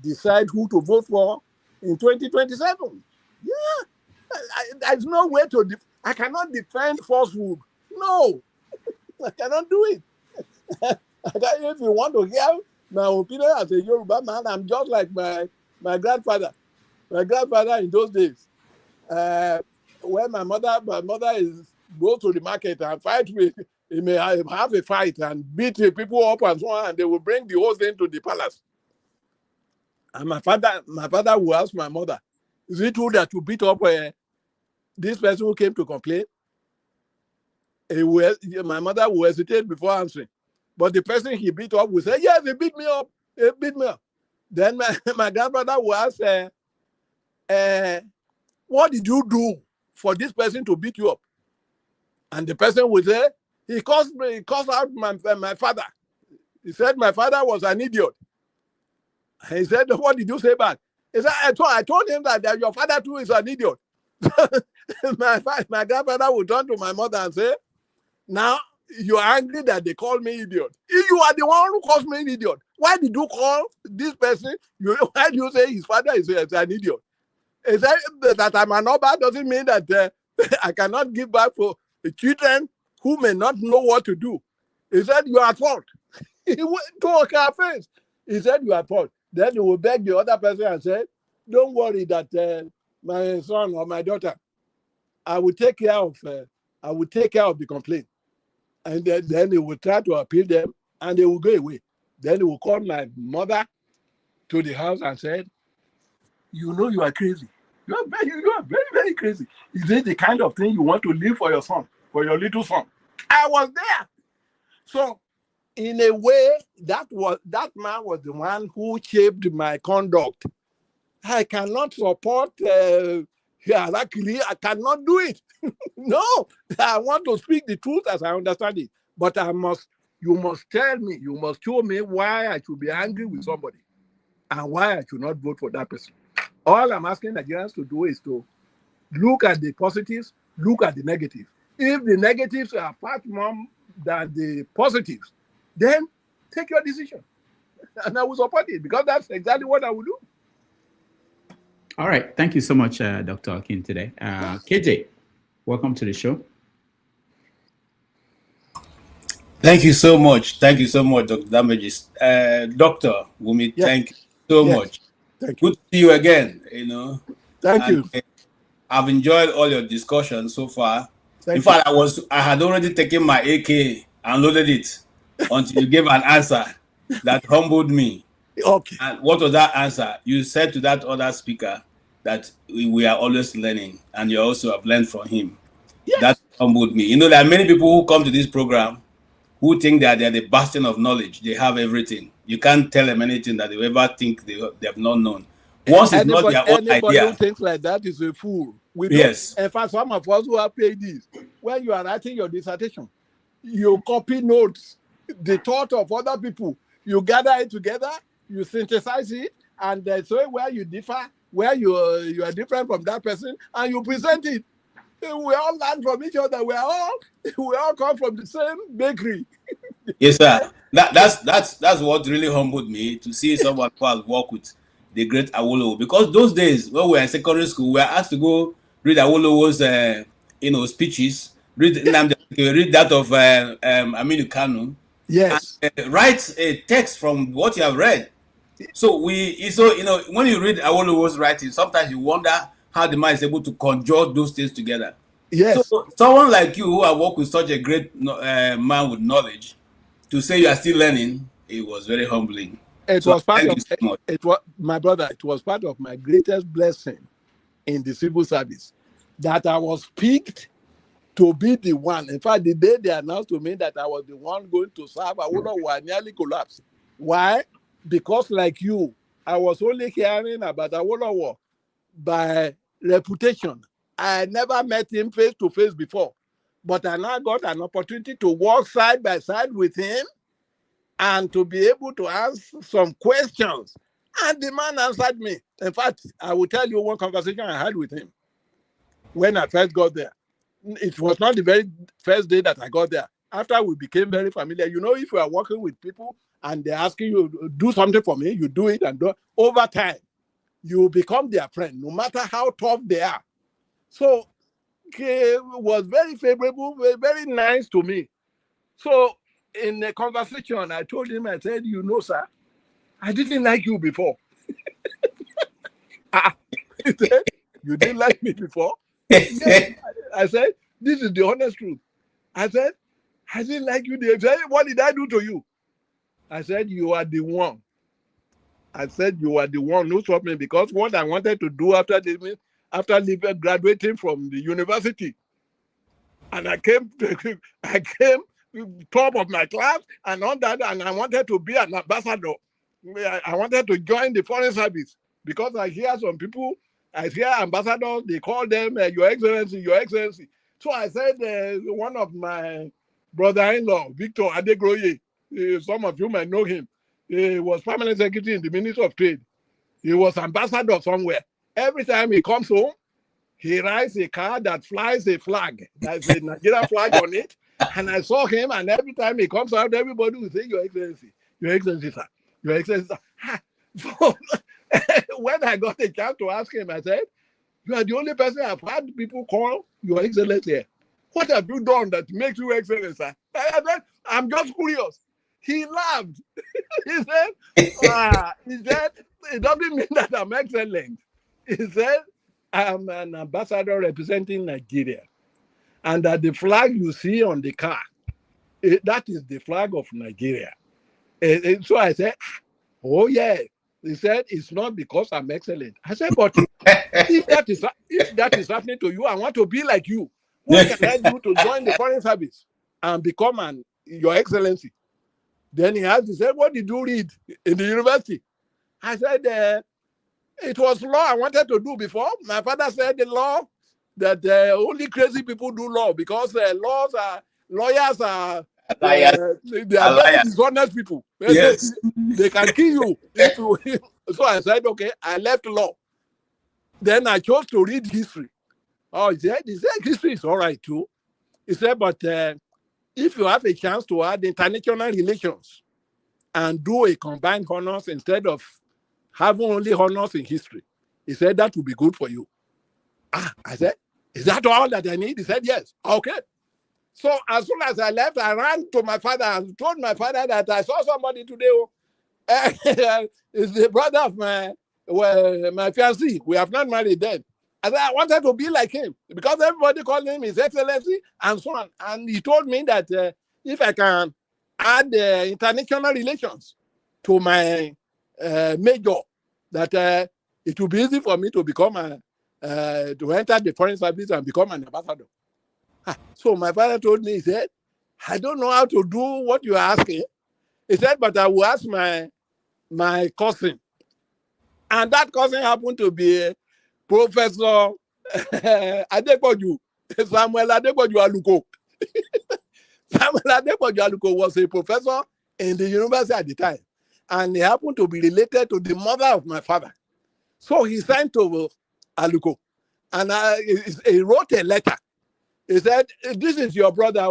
[SPEAKER 2] decide who to vote for in 2027. Yeah. There's no way to, I cannot defend falsehood. No, I cannot do it. If you want to hear my opinion as a Yoruba man, I'm just like my grandfather. My grandfather in those days, when my mother is go to the market and fight with, he may have a fight and beat the people up and so on, and they will bring the whole thing to the palace. And my father will ask my mother, is it true that you beat up this person who came to complain? My mother will hesitate before answering. But the person he beat up will say, yes, he beat me up. He beat me up. Then my grandfather will ask, what did you do for this person to beat you up? And the person will say, he caused out my father. He said my father was an idiot. He said, what did you say back? He said, I told him that your father too is an idiot. My grandfather would turn to my mother and say, now you are angry that they call me idiot. If you are the one who calls me an idiot, why did you call this person? Why do you say his father is an idiot? He said that I'm an Oba doesn't mean that I cannot give back for children who may not know what to do. He said, you are at fault. He went to her face. He said, you are at fault. Then he will beg the other person and say, don't worry that my son or my daughter, I will take care of the complaint. And then he will try to appeal them and they will go away. Then he will call my mother to the house and said, you know you are crazy. You are very, very crazy. Is it the kind of thing you want to leave for your son, for your little son? I was there. So in a way, that man was the one who shaped my conduct. I cannot support hierarchy. I cannot do it. No, I want to speak the truth as I understand it. But you must tell me, you must show me why I should be angry with somebody and why I should not vote for that person. All I'm asking Nigerians to do is to look at the positives, look at the negatives. If the negatives are far more than the positives, then take your decision. And I will support it because that's exactly what I will do.
[SPEAKER 4] All right. Thank you so much, Dr. Akintide. KJ, welcome to the show.
[SPEAKER 7] Thank you so much. Thank you so much, Dr. Damages. Dr. Wunmi, yes. Thank you so much.
[SPEAKER 2] Thank you.
[SPEAKER 7] Good to see you again.
[SPEAKER 2] Thank you.
[SPEAKER 7] I've enjoyed all your discussions so far. In fact, I had already taken my AK and loaded it until you gave an answer that humbled me.
[SPEAKER 2] Okay.
[SPEAKER 7] And what was that answer? You said to that other speaker that we are always learning, and you also have learned from him. Yes. That humbled me. There are many people who come to this program who think that they are the bastion of knowledge. They have everything. You can't tell them anything that they ever think they have not known. Once it's not their own idea.
[SPEAKER 2] Anybody who thinks like that is a fool.
[SPEAKER 7] Yes.
[SPEAKER 2] In fact, some of us who have PhDs, when you are writing your dissertation, you copy notes, the thought of other people, you gather it together, you synthesize it, and so where you differ, where you are different from that person, and you present it. We all learn from each other. We all come from the same bakery.
[SPEAKER 7] Yes, sir. That's what really humbled me, to see someone who has worked with the great Awolowo. Because those days when we were in secondary school, we were asked to go read Awolowo's speeches, read that of Aminu Kanu.
[SPEAKER 2] Yes.
[SPEAKER 7] And, write a text from what you have read. So when you read Awolowo's writing, sometimes you wonder how the man is able to conjure those things together.
[SPEAKER 2] Yes.
[SPEAKER 7] So someone like you who have worked with such a great man with knowledge, to say you are still learning, it was very humbling.
[SPEAKER 2] It was part of my greatest blessing in the civil service, that I was picked to be the one. In fact, the day they announced to me that I was the one going to serve, I nearly collapsed. Why? Because like you, I was only hearing about Awolowo by reputation. I never met him face to face before, but I now got an opportunity to walk side by side with him and to be able to answer some questions. And the man answered me. In fact, I will tell you one conversation I had with him when I first got there. It was not the very first day that I got there. After we became very familiar, you know, if you are working with people and they're asking you, do something for me, you do it, and over time, you become their friend, no matter how tough they are. So he was very favorable, very nice to me. So in the conversation, I told him, I said, you know, sir, I didn't like you before. He said, you didn't like me before? Yes. I said, this is the honest truth. I said, I didn't like you. He said, what did I do to you? I said, you are the one. I said, you are the one who stopped me, because what I wanted to do after graduating from the university, and I came top of my class and all that, and I wanted to be an ambassador. I wanted to join the foreign service, because I hear some people, I hear ambassadors, they call them Your Excellency, Your Excellency. So I said, one of my brother-in-law, Victor Adegroye, some of you might know him. He was permanent secretary in the Ministry of Trade. He was ambassador somewhere. Every time he comes home, he rides a car that flies a flag. There's a Nigerian flag on it. And I saw him, and every time he comes out, everybody will say, Your Excellency, sir. Your Excellency, sir. So when I got a chance to ask him, I said, you are the only person I've had people call Your Excellency. What have you done that makes you Excellency, sir? I said, I'm just curious. He laughed. He said, it doesn't mean that I'm excellent. He said, I'm an ambassador representing Nigeria. And that the flag you see on the car, that is the flag of Nigeria. So I said, oh yeah. He said, it's not because I'm excellent. I said, but if that is happening to you, I want to be like you. What can I do to join the foreign service and become Your Excellency? Then he asked, he said, what did you read in the university? I said, it was law I wanted to do before. My father said the law that only crazy people do law, because lawyers are they are very dishonest people.
[SPEAKER 7] Yes.
[SPEAKER 2] They can kill you. So I said, okay, I left law. Then I chose to read history. Oh, he said history is all right too. He said, but if you have a chance to add international relations and do a combined honors instead of having only honors in history, he said that would be good for you. I said, is that all that I need? He said, yes. Okay. So as soon as I left, I ran to my father and told my father that I saw somebody today. It's the brother of my fiancée. We have not married then. I said, I wanted to be like him, because everybody called him His Excellency and so on. And he told me that if I can add international relations to my major, that it will be easy for me to become to enter the foreign service and become an ambassador. So my father told me, he said, I don't know how to do what you are asking. He said, but I will ask my cousin. And that cousin happened to be Professor Adepoju, Samuel Adepoju Aluko. Samuel Adepoju Aluko was a professor in the university at the time. And he happened to be related to the mother of my father. So he sent to Aluko. And he wrote a letter. He said, this is your brother.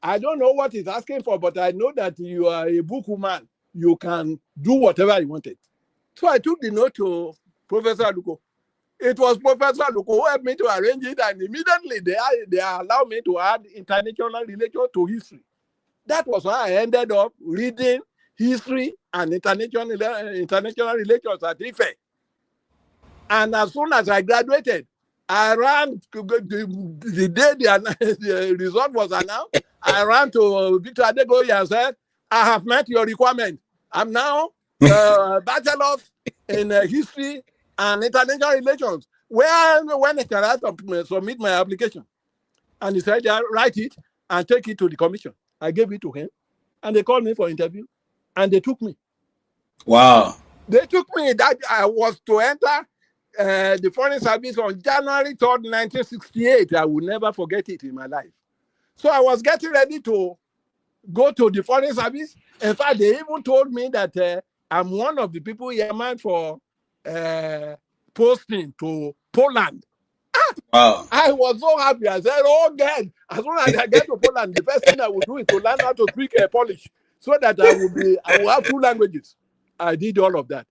[SPEAKER 2] I don't know what he's asking for, but I know that you are a bookwoman. You can do whatever you wanted. So I took the note to Professor Aluko. It was Professor Aluko who helped me to arrange it, and immediately they allowed me to add international relations to history. That was why I ended up reading history and international relations at Ife. And as soon as I graduated, I ran the day the result was announced. I ran to Victor Adegoye and said, I have met your requirement. I'm now bachelor's in history and international relations. When can I submit my application? And he said, yeah, write it and take it to the commission. I gave it to him. And they called me for interview. And they took me.
[SPEAKER 7] Wow.
[SPEAKER 2] They took me. That I was to enter the Foreign Service on January 3rd, 1968. I will never forget it in my life. So I was getting ready to go to the Foreign Service. In fact, they even told me that I'm one of the people earmarked for posting to Poland.
[SPEAKER 7] Wow.
[SPEAKER 2] I was so happy. I said, oh God, as soon as I get to Poland, the first thing I will do is to learn how to speak Polish so that I will have 2 languages. I did all of that.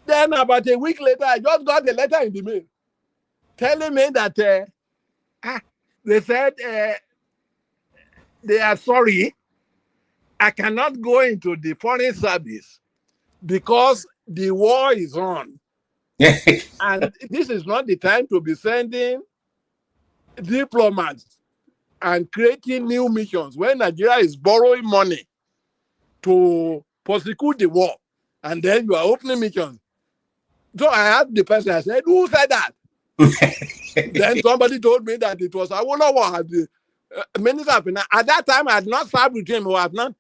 [SPEAKER 2] Then about a week later, I just got a letter in the mail telling me that they said they are sorry. I cannot go into the Foreign Service because the war is on. And this is not the time to be sending diplomats and creating new missions when Nigeria is borrowing money to prosecute the war. And then you are opening missions. So I asked the person, I said, who said that? Then somebody told me that it was Ahoro-Esinele, the Minister of Finance. At that time, I had not served with him, or I've not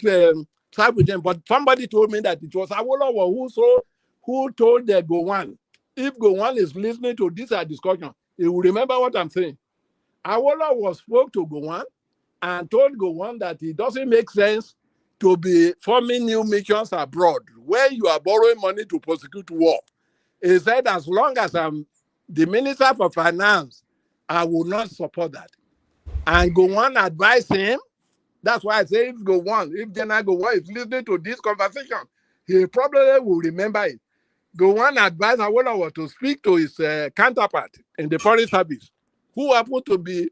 [SPEAKER 2] served with him, but somebody told me that it was Ahoro-Esinele who told the Gowon. If Gowon is listening to this discussion, he will remember what I'm saying. Ahoro-Esinele spoke to Gowon and told Gowon that it doesn't make sense to be forming new missions abroad where you are borrowing money to prosecute war. He said, as long as I'm the Minister for Finance, I will not support that. And Gowon advised him. That's why I say if General Gowon is listening to this conversation, he probably will remember it. Gowon advised Ahoro-Esinele to speak to his counterpart in the Foreign Service, who happened to be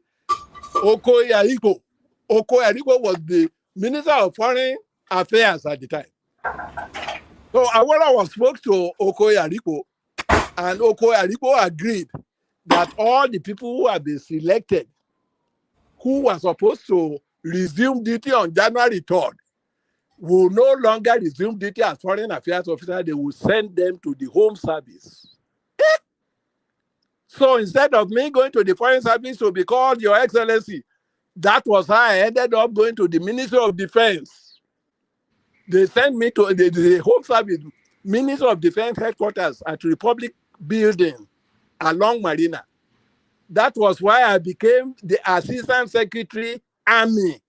[SPEAKER 2] Oyedokun. Oyedokun was the Minister of Foreign Affairs at the time. So Ahoro-Esinele spoke to Oyedokun, and Oyedokun agreed that all the people who have been selected, who were supposed to resume duty on January 3rd, will no longer resume duty as foreign affairs officers. They will send them to the Home Service. So instead of me going to the Foreign Service to be called Your Excellency, that was how I ended up going to the Ministry of Defense. They sent me to the Home Service, Ministry of Defense headquarters at Republic Building along Marina. That was why I became the Assistant Secretary Army.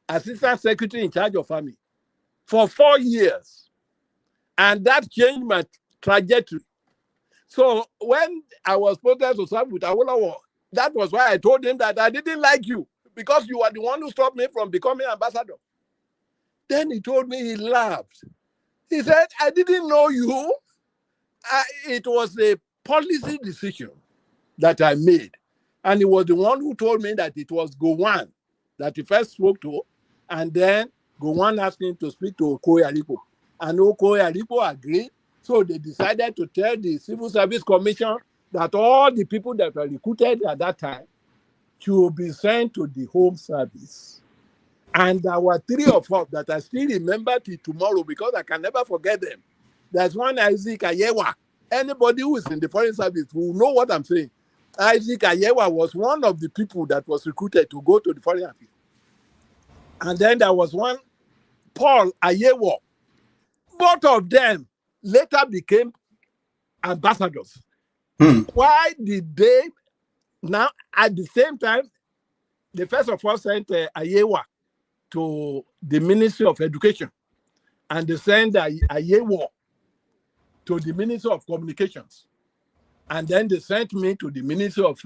[SPEAKER 2] Assistant Secretary in charge of Army for 4 years. And that changed my trajectory. So when I was posted to serve with Ahoro-Esinele, that was why I told him that I didn't like you because you are the one who stopped me from becoming ambassador. Then he told me, he laughed. He said, I didn't know you. It was a policy decision that I made. And he was the one who told me that it was Gowon that he first spoke to. And then Gowon asked him to speak to Oyedokun. And Oyedokun agreed. So they decided to tell the Civil Service Commission that all the people that were recruited at that time should be sent to the Home Service. And there were 3 of us that I still remember till tomorrow because I can never forget them. There's one Isaac Ayewa. Anybody who is in the Foreign Service will know what I'm saying. Isaac Ayewa was one of the people that was recruited to go to the Foreign Service. And then there was one, Paul Ayewa. Both of them later became ambassadors. Why did they now, at the same time, the first of all sent Ayewa to the Ministry of Education, and they sent Ayewa to the Ministry of Communications, and then they sent me to the Ministry of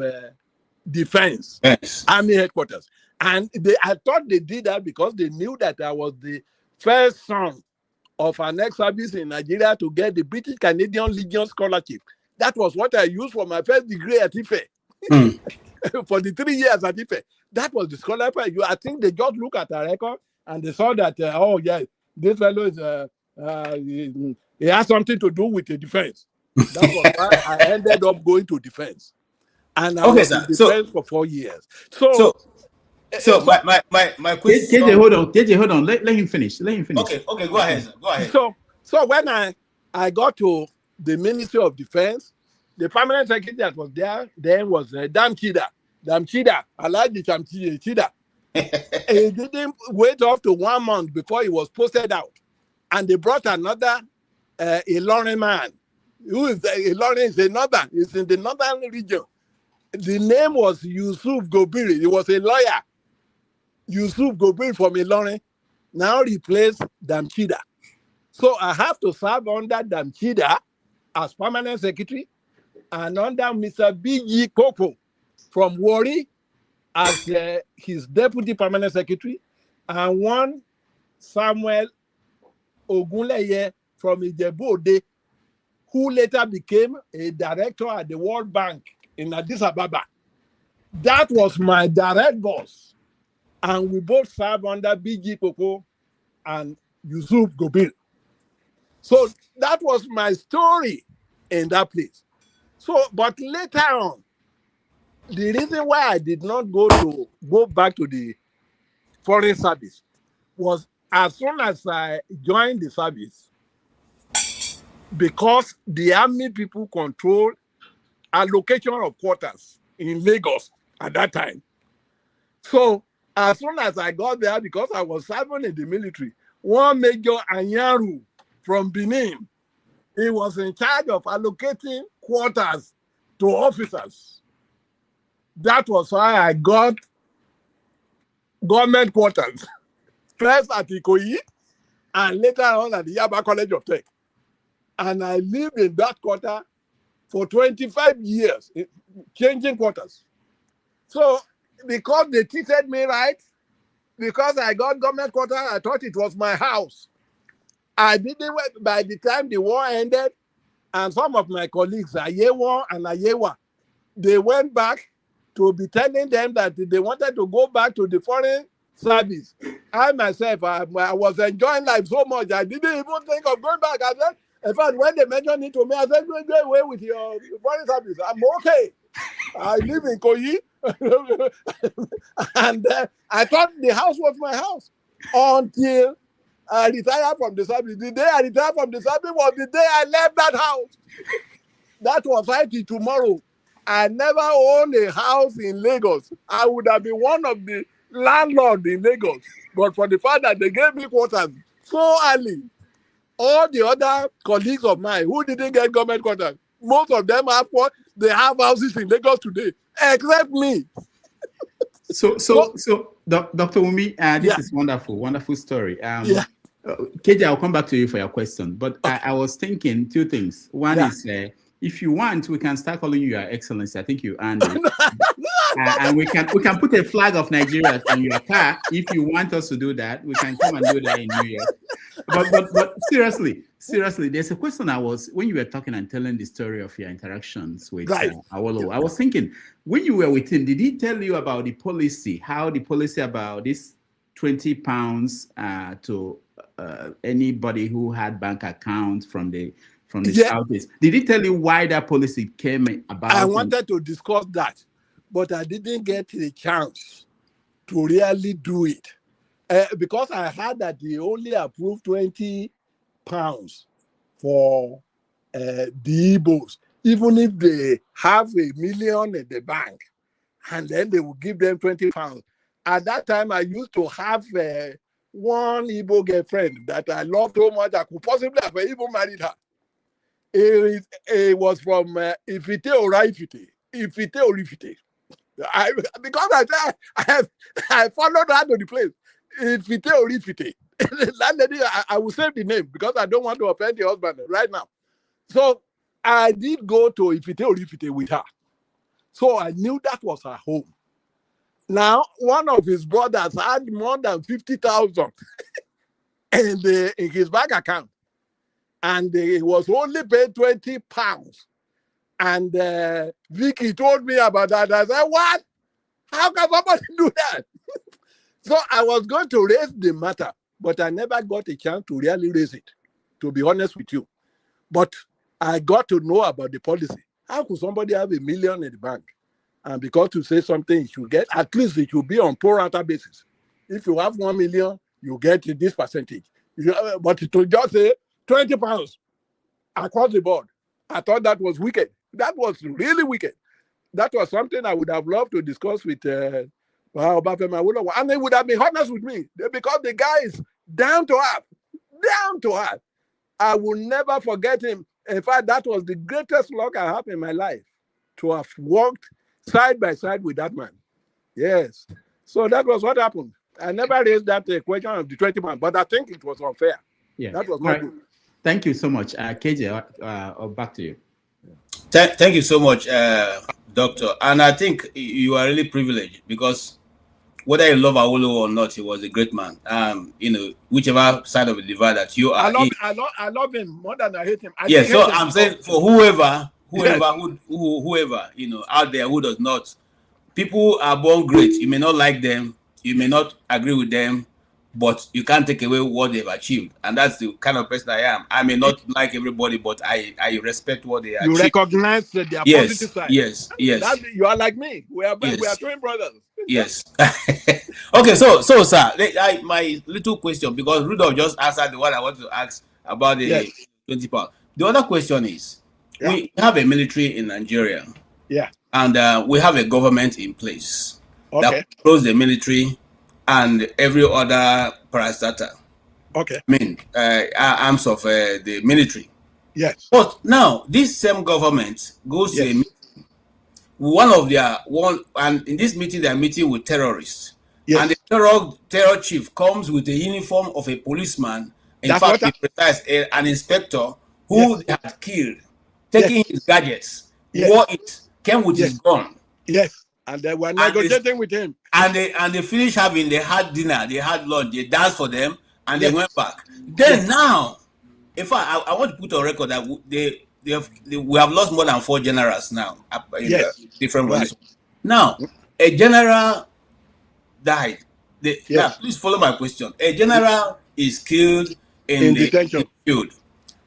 [SPEAKER 2] Defense, Army headquarters. And I thought they did that because they knew that I was the first son of an ex-service in Nigeria to get the British Canadian Legion Scholarship. That was what I used for my first degree at Ife. For the 3 years at Ife. That was the scholarship. I think they just looked at our record and they saw that, oh yeah, this fellow is, he has something to do with the defense. That was why I ended up going to defense. And I was in defense for 4 years. So
[SPEAKER 7] my question.
[SPEAKER 4] JJ, hold on. Let him finish.
[SPEAKER 7] Okay, go ahead. Go ahead.
[SPEAKER 2] So when I got to the Ministry of Defense, the permanent secretary that was there then was Dan Chida. Damchida, Alaji Chida. He didn't wait up to 1 month before he was posted out. And they brought another Ilorin man. Who is Ilorin? Is another. It's in the northern region. The name was Yusuf Gobiri. He was a lawyer. Yusuf Gobiri from Ilorin now replaced Damchida. So I have to serve under Damchida as permanent secretary and under Mr. B.G. Koko from Warri as his deputy permanent secretary, and one Samuel Ogunleye from Ijebu-Ode, who later became a director at the World Bank in Addis Ababa. That was my direct boss. And we both served under B.G. Koko and Yusuf Gobir. So that was my story in that place. So, but later on, the reason why I did not go back to the foreign service was as soon as I joined the service, because the army people control allocation of quarters in Lagos at that time. So as soon as I got there, because I was serving in the military, one Major Anyaru from Benin, he was in charge of allocating quarters to officers. That was why I got government quarters, first at Ikoyi and later on at the Yaba College of Tech. And I lived in that quarter for 25 years, changing quarters. So because they treated me right, because I got government quarters, I thought it was my house. I didn't wait. By the time the war ended, and some of my colleagues, Ayewa and Ayewa, they went back to be telling them that they wanted to go back to the foreign service. I myself, I was enjoying life so much, I didn't even think of going back. I said, in fact, when they mentioned it to me, I said, go away with your foreign service. I'm okay. I live in Koyi. And I thought the house was my house until I retired from the service. The day I retired from the service was the day I left that house. That was right till tomorrow. I never owned a house in Lagos. I would have been one of the landlords in Lagos. But for the fact that they gave me quarters so early, all the other colleagues of mine who didn't get government quarters, most of them they have houses in Lagos today, except me.
[SPEAKER 4] So, Dr. Wunmi, this is wonderful story. KJ, I'll come back to you for your question. But okay. I was thinking two things. One is, if you want, we can start calling you Your Excellency. I think you earned it. And we can put a flag of Nigeria on your car. If you want us to do that, we can come and do that in New York. But seriously, there's a question when you were talking and telling the story of your interactions with Awolowo, I was thinking, when you were with him, did he tell you about the policy, how the policy about this 20 pounds to anybody who had bank accounts from the Southeast? Did he tell you why that policy came about? I
[SPEAKER 2] wanted to discuss that, but I didn't get the chance to really do it because I heard that he only approved 20 pounds for the Igbos, even if they have $1 million in the bank, and then they will give them 20 pounds. At that time, I used to have one Igbo girlfriend that I loved so much I could possibly have even married her. It was from Ifite Oraifite. Ifite Orifite. Because I followed her to the place. Ifite Orifite. That lady, I will save the name because I don't want to offend the husband right now. So I did go to Ifite Orifite with her. So I knew that was her home. Now, one of his brothers had more than 50,000 in his bank account. And he was only paid 20 pounds. And Vicky told me about that. I said, what? How can somebody do that? So I was going to raise the matter, but I never got a chance to really raise it, to be honest with you. But I got to know about the policy. How could somebody have $1 million in the bank? And because to say something, you should get, at least it should be on pro rata basis. If you have 1 million, you get this percentage. But to just say 20 pounds across the board, I thought that was wicked. That was really wicked. that was something I would have loved to discuss with Obafemi Awolowo, and they would have been honest with me because the guy is down to earth, down to earth. I will never forget him. In fact, that was the greatest luck I have in my life, to have worked side by side with that man. Yes. So that was what happened. I never raised that question of the 20 man, but I think it was unfair.
[SPEAKER 4] Yeah.
[SPEAKER 2] That was not good.
[SPEAKER 4] Thank you so much. KJ, back to you.
[SPEAKER 7] Thank you so much, Doctor. And I think you are really privileged because whether you love Awolowo or not, he was a great man. You know, whichever side of the divide that you are
[SPEAKER 2] I love him more than I hate him.
[SPEAKER 7] Yes, so I'm saying for whoever, you know, out there who does not, people are born great. You may not like them, you may not agree with them, but you can't take away what they've achieved. And that's the kind of person I am. I may not like everybody, but I respect what they achieve.
[SPEAKER 2] You recognize their positive side.
[SPEAKER 7] Yes.
[SPEAKER 2] You are like me. We are twin brothers.
[SPEAKER 7] Yes. Okay, so sir, my little question, because Rudolph just answered the one I want to ask about the 20 pounds. The other question is, we have a military in Nigeria.
[SPEAKER 2] Yeah.
[SPEAKER 7] And we have a government in place that controls the military and every other parastatal.
[SPEAKER 2] Okay.
[SPEAKER 7] I mean, arms of the military.
[SPEAKER 2] Yes.
[SPEAKER 7] But now, this same government goes to a meeting. And in this meeting, they are meeting with terrorists. Yes. And the terror chief comes with the uniform of a policeman. In fact, to be precise, an inspector who they had killed, taking his gadgets, wore it, came with his gun.
[SPEAKER 2] Yes. And they were negotiating with him.
[SPEAKER 7] And they finished having, they had dinner, they had lunch, they danced for them, and they went back. Then now, in fact, I want to put on record that we have lost more than 4 generals now in different ones. Now, a general died. Now, please follow my question. A general is killed in the field.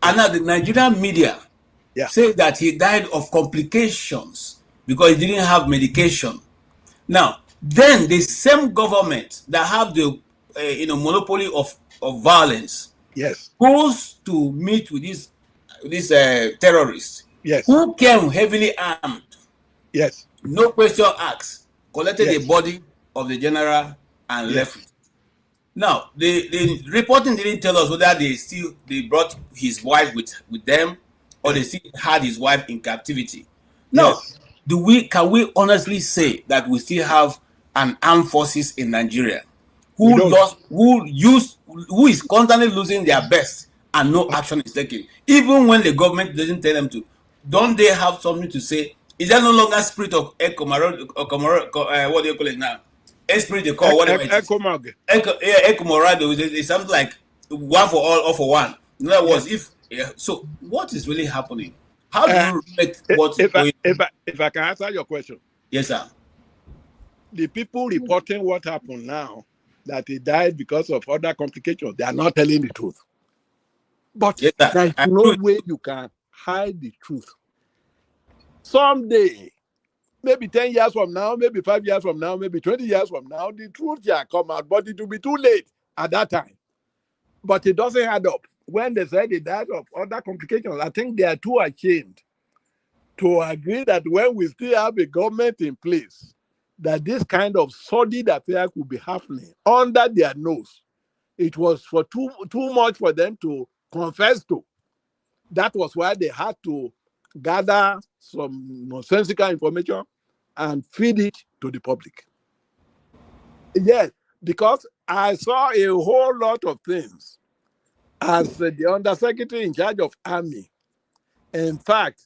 [SPEAKER 7] And now the Nigerian media say that he died of complications because he didn't have medication. Now, then the same government that have the monopoly of violence goes to meet with these terrorists who came heavily armed.
[SPEAKER 2] Yes.
[SPEAKER 7] No question asked. Collected the body of the general and left it. Now, the reporting didn't tell us whether they brought his wife with them or they still had his wife in captivity. Now, can we honestly say that we still have an armed forces in Nigeria who is constantly losing their best and no action is taken, even when the government doesn't tell them to? Don't they have something to say? Is there no longer spirit of what do you call it now? Esprit de corps, whatever it is. Ekomorado is something like one for all for one. In other words, so what is really happening? How do you relate what's going on?
[SPEAKER 2] If I can answer your question.
[SPEAKER 7] Yes, sir.
[SPEAKER 2] The people reporting what happened now, that he died because of other complications, they are not telling the truth. But there's no way you can hide the truth. Someday, maybe 10 years from now, maybe 5 years from now, maybe 20 years from now, the truth will come out, but it will be too late at that time. But it doesn't add up. When they said he died of other complications, I think they are too ashamed to agree that when we still have a government in place, that this kind of sordid affair could be happening under their nose. It was for too much for them to confess to. That was why they had to gather some nonsensical information and feed it to the public. Yes, because I saw a whole lot of things as the undersecretary in charge of army. In fact,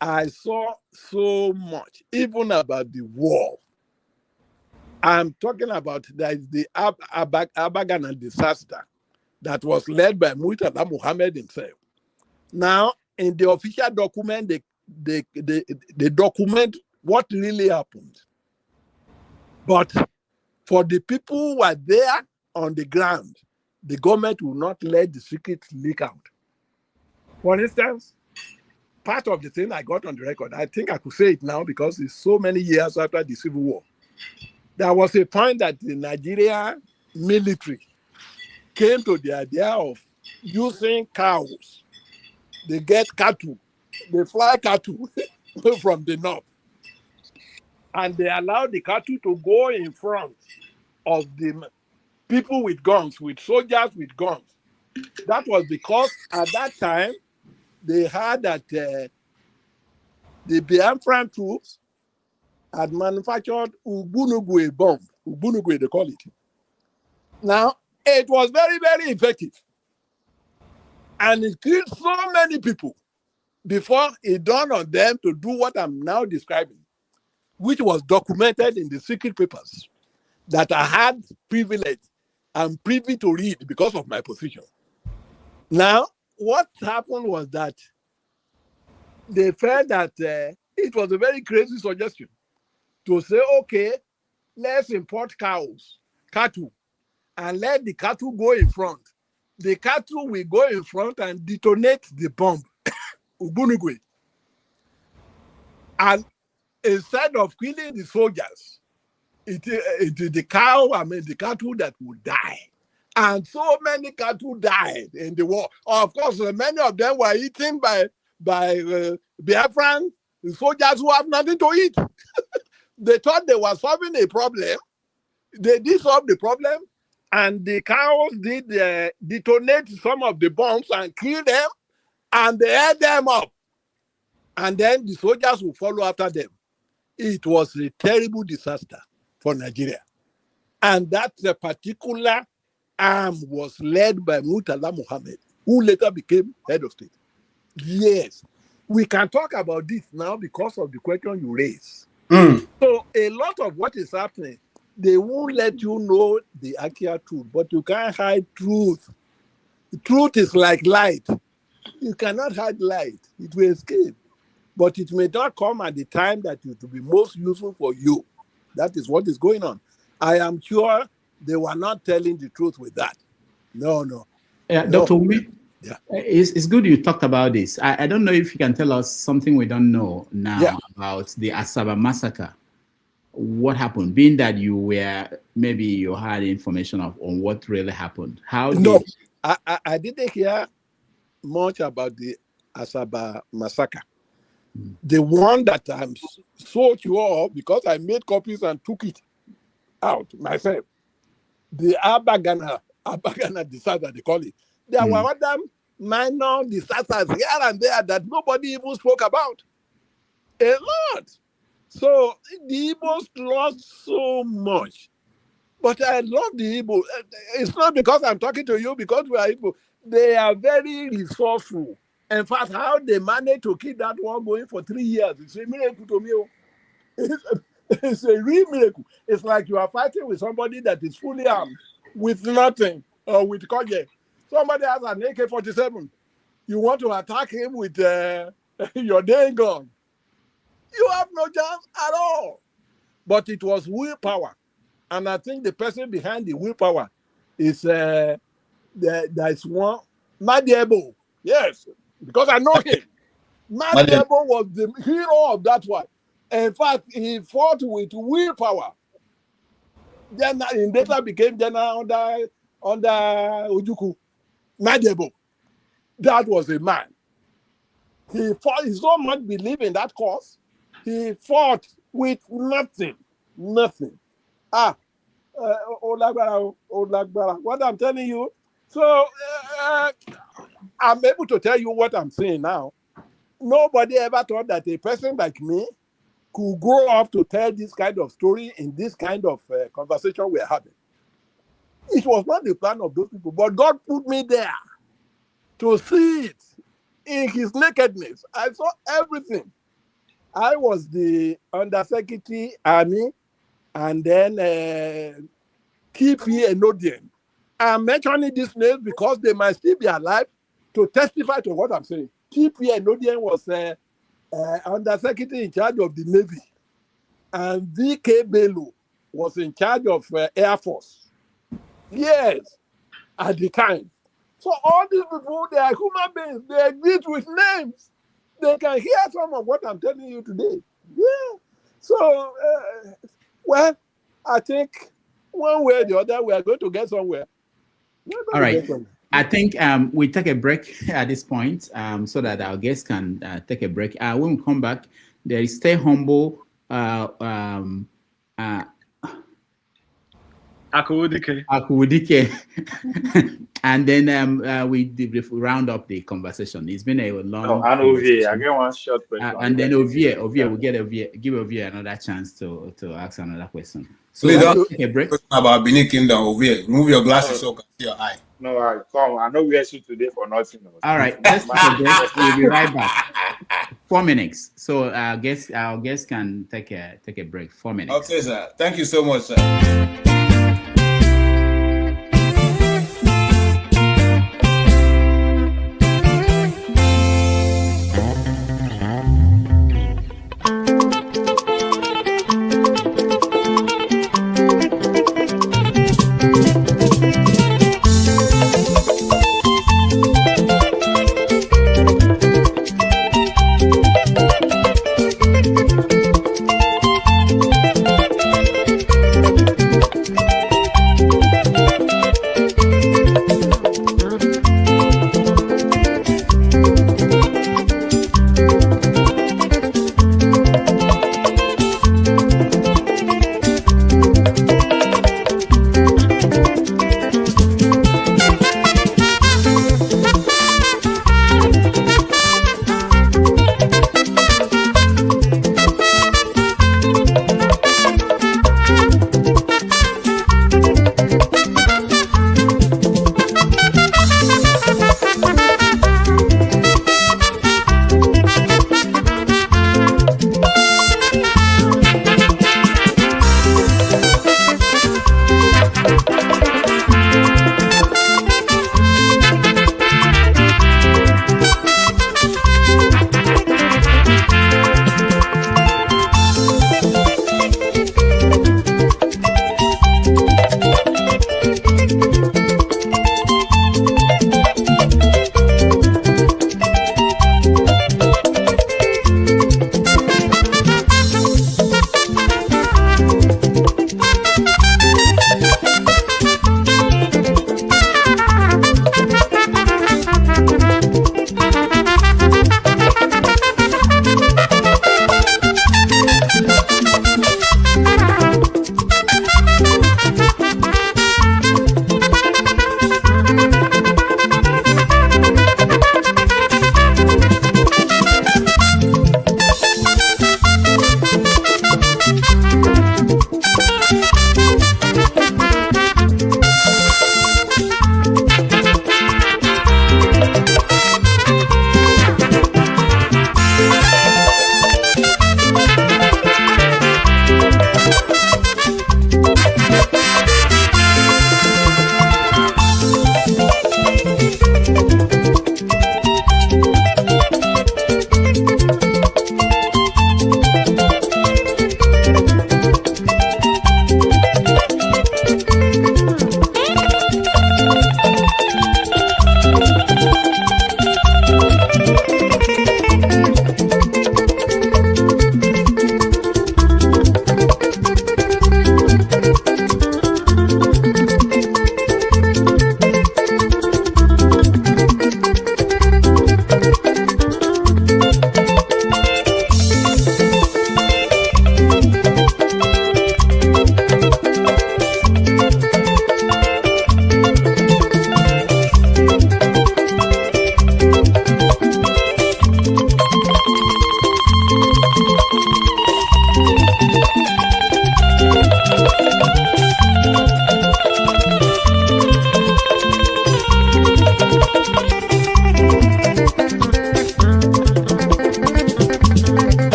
[SPEAKER 2] I saw so much, even about the war. I'm talking about the Abagana disaster that was led by Murtala Muhammad himself. Now, in the official document, they document what really happened. But for the people who were there on the ground, the government will not let the secret leak out. For instance, part of the thing I got on the record, I think I could say it now because it's so many years after the Civil War. There was a point that the Nigerian military came to the idea of using cows. They get cattle, they fly cattle from the north and they allowed the cattle to go in front of the people with guns, with soldiers with guns. That was because at that time they heard that the Biafran troops had manufactured Ubunugwe bomb. Ubunugwe, they call it. Now, it was very, very effective. And it killed so many people before it dawned on them to do what I'm now describing, which was documented in the secret papers that I had privilege and privy to read because of my position. Now, what happened was that they felt that it was a very crazy suggestion to say, okay, let's import cattle, and let the cattle go in front. The cattle will go in front and detonate the bomb, Ubunugwe. And instead of killing the soldiers, it is the cattle that would die. And so many cattle died in the war. Of course, many of them were eaten by Biafran soldiers who have nothing to eat. They thought they were solving a problem. They did solve the problem, and the cows did detonate some of the bombs and kill them, and they ate them up. And then the soldiers will follow after them. It was a terrible disaster for Nigeria. And that particular arm was led by Murtala Muhammad, who later became head of state. Yes, we can talk about this now because of the question you raised. So a lot of what is happening, they won't let you know the actual truth, but you can't hide truth. The truth is like light. You cannot hide light. It will escape, but it may not come at the time that it will be most useful for you. That is what is going on. I am sure they were not telling the truth with that. No.
[SPEAKER 4] Dr. Wunmi, it's good you talked about this. I don't know if you can tell us something we don't know now about the Asaba massacre. What happened? Being that you had information on what really happened.
[SPEAKER 2] I didn't hear much about the Asaba massacre. The one that I'm so sure of, because I made copies and took it out myself, the Abagana disaster, they call it. There were other minor disasters here and there that nobody even spoke about. A lot. So the Igbos lost so much. But I love the Igbo. It's not because I'm talking to you, because we are Igbo. They are very resourceful. In fact, how they managed to keep that war going for 3 years, it's a miracle to me. It's a real miracle. It's like you are fighting with somebody that is fully armed with nothing, or with Koje. Somebody has an AK-47. You want to attack him with your dang gun. You have no chance at all. But it was willpower. And I think the person behind the willpower is there's one, Madiebo. Yes, because I know him. Madiebo was the hero of that one. In fact, he fought with willpower. Then he later became general under Oyedokun. Madiebo. That was a man. He fought, he so much believed in that cause. He fought with nothing. Olagbara. What I'm telling you. So I'm able to tell you what I'm saying now. Nobody ever thought that a person like me could grow up to tell this kind of story in this kind of conversation we're having. It was not the plan of those people, but God put me there to see it in his nakedness. I saw everything. I was the Undersecretary Army, and then TP Enodian. I'm mentioning these names because they might still be alive to testify to what I'm saying. TP Enodian was Undersecretary in charge of the Navy, and VK Bello was in charge of Air Force. Yes, at the time. So all these people, they are human beings. They exist with names. They can hear some of what I'm telling you today. Yeah. So, well, I think one way or the other, we are going to get somewhere.
[SPEAKER 4] All right. I think we take a break at this point so that our guests can take a break. When we come back, there is Stay Humble Akuwudike. And then we round up the conversation. It's been a long
[SPEAKER 9] and Ovie, I get one short question.
[SPEAKER 4] And then Ovie will give Ovie another chance to ask another question. So
[SPEAKER 10] please don't
[SPEAKER 4] take a break.
[SPEAKER 10] About Benin Kingdom, Ovie. Remove your glasses so I can see your eye.
[SPEAKER 9] No, I come. I know we are today for nothing.
[SPEAKER 4] All right, let's take a break. We'll be right back. 4 minutes. So our guest can take a break. 4 minutes.
[SPEAKER 10] Okay, sir. Thank you so much, sir.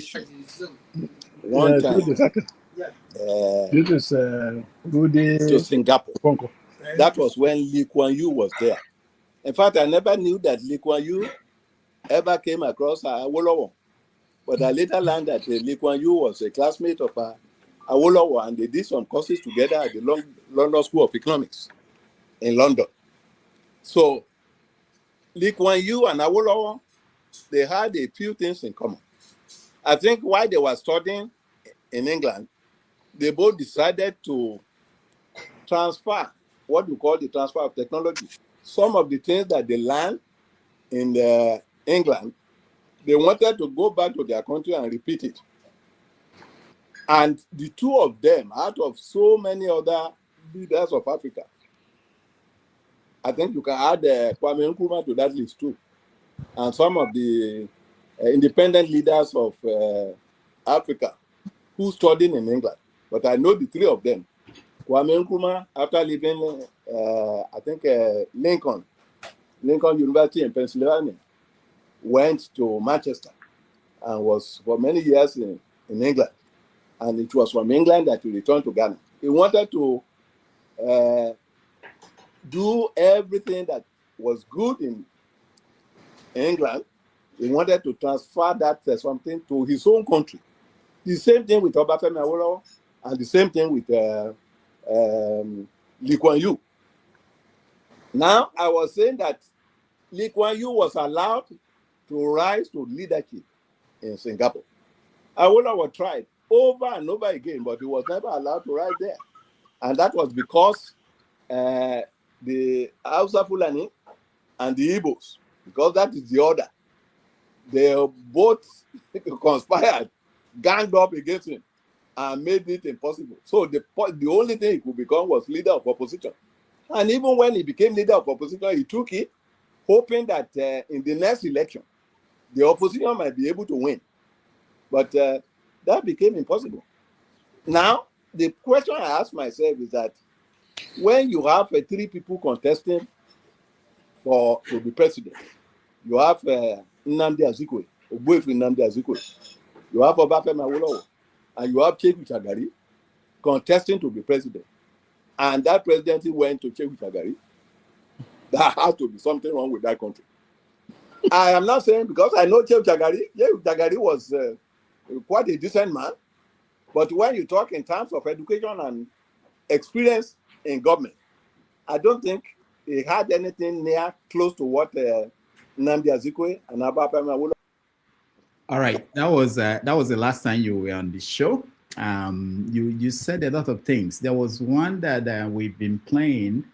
[SPEAKER 7] expedition. One time.
[SPEAKER 2] This is Rudy
[SPEAKER 7] to Singapore.
[SPEAKER 2] Ponko.
[SPEAKER 7] That was when Lee Kuan Yew was there. In fact, I never knew that Lee Kuan Yew ever came across Awolowo. But I later learned that Lee Kuan Yew was a classmate of Awolowo, and they did some courses together at the London School of Economics in London. So Lee Kuan Yew and Awolowo, they had a few things in common. I think while they were studying in England, they both decided to transfer what we call the transfer of technology. Some of the things that they learned in England, they wanted to go back to their country and repeat it. And the two of them, out of so many other leaders of Africa, I think you can add Kwame Nkrumah to that list too. And some of the independent leaders of Africa who studied in England. But I know the three of them. Kwame Nkrumah, after leaving, I think, Lincoln University in Pennsylvania, went to Manchester and was for many years in England. And it was from England that he returned to Ghana. He wanted to do everything that was good in England. He wanted to transfer that something to his own country. The same thing with Obafemi Awolowo, and the same thing with Lee Kuan Yew. Now, I was saying that Lee Kuan Yew was allowed to rise to leadership in Singapore. Awolowo tried over and over again, but he was never allowed to rise there. And that was because the Hausa Fulani and the Igbos, because that is the order, they both conspired, ganged up against him, and made it impossible. So the only thing he could become was leader of opposition. And even when he became leader of opposition, he took it, hoping that in the next election, the opposition might be able to win. But that became impossible. Now, the question I ask myself is that when you have three people contesting to be president, you have Nnamdi Azikiwe, Ogbuefi Nnamdi Azikiwe, you have Obafemi Awolowo, and you have Shehu Shagari contesting to be president. And that presidency went to Shehu Shagari. There has to be something wrong with that country. I am not saying because I know Shehu Shagari was quite a decent man. But when you talk in terms of education and experience in government, I don't think he had anything near close to what Nnamdi Azikiwe and Obafemi Awolowo.
[SPEAKER 4] All right, that was the last time you were on the show. You said a lot of things. There was one that we've been playing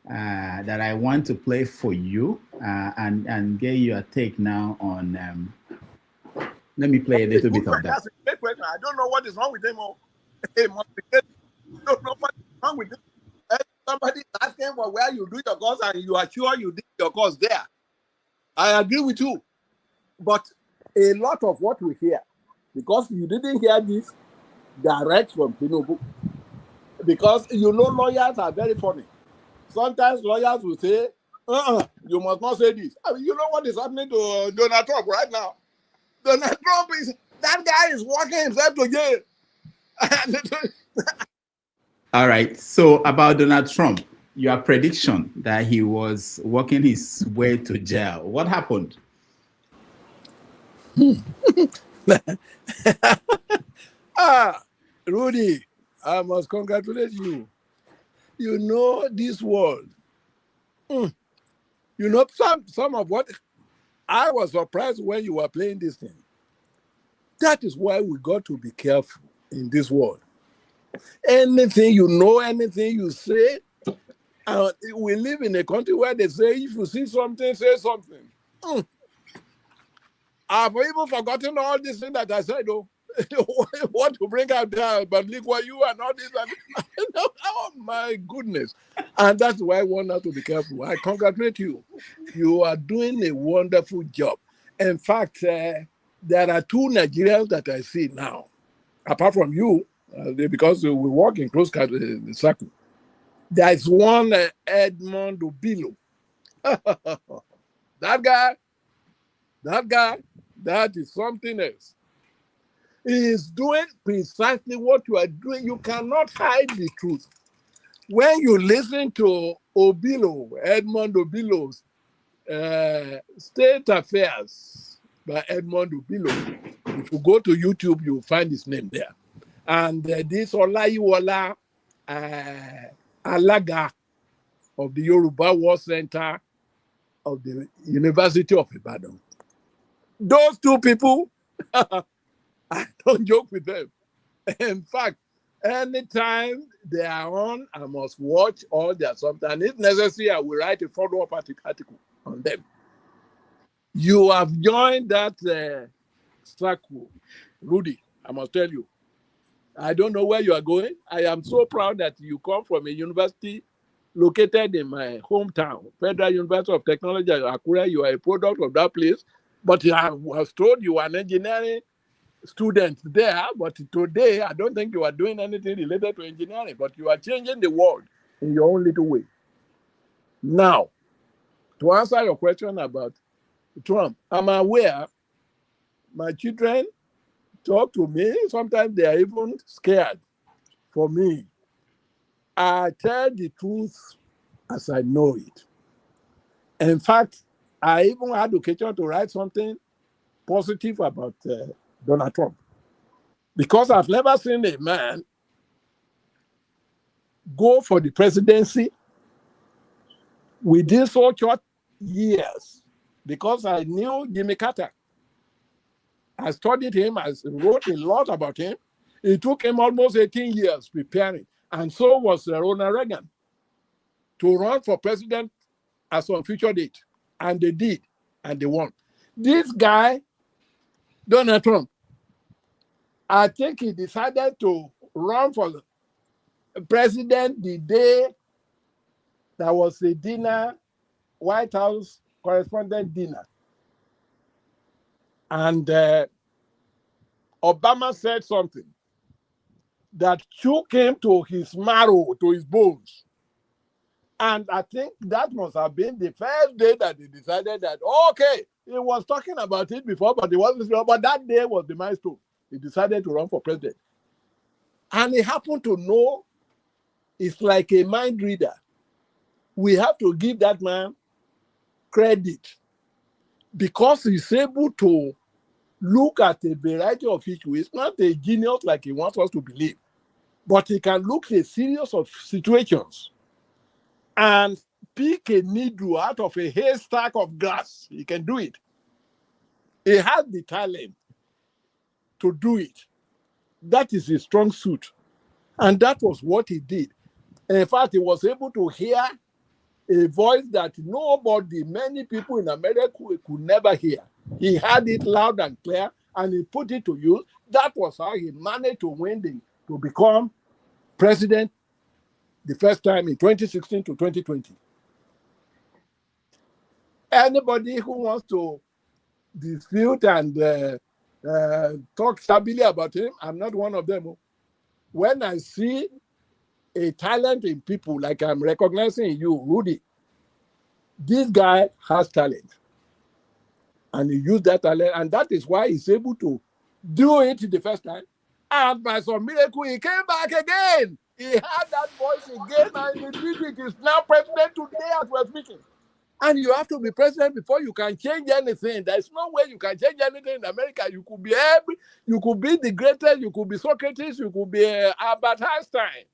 [SPEAKER 4] that I want to play for you and get your take now on. Let me play a little bit of that.
[SPEAKER 2] That's a great question. I don't know what is wrong with them all. I don't know what is wrong with them. Somebody asking for where you do your course and you are sure you did your course there. I agree with you. But a lot of what we hear, because you didn't hear this direct from Tinubu, because you know lawyers are very funny. Sometimes lawyers will say, you must not say this. I mean, you know what is happening to Donald Trump right now? Donald Trump that guy is walking himself to jail.
[SPEAKER 4] All right. So about Donald Trump, your prediction that he was working his way to jail. What happened?
[SPEAKER 2] Rudy, I must congratulate you. You know this world. You know some of what I was surprised when you were playing this thing. That is why we got to be careful in this world. Anything you know, anything you say, we live in a country where they say if you see something, say something. I've even forgotten all these things that I said, though. What to bring out there, but look what you and all this. Oh my goodness. And that's why I want us to be careful. I congratulate you. You are doing a wonderful job. In fact, there are two Nigerians that I see now, apart from you, because we work in close circle. There's one Edmond Obilo. That guy, that is something else. He is doing precisely what you are doing. You cannot hide the truth. When you listen to Obilo, Edmond Obilo's State Affairs by Edmond Obilo, if you go to YouTube, you'll find his name there. And this Olayiwola Alaga of the Yoruba War Center of the University of Ibadan. Those two people, I don't joke with them. In fact, anytime they are on, I must watch all their something. And if necessary, I will write a follow-up article on them. You have joined that circle, Rudy, I must tell you. I don't know where you are going. I am so proud that you come from a university located in my hometown, Federal University of Technology, Akure. You are a product of that place. But I was told you are an engineering student there. But today, I don't think you are doing anything related to engineering. But you are changing the world in your own little way. Now, to answer your question about Trump, I'm aware my children talk to me. Sometimes they are even scared for me. I tell the truth as I know it. In fact, I even had the occasion to write something positive about Donald Trump. Because I've never seen a man go for the presidency within so short years. Because I knew Jimmy Carter. I studied him, I wrote a lot about him. It took him almost 18 years preparing. And so was Ronald Reagan to run for president at some future date. And they did, and they won. This guy, Donald Trump, I think he decided to run for president the day there was a dinner, White House correspondent dinner. And Obama said something that shook him to his marrow, to his bones. And I think that must have been the first day that he decided that, okay, he was talking about it before, but he wasn't sure. But that day was the milestone. He decided to run for president. And he happened to know it's like a mind reader. We have to give that man credit because he's able to look at a variety of issues. He's not a genius like he wants us to believe, but he can look at a series of situations and pick a needle out of a haystack of grass. He can do it. He has the talent to do it. That is his strong suit. And that was what he did. In fact, he was able to hear a voice that many people in America could never hear. He had it loud and clear, and he put it to use. That was how he managed to to become president the first time in 2016 to 2020. Anybody who wants to dispute and talk stably about him, I'm not one of them. When I see a talent in people, like I'm recognizing in you, Rudy, this guy has talent. And he used that talent, and that is why he's able to do it the first time. And by some miracle, he came back again. He had that voice again, and he did it. He's now president today as we're speaking. And you have to be president before you can change anything. There's no way you can change anything in America. You could be the greatest, you could be Socrates, you could be Albert Einstein.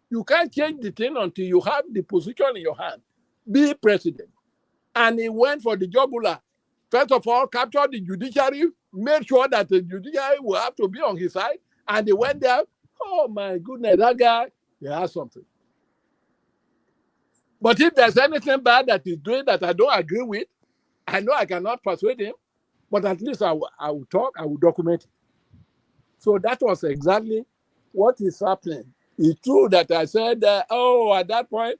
[SPEAKER 2] You can't change the thing until you have the position in your hand. Be president. And he went for the jugular. First of all, captured the judiciary, made sure that the judiciary will have to be on his side. And he went there. Oh my goodness, that guy, he has something. But if there's anything bad that he's doing that I don't agree with, I know I cannot persuade him, but at least I will talk, I will document it. So that was exactly what is happening. It's true that I said, at that point,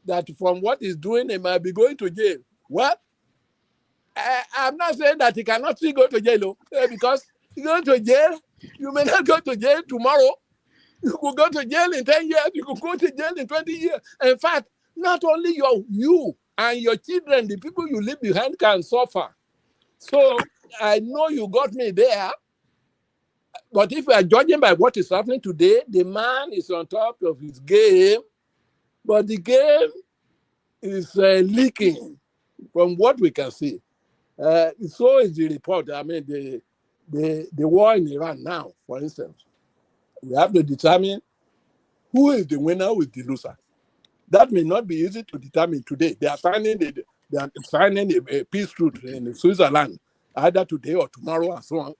[SPEAKER 2] that from what he's doing, he might be going to jail. Well, I'm not saying that he cannot still go to jail, because you go to jail, you may not go to jail tomorrow. You could go to jail in 10 years, you could go to jail in 20 years. In fact, not only you and your children, the people you leave behind can suffer. So I know you got me there. But if we are judging by what is happening today, the man is on top of his game, but the game is leaking from what we can see. So is the report. I mean, the war in Iran now, for instance. We have to determine who is the winner, who is the loser. That may not be easy to determine today. They are signing a peace truce in Switzerland, either today or tomorrow and so on.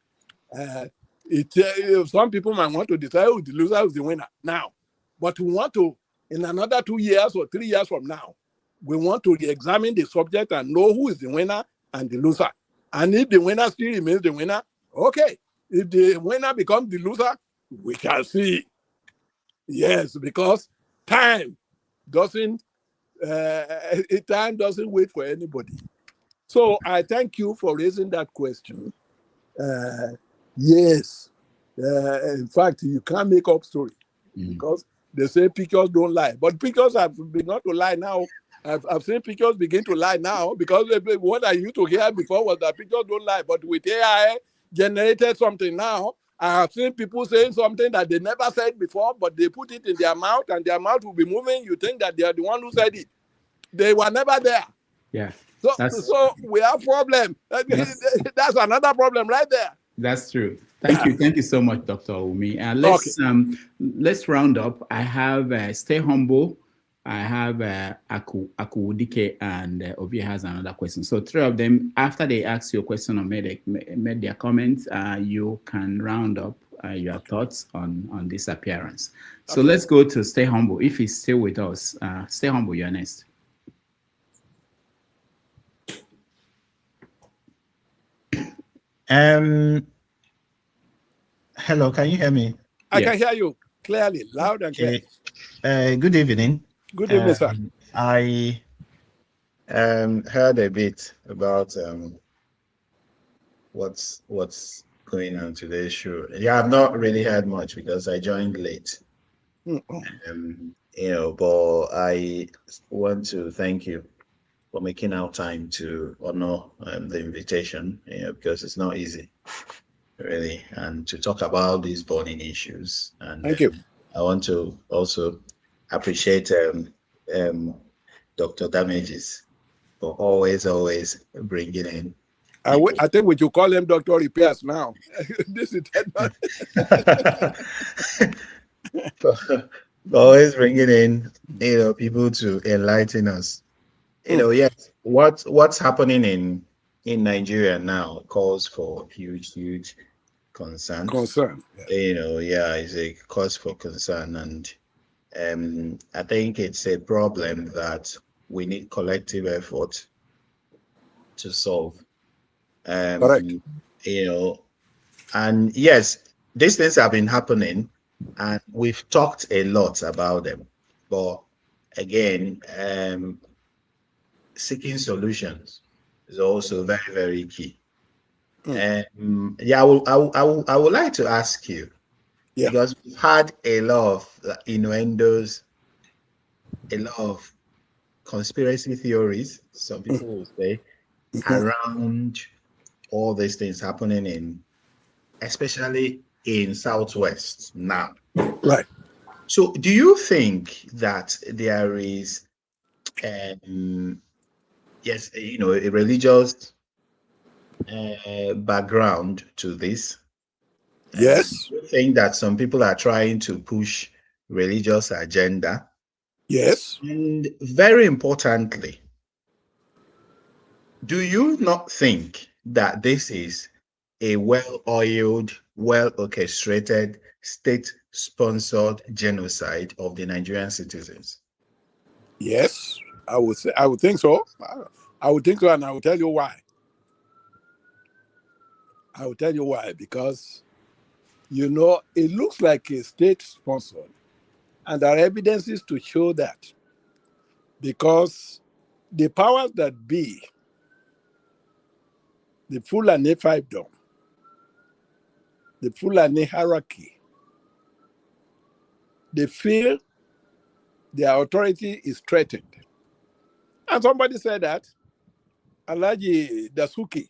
[SPEAKER 2] Some people might want to decide who is the loser, who is the winner now. But we want to, in another 2 years or 3 years from now, we want to re-examine the subject and know who is the winner and the loser. And if the winner still remains the winner, okay. If the winner becomes the loser, we shall see. Yes, because time doesn't wait for anybody. So I thank you for raising that question. Yes. In fact, you can't make up story because they say pictures don't lie. But pictures have begun to lie now. I've seen pictures begin to lie now because what I used to hear before was that pictures don't lie. But with AI generated something now, I have seen people saying something that they never said before, but they put it in their mouth and their mouth will be moving. You think that they are the one who said it. They were never there.
[SPEAKER 4] Yeah.
[SPEAKER 2] So we have a problem. That's another problem right there.
[SPEAKER 4] That's true. Thank you. Thank you so much, Dr. Wunmi. Let's round up. I have Stay Humble. I have Akudike, and Obi has another question. So 3 of them, after they ask your question or made their comments, you can round up your thoughts on this appearance. So let's go to Stay Humble. If he's still with us, Stay Humble, you're next.
[SPEAKER 11] Hello, can you hear me?
[SPEAKER 2] I can hear you clearly, loud and clear.
[SPEAKER 11] Good evening.
[SPEAKER 2] Good evening, sir.
[SPEAKER 11] I heard a bit about what's going on today's show. Yeah, I've not really heard much because I joined late. But I want to thank you for making our time to honor the invitation, because it's not easy, really, and to talk about these burning issues. And
[SPEAKER 2] thank you.
[SPEAKER 11] I want to also appreciate Dr. Damages for always bringing in.
[SPEAKER 2] I think we should call him Dr. Repairs now. This is
[SPEAKER 11] always bringing in people to enlighten us. Yes, what's happening in Nigeria now calls for huge concern. It's a cause for concern, and I think it's a problem that we need collective effort to solve.
[SPEAKER 2] Correct.
[SPEAKER 11] And yes, these things have been happening, and we've talked a lot about them. But again, seeking solutions is also very, very key. I would like to ask you, because we've had a lot of innuendos, a lot of conspiracy theories, some people will say, around all these things happening especially in Southwest now.
[SPEAKER 2] Right.
[SPEAKER 11] So do you think that there is a religious background to this?
[SPEAKER 2] Yes.
[SPEAKER 11] Do you think that some people are trying to push religious agenda?
[SPEAKER 2] Yes.
[SPEAKER 11] And very importantly, do you not think that this is a well-oiled, well-orchestrated, state-sponsored genocide of the Nigerian citizens?
[SPEAKER 2] Yes, I would think so. I would think so, and I will tell you why. I will tell you why, because it looks like a state-sponsored, and there are evidences to show that, because the powers that be, the Fulani fiefdom, the Fulani hierarchy, they feel their authority is threatened. And somebody said that Alhaji Dasuki,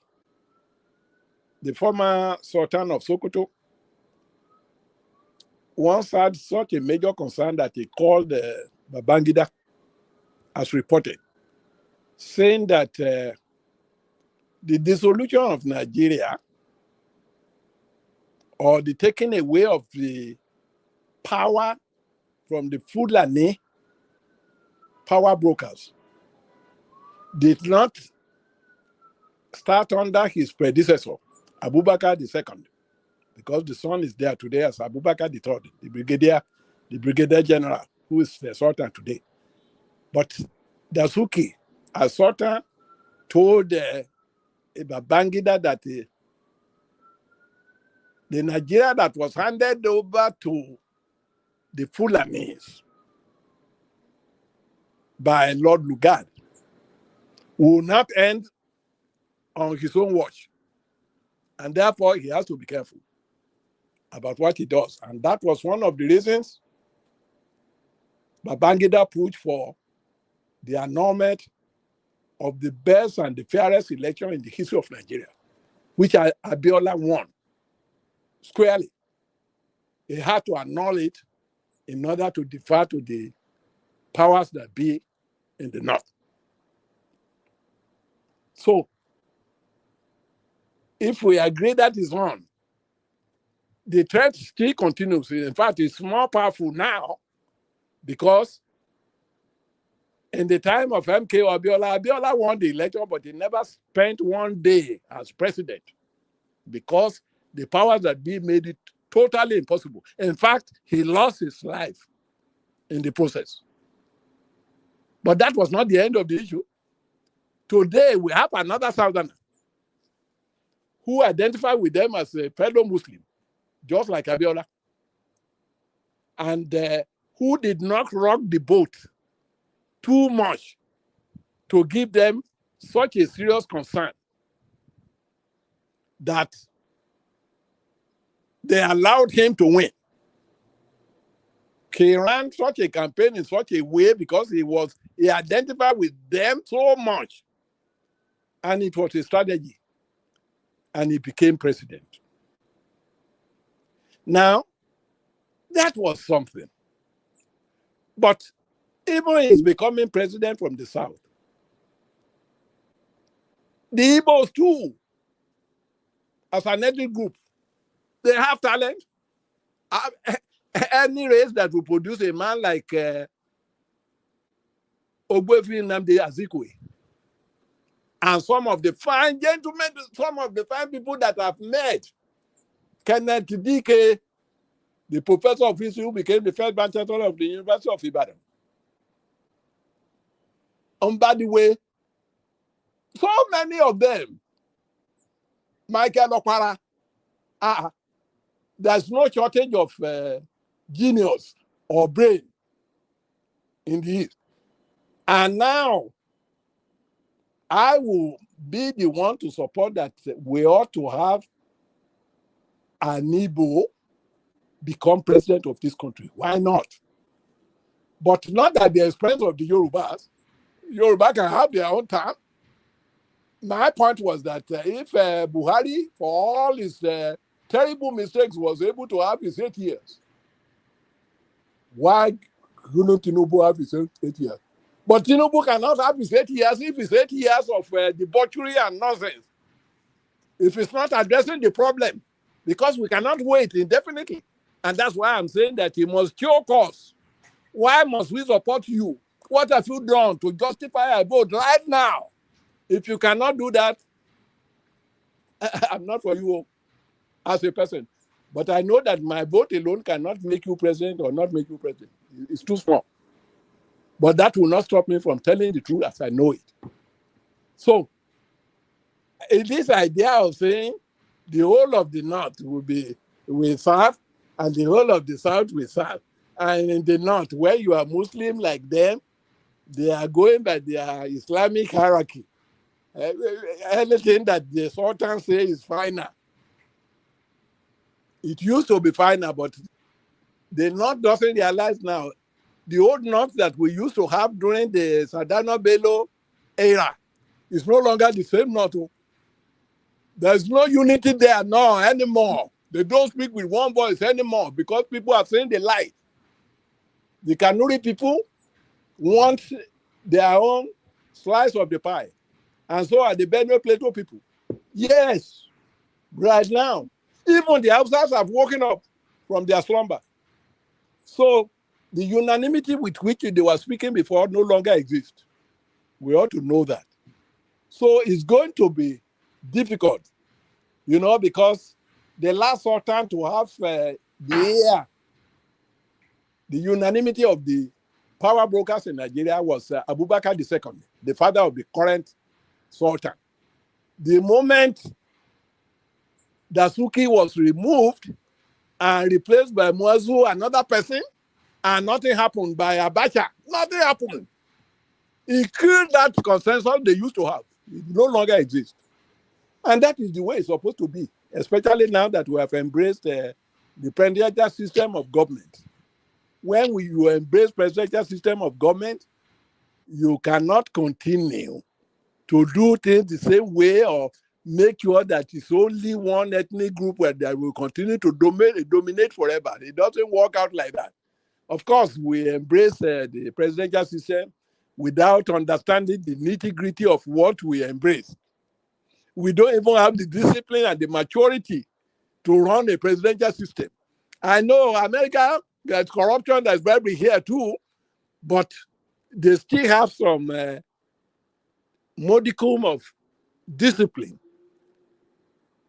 [SPEAKER 2] the former Sultan of Sokoto, once had such a major concern that he called Babangida, as reported, saying that the dissolution of Nigeria or the taking away of the power from the Fulani power brokers did not start under his predecessor, Abubakar II, because the son is there today as Abubakar III, the brigadier general, who is the Sultan today. But Dasuki, as Sultan, told Babangida that the Nigeria that was handed over to the Fulanis by Lord Lugard will not end on his own watch. And therefore, he has to be careful about what he does. And that was one of the reasons Babangida pushed for the annulment of the best and the fairest election in the history of Nigeria, which Abiola won squarely. He had to annul it in order to defer to the powers that be in the north. So, if we agree that is on, the threat still continues. In fact, it's more powerful now because in the time of MK Abiola won the election, but he never spent one day as president because the powers that be made it totally impossible. In fact, he lost his life in the process. But that was not the end of the issue. Today, we have another Southerner who identified with them as a fellow Muslim, just like Abiola, and who did not rock the boat too much to give them such a serious concern that they allowed him to win. He ran such a campaign in such a way because he identified with them so much, and it was a strategy, and he became president. Now, that was something. But even he's becoming president from the south, the Igbos too, as an ethnic group, they have talent. Any race that will produce a man like Ogbuefi Nnamdi Azikiwe, and some of the fine gentlemen, some of the fine people that I've met, Kenneth Dike, the professor of history who became the first vice chancellor of the University of Ibadan. And by the way, so many of them, Michael Okpara, there's no shortage of genius or brain in the East. And now, I will be the one to support that we ought to have an Igbo become president of this country. Why not? But not at the expense of the Yorubas. Yoruba can have their own time. My point was that if Buhari, for all his terrible mistakes, was able to have his 8 years, why couldn't Tinubu have his 8 years? But Tinubu cannot have his 8 years if it's 8 years of debauchery and nonsense. If it's not addressing the problem, because we cannot wait indefinitely. And that's why I'm saying that he must choke us. Why must we support you? What have you done to justify a vote right now? If you cannot do that, I'm not for you as a person. But I know that my vote alone cannot make you president or not make you president. It's too small. But that will not stop me from telling the truth as I know it. So, this idea of saying the whole of the North will serve and the whole of the South will serve. And in the North, where you are Muslim like them, they are going by their Islamic hierarchy. Anything that the Sultan says is final. It used to be final, but the North doesn't realize now. The old North that we used to have during the Sardauna Bello era is no longer the same North. There's no unity there anymore. They don't speak with one voice anymore because people are saying the light. The Kanuri people want their own slice of the pie. And so are the Benue Plateau people. Yes, right now. Even the Hausas have woken up from their slumber. So the unanimity with which they were speaking before no longer exists. We ought to know that. So it's going to be difficult, you know, because the last sultan to have the unanimity of the power brokers in Nigeria was Abubakar II, the father of the current sultan. The moment Dasuki was removed and replaced by Muazu, another person, and nothing happened by Abacha. Nothing happened. He killed that consensus they used to have. It no longer exists. And that is the way it's supposed to be, especially now that we have embraced the presidential system of government. When you embrace presidential system of government, you cannot continue to do things the same way or make sure that it's only one ethnic group where they will continue to dominate forever. It doesn't work out like that. Of course, we embrace the presidential system without understanding the nitty-gritty of what we embrace. We don't even have the discipline and the maturity to run a presidential system. I know America, there's corruption that's probably here too, but they still have some modicum of discipline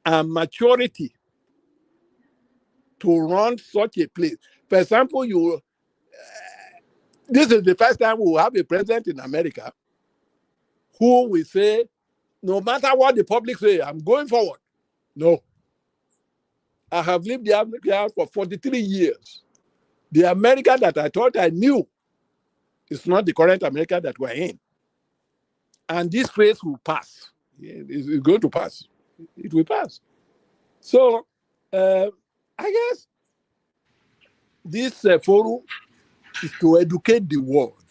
[SPEAKER 2] and maturity to run such a place. For example, this is the first time we will have a president in America who will say, no matter what the public say, I'm going forward. No. I have lived there for 43 years. The America that I thought I knew is not the current America that we're in. And this phase will pass. It's going to pass. It will pass. So, I guess this forum is to educate the world,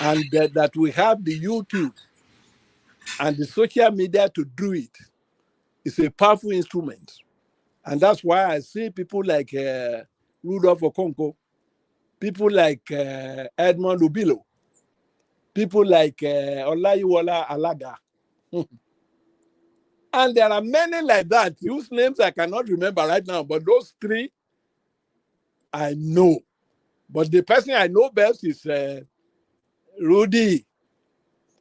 [SPEAKER 2] and that we have the YouTube and the social media to do it. It's a powerful instrument. And that's why I see people like Rudolph Okonkwo, people like Edmond Ubilo, people like Olayiwola Alaga. And there are many like that, whose names I cannot remember right now, but those three I know. But the person I know best is Rudy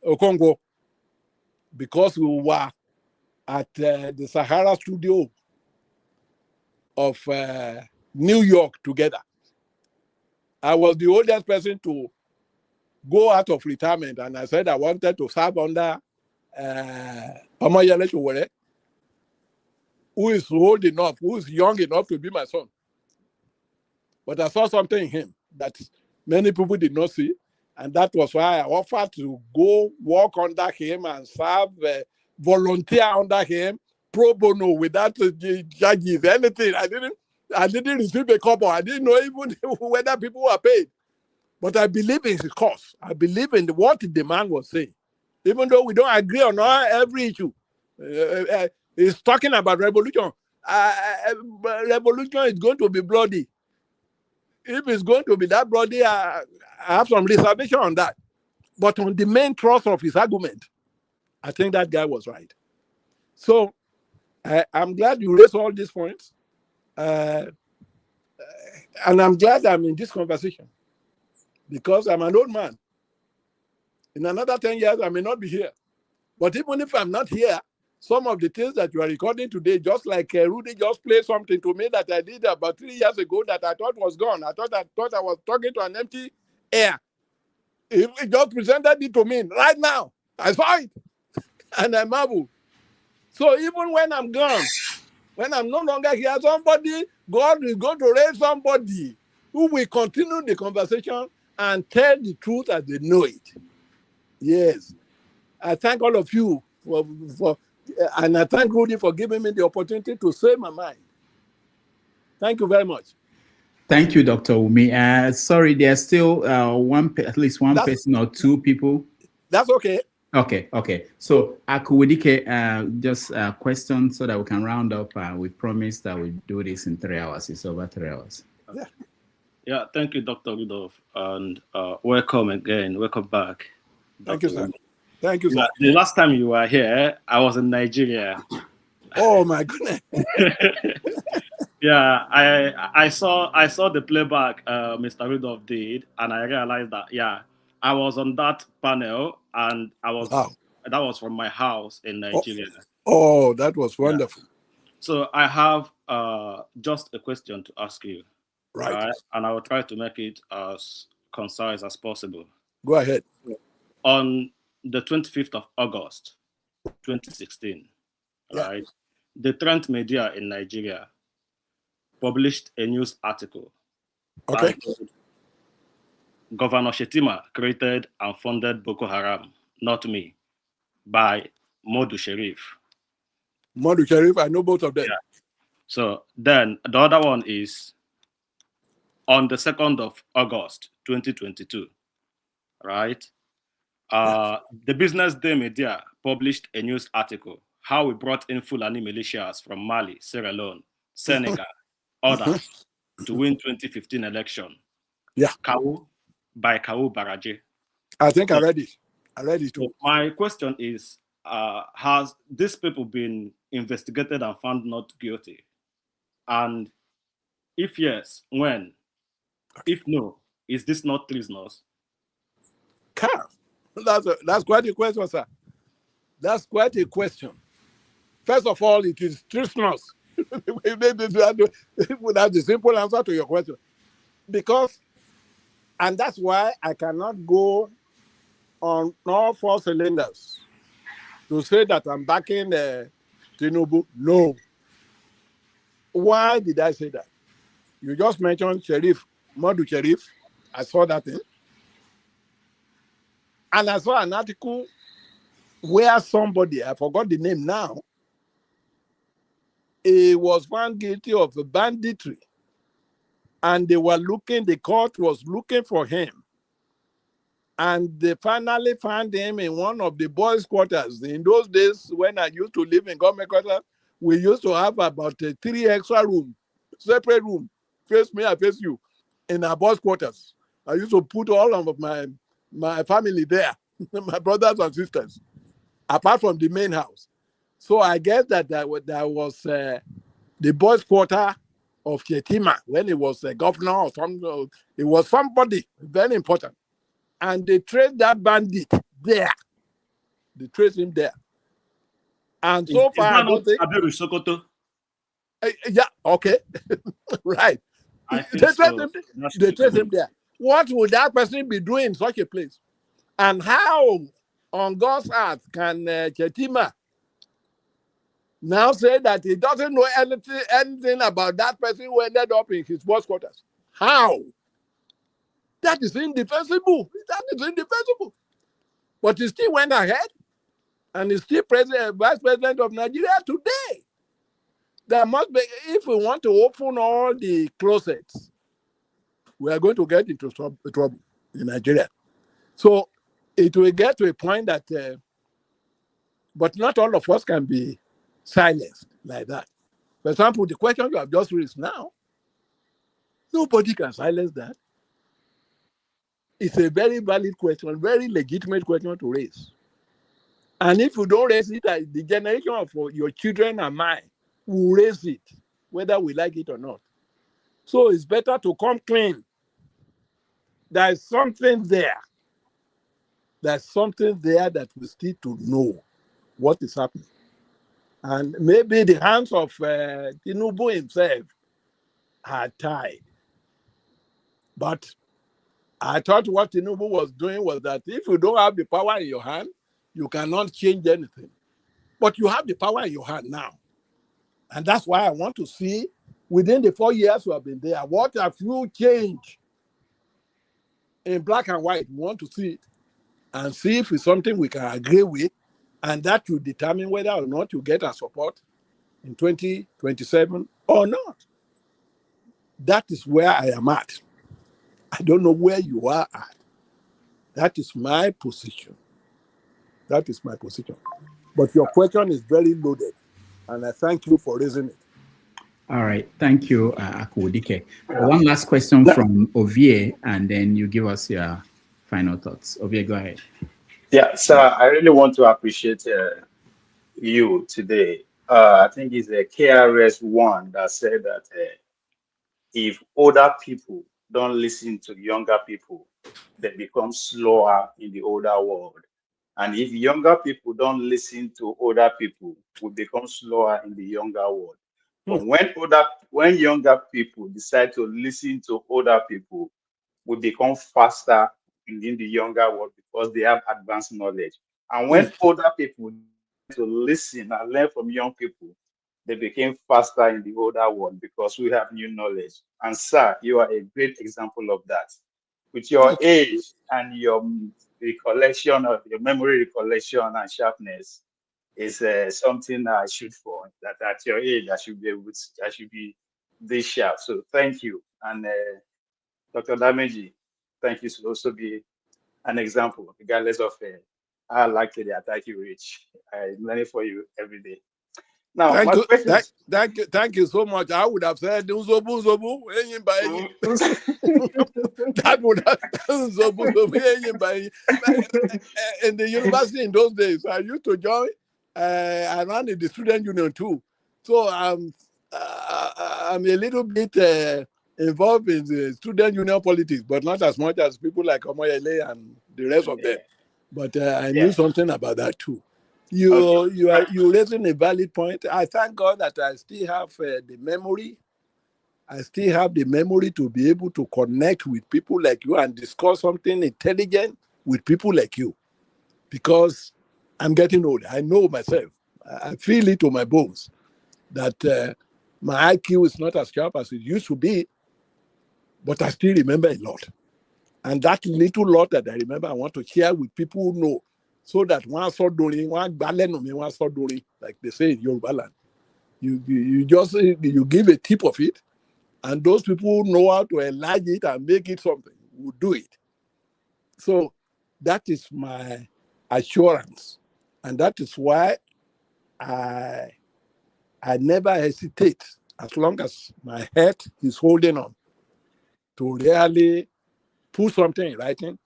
[SPEAKER 2] Okonkwo, because we were at the Sahara studio of New York together. I was the oldest person to go out of retirement, and I said I wanted to serve under Omoyele Sowore, who is old enough, who is young enough to be my son. But I saw something in him that many people did not see, and that was why I offered to go work under him and serve, volunteer under him, pro bono, without charges, anything. I didn't receive a couple. I didn't know even whether people were paid. But I believe in his cause. I believe in what the man was saying. Even though we don't agree on every issue. He's talking about revolution. Revolution is going to be bloody. If it's going to be that bloody, I have some reservation on that. But on the main thrust of his argument, I think that guy was right. So I'm glad you raised all these points. And I'm glad I'm in this conversation, because I'm an old man. In another 10 years, I may not be here. But even if I'm not here, some of the things that you are recording today, just like Rudy just played something to me that I did about 3 years ago that I thought was gone. I thought I was talking to an empty air. He just presented it to me right now. I saw it, and I marveled. So even when I'm gone, when I'm no longer here, God is going to raise somebody who will continue the conversation and tell the truth as they know it. Yes. I thank all of you and I thank Rudy for giving me the opportunity to say my mind. Thank you very much.
[SPEAKER 4] Thank you, Dr. Wunmi. Sorry, there's still at least one person or two people.
[SPEAKER 2] That's okay.
[SPEAKER 4] Okay. So, Akuwedike, just a question so that we can round up. We promised that we do this in 3 hours. It's over 3 hours.
[SPEAKER 12] Yeah, thank you, Dr. Rudolph, and welcome again. Welcome back.
[SPEAKER 2] Thank you, sir. Thank you, sir.
[SPEAKER 12] The last time you were here, I was in Nigeria.
[SPEAKER 2] Oh my goodness.
[SPEAKER 12] Yeah, I saw the playback Mr. Rudolph did, and I realized that I was on that panel, and that was from my house in Nigeria.
[SPEAKER 2] Oh, that was wonderful.
[SPEAKER 12] Yeah. So I have just a question to ask you.
[SPEAKER 2] Right.
[SPEAKER 12] And I will try to make it as concise as possible.
[SPEAKER 2] Go ahead.
[SPEAKER 12] On the 25th of August, 2016, right, the Trent media in Nigeria published a news article.
[SPEAKER 2] Okay.
[SPEAKER 12] Governor Shetima created and funded Boko Haram, not me, by Modu Sharif.
[SPEAKER 2] Modu Sharif, I know both of them.
[SPEAKER 12] Yeah. So then the other one is on the 2nd of August, 2022, right? The Business Day media published a news article, how we brought in Fulani militias from Mali, Sierra Leone, Senegal, others, to win 2015 election.
[SPEAKER 2] Yeah.
[SPEAKER 12] By Kawu Baraje.
[SPEAKER 2] I think I read it. I read it too.
[SPEAKER 12] So my question is, has these people been investigated and found not guilty? And if yes, when? If no, is this not treasonous?
[SPEAKER 2] Carl, that's quite a question, sir. That's quite a question. First of all, it is treasonous. That's the simple answer to your question. Because, and that's why I cannot go on all 4 cylinders to say that I'm backing Tinubu. No. Why did I say that? You just mentioned Modu Sharif. I saw that thing. And I saw an article where somebody, I forgot the name now, he was found guilty of banditry. And the court was looking for him. And they finally found him in one of the boys' quarters. In those days, when I used to live in government quarters, we used to have about 3 extra rooms, separate room. Face me, I face you. In our boys' quarters. I used to put all of my family there, my brothers and sisters, apart from the main house. So I guess that was the boys' quarter of Shetima when he was a governor or something. It was somebody very important. And they traced that bandit there. They traced him there. And so far, I don't think...
[SPEAKER 12] Abiru Sokoto?
[SPEAKER 2] Yeah, okay. Right.
[SPEAKER 12] I think
[SPEAKER 2] they traced him there. What would that person be doing in such a place? And how on God's earth can Shetima now say that he doesn't know anything about that person who ended up in his boss quarters? How? That is indefensible. That is indefensible. But he still went ahead and he's still vice president of Nigeria today. There must be, if we want to open all the closets, we are going to get into trouble in Nigeria. So it will get to a point that, but not all of us can be silenced like that. For example, the question you have just raised now, nobody can silence that. It's a very valid question, very legitimate question to raise. And if you don't raise it, the generation of your children and mine will raise it, whether we like it or not. So it's better to come clean. There's something there. There's something there that we still to know what is happening. And maybe the hands of Tinubu himself are tied. But I thought what Tinubu was doing was that if you don't have the power in your hand, you cannot change anything. But you have the power in your hand now. And that's why I want to see, within the 4 years you have been there, what have you changed in black and white? We want to see it and see if it's something we can agree with, and that will determine whether or not you get our support in 2027 or not. That is where I am at. I don't know where you are at. That is my position. That is my position. But your question is very loaded, and I thank you for raising it.
[SPEAKER 4] All right. Thank you, Akwodike. One last question from Ovie, and then you give us your final thoughts. Ovie, go ahead.
[SPEAKER 9] Yeah, so I really want to appreciate you today. I think it's a KRS-One that said that if older people don't listen to younger people, they become slower in the older world. And if younger people don't listen to older people, we become slower in the younger world. But when younger people decide to listen to older people, we become faster in the younger world because they have advanced knowledge. And when older people to listen and learn from young people, they became faster in the older world because we have new knowledge. And sir, you are a great example of that. With your age and your recollection of your memory recollection and sharpness is something I shoot for. That at your age, I should be this sharp. So thank you. And Dr. Dameji, thank you to also be an example, regardless of how likely the attack you reach. I'm learning for you every day. Now,
[SPEAKER 2] thank you so much. I would have said Nzobu, that would have Nzobu, in the university in those days. I used to join. I ran in the student union too, so I'm a little bit involved in the student union politics, but not as much as people like Omoyele and the rest of them. But I knew something about that too. You raising a valid point. I thank God that I still have the memory. I still have the memory to be able to connect with people like you and discuss something intelligent with people like you. Because I'm getting older. I know myself. I feel it to my bones that my IQ is not as sharp as it used to be, but I still remember a lot. And that little lot that I remember, I want to share with people who know. So that one saw doing, one saw doing, like they say in Yoruba land. You give a tip of it, and those people who know how to enlarge it and make it something will do it. So that is my assurance, and that is why I never hesitate, as long as my head is holding on, to really put something in writing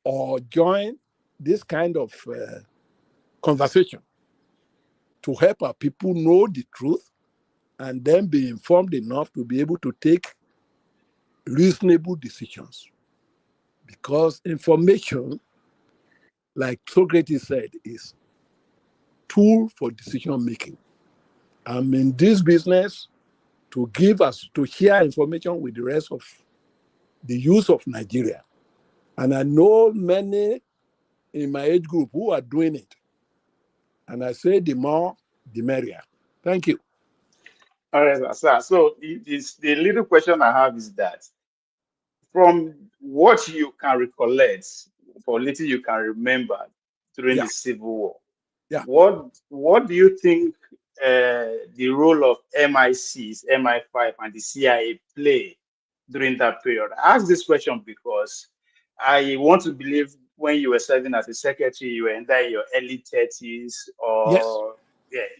[SPEAKER 2] or join this kind of conversation to help our people know the truth and then be informed enough to be able to take reasonable decisions. Because information, like Socrates said, is tool for decision making. I'm in this business to share information with the rest of the youth of Nigeria. And I know many in my age group who are doing it. And I say the more, the merrier. Thank you.
[SPEAKER 9] All right, sir. So the little question I have is that from what you can recollect, for little you can remember during the Civil War, what do you think the role of MI6, MI5, and the CIA play during that period? I ask this question because I want to believe when you were serving as a secretary, you were in your early 30s or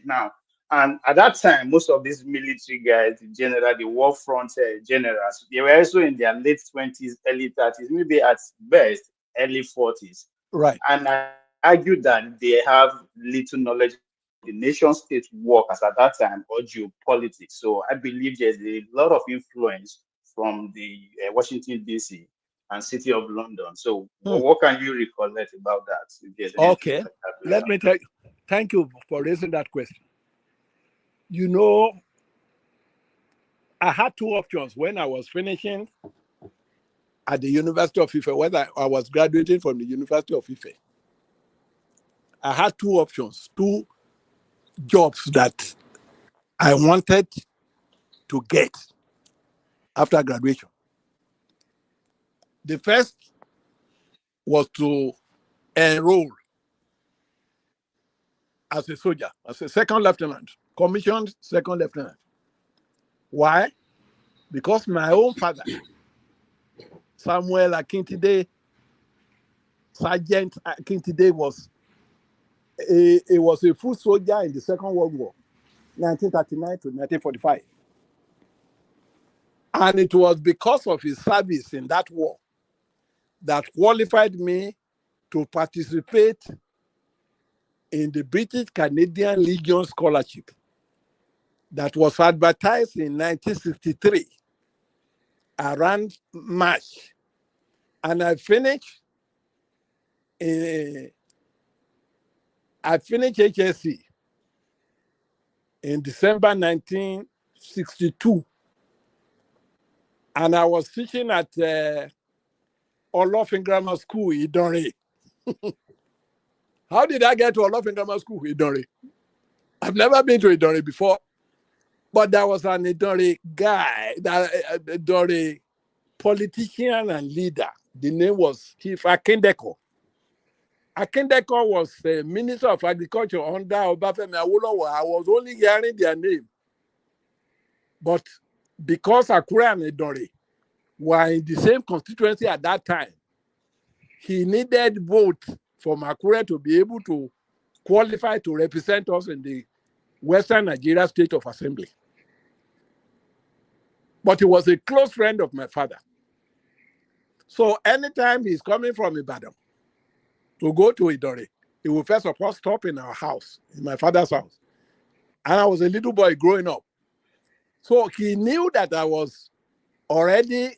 [SPEAKER 9] now. And at that time, most of these military guys, the general, the war front generals, they were also in their late 20s, early 30s, maybe at best, early 40s.
[SPEAKER 2] Right.
[SPEAKER 9] And I argue that they have little knowledge of the nation state work as at that time or geopolitics. So I believe there's a lot of influence from the Washington, D.C. and City of London. So what can you recollect about that?
[SPEAKER 2] Okay. Let me thank you for raising that question. You know, I had two options when I was finishing at the University of Ife, when I was graduating from the University of Ife. I had two options, two jobs that I wanted to get after graduation. The first was to enroll as a soldier, as a second lieutenant, commissioned second lieutenant. Why? Because my own father, Samuel Akintide, Sergeant Akintide, was He was a foot soldier in the Second World War, 1939 to 1945. And it was because of his service in that war that qualified me to participate in the British Canadian Legion Scholarship that was advertised in 1963 around March. And I finished HSC in December 1962. And I was teaching at Olofin Grammar School in Idore. How did I get to Olofin Grammar School in Idore? I've never been to Idore before, but there was an Idore guy, Idore politician and leader. The name was Chief Akindeko. Akindeko was the Minister of Agriculture under Obafemi Awolowo. I was only hearing their name. But because Akure and Idore were in the same constituency at that time, he needed vote from Akure to be able to qualify to represent us in the Western Nigeria State of Assembly. But he was a close friend of my father. So anytime he's coming from Ibadan to go to Idore, he will first of all stop in our house, in my father's house. And I was a little boy growing up. So he knew that I was already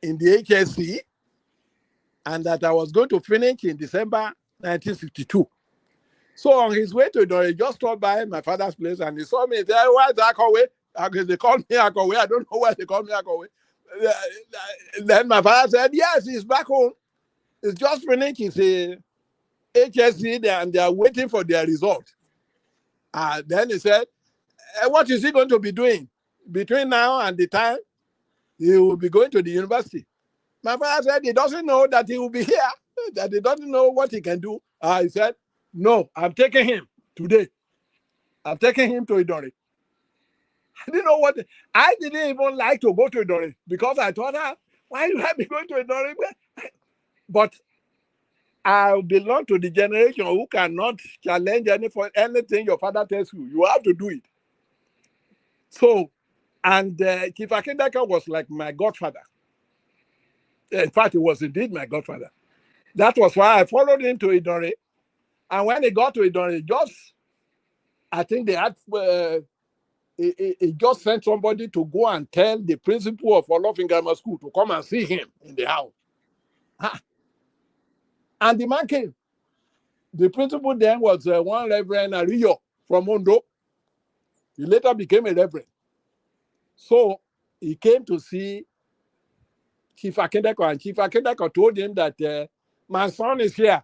[SPEAKER 2] in the HSC and that I was going to finish in December 1962. So on his way to Idore, he just stopped by my father's place and he saw me and said, "Why is Akowe?" They called me Akowe. I don't know why they called me Akowe. Then my father said, "Yes, he's back home. He's just finished his HSC and they are waiting for their result." Then he said, "What is he going to be doing between now and the time he will be going to the university?" My father said he doesn't know that he will be here, that he doesn't know what he can do. He said, "No, I'm taking him today. I'm taking him to Idore." I didn't know what. I didn't even like to go to Idore because I thought, why do I be going to Idore? But I belong to the generation who cannot challenge anything your father tells you. You have to do it. So, and Chief Akindaka was like my godfather. In fact, he was indeed my godfather. That was why I followed him to Idore. And when he got to Idore, I think they had, he just sent somebody to go and tell the principal of Olofin Grammar School to come and see him in the house. And the man came. The principal then was one Reverend Ariyo from Ondo. He later became a reverend. So he came to see Chief Akindeko, and Chief Akindeko told him that my son is here.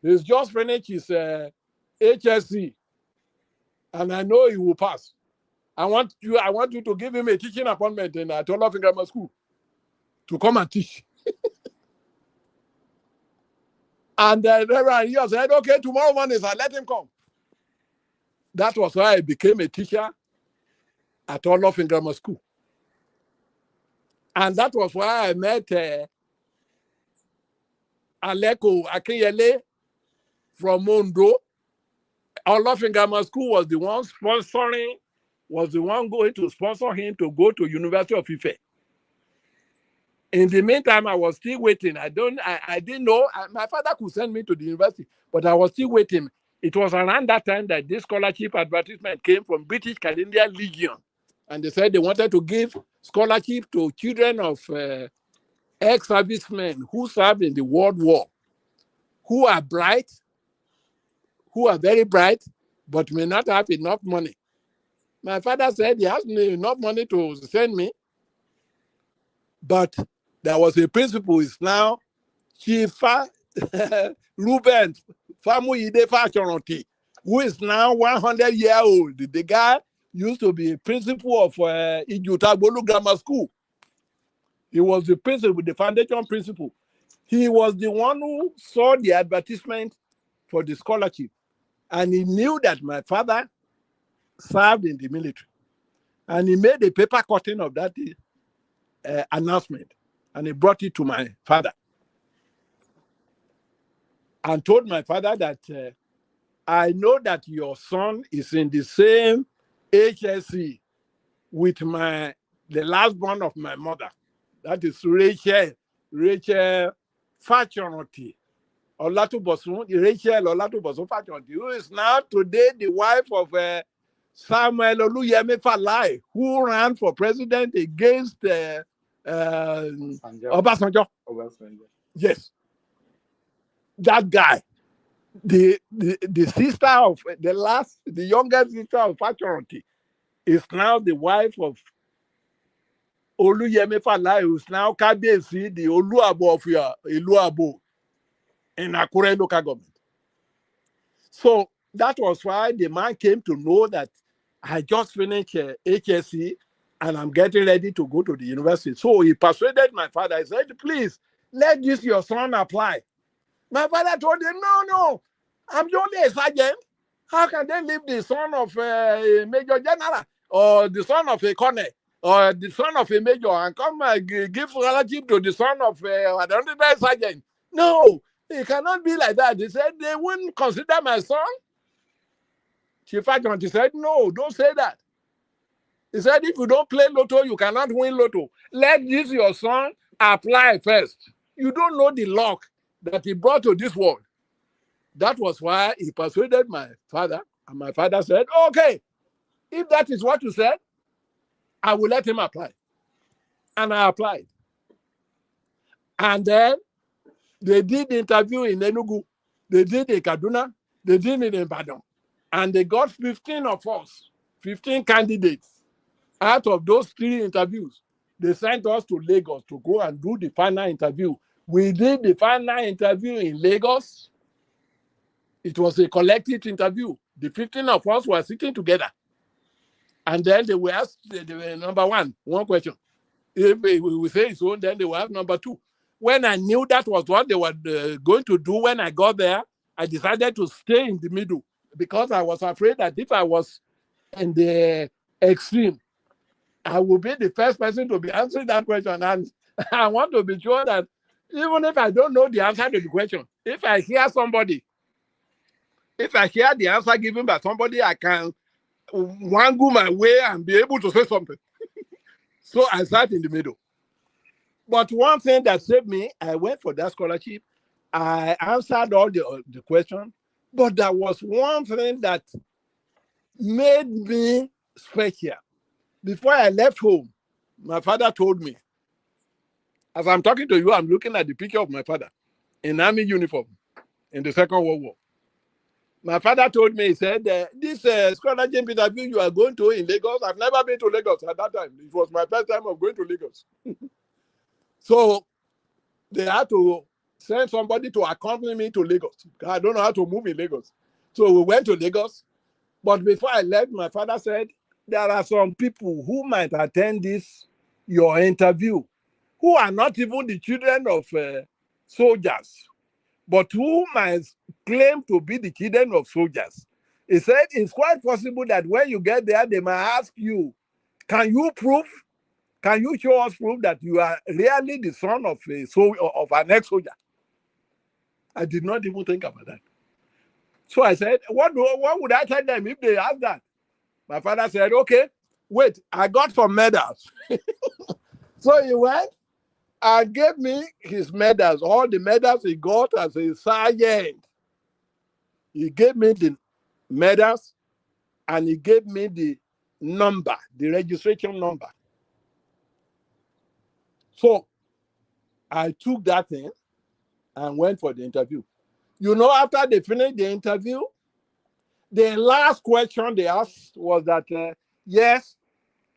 [SPEAKER 2] He's just finished his HSC, and I know he will pass. I want you to give him a teaching appointment in Olofin Grammar School to come and teach. And Reverend Ariyo said, "Okay, tomorrow morning, I let him come." That was why I became a teacher at Olofin Grammar School. And that was why I met Aleko Akinyele from Ondo. Olofin Grammar School was the one going to sponsor him to go to University of Ife. In the meantime, I was still waiting. I didn't know. My father could send me to the university, but I was still waiting. It was around that time that this scholarship advertisement came from British Canadian Legion. And they said they wanted to give scholarship to children of ex-servicemen who served in the World War, who are bright, who are very bright, but may not have enough money. My father said he has enough money to send me, but there was a principal, is now Chief Ruben Famuyide Fashoronti, who is now 100-year-old. The guy used to be a principal of Ijutagbolu Grammar School. He was the principal, the foundation principal. He was the one who saw the advertisement for the scholarship. And he knew that my father served in the military. And he made a paper cutting of that announcement. And he brought it to my father. And told my father that I know that your son is in the same HSC with the last born of my mother. That is Rachel Fachonoti. Rachel Olatubosun Fachonoti, who is now today the wife of Samuel Oluyemi Falai, who ran for president against Obasanjo. Yes. That guy. The sister of the youngest sister of Fachonoti is now the wife of Oluyemi Falai, who is now Kabiyesi, the Oluabo of Iluabo in Akure local government. So that was why the man came to know that I just finished HSC and I'm getting ready to go to the university. So he persuaded my father. He said, please, let this your son apply. My father told him, no, I'm only a sergeant. How can they leave the son of a major general or the son of a colonel or the son of a major and come and give scholarship to the son of a sergeant? No, it cannot be like that. They said they wouldn't consider my son. Chief Adjutant said, no, don't say that. He said, if you don't play lotto, you cannot win lotto. Let this your son apply first. You don't know the luck that he brought to this world. That was why he persuaded my father, and my father said, okay, if that is what you said, I will let him apply. And I applied. And then they did the interview in Enugu, they did in Kaduna, they did it in Ibadan. And they got 15 of us, 15 candidates. Out of those 3 interviews, they sent us to Lagos to go and do the final interview. We did the final interview in Lagos. It was a collective interview. The 15 of us were sitting together. And then they were asked, number one question. If we say so, then they will have number 2. When I knew that was what they were going to do when I got there, I decided to stay in the middle because I was afraid that if I was in the extreme, I would be the first person to be answering that question. And I want to be sure that even if I don't know the answer to the question, if I hear the answer given by somebody, I can wangle my way and be able to say something. So I sat in the middle. But one thing that saved me, I went for that scholarship. I answered all the questions. But there was one thing that made me special. Before I left home, my father told me, as I'm talking to you, I'm looking at the picture of my father in army uniform in the Second World War. My father told me, he said, this scholarship interview you are going to in Lagos, I've never been to Lagos at that time. It was my first time of going to Lagos. So they had to send somebody to accompany me to Lagos. I don't know how to move in Lagos. So we went to Lagos. But before I left, my father said, there are some people who might attend your interview, who are not even the children of soldiers, but who might claim to be the children of soldiers. He said it's quite possible that when you get there, they might ask you, can you show us proof that you are really the son of an ex-soldier? I did not even think about that. So I said, what would I tell them if they ask that? My father said, okay, wait, I got some medals. So he went and gave me his medals, all the medals he got as a sergeant. He gave me the medals and he gave me the number, the registration number. So I took that thing and went for the interview. You know, after they finished the interview, the last question they asked was that, yes,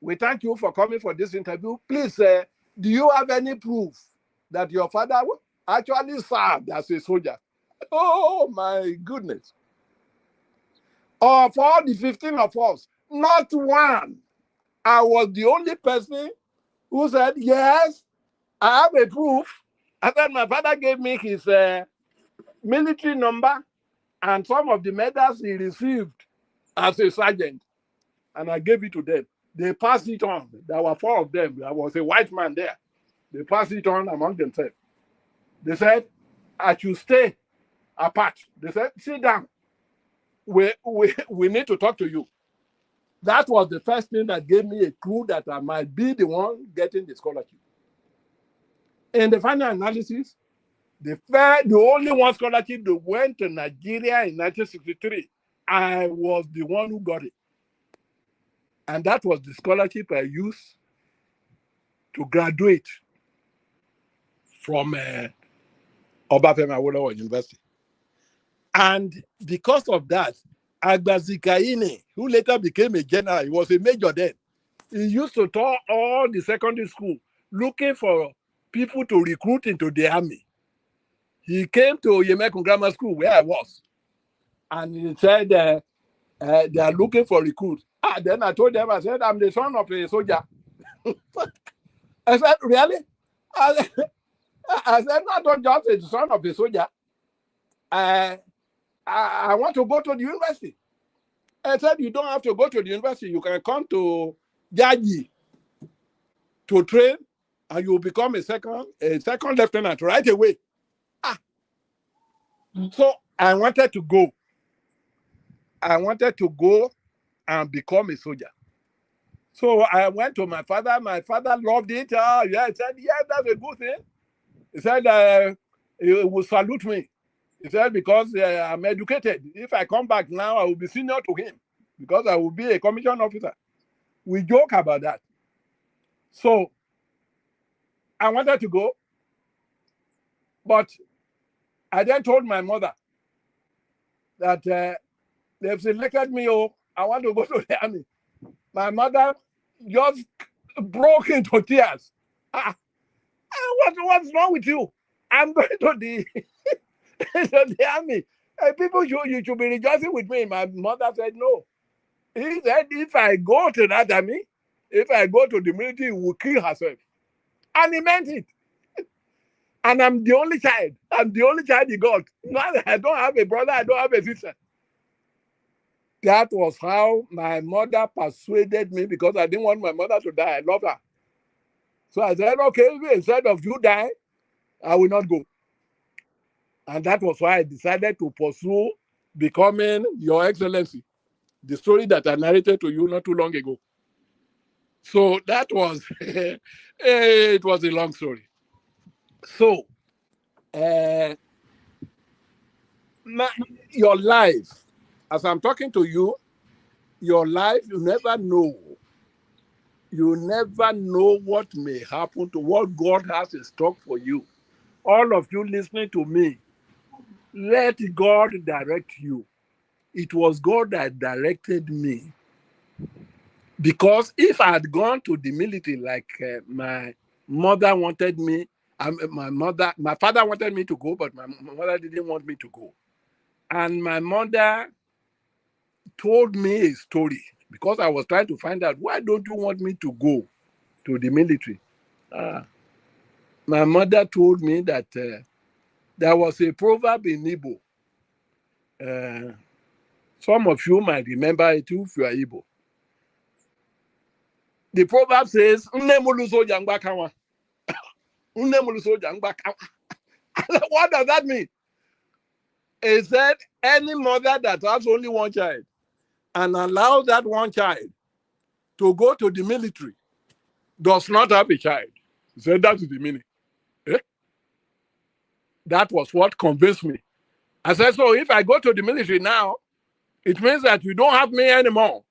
[SPEAKER 2] we thank you for coming for this interview. Please, do you have any proof that your father actually served as a soldier? Oh, my goodness. Of all the 15 of us, not one. I was the only person who said, yes, I have a proof. And then my father gave me his military number and some of the medals he received as a sergeant. And I gave it to them. They passed it on. There were 4 of them. There was a white man there. They passed it on among themselves. They said, I should stay apart. They said, sit down. we need to talk to you. That was the first thing that gave me a clue that I might be the one getting the scholarship. In the final analysis, the only one scholarship that went to Nigeria in 1963, I was the one who got it. And that was the scholarship I used to graduate from Obafemi Awolowo University. And because of that, Agbazikaine, who later became a general, he was a major then, he used to tour all the secondary school looking for people to recruit into the army. He came to Oyedokun Grammar School where I was, and he said they are looking for recruits. Then I told them, I said, I'm the son of a soldier. I said, really? I said, not just the son of a soldier. I want to go to the university. I said, you don't have to go to the university. You can come to Jaji to train, and you will become a second lieutenant right away. So I wanted to go. I wanted to go and become a soldier. So I went to my father. My father loved it. Yeah, he said, yeah, that's a good thing. He said he will salute me. He said, because I'm educated. If I come back now, I will be senior to him because I will be a commissioned officer. We joke about that. So I wanted to go, but I then told my mother that they've selected me. Oh, I want to go to the army. My mother just broke into tears. What's wrong with you? I'm going to the, to the army. People, you should be rejoicing with me. My mother said no. He said, if I go to that army, if I go to the military, he will kill herself. And he meant it. And I'm the only child. I'm the only child he got. Now I don't have a brother, I don't have a sister. That was how my mother persuaded me, because I didn't want my mother to die. I love her. So I said, okay, instead of you die, I will not go. And that was why I decided to pursue becoming Your Excellency, the story that I narrated to you not too long ago. So that was, it was a long story. So, your life, as I'm talking to you, your life, you never know. You never know what may happen to what God has in stock for you. All of you listening to me, let God direct you. It was God that directed me. Because if I had gone to the military like my mother wanted me, my father wanted me to go, but my mother didn't want me to go. And my mother told me a story because I was trying to find out, why don't you want me to go to the military? My mother told me that there was a proverb in Igbo. Some of you might remember it if you are Igbo. The proverb says, what does that mean? It said, any mother that has only one child and allows that one child to go to the military does not have a child. He said, that is the meaning. That was what convinced me. I said, so if I go to the military now, it means that you don't have me anymore.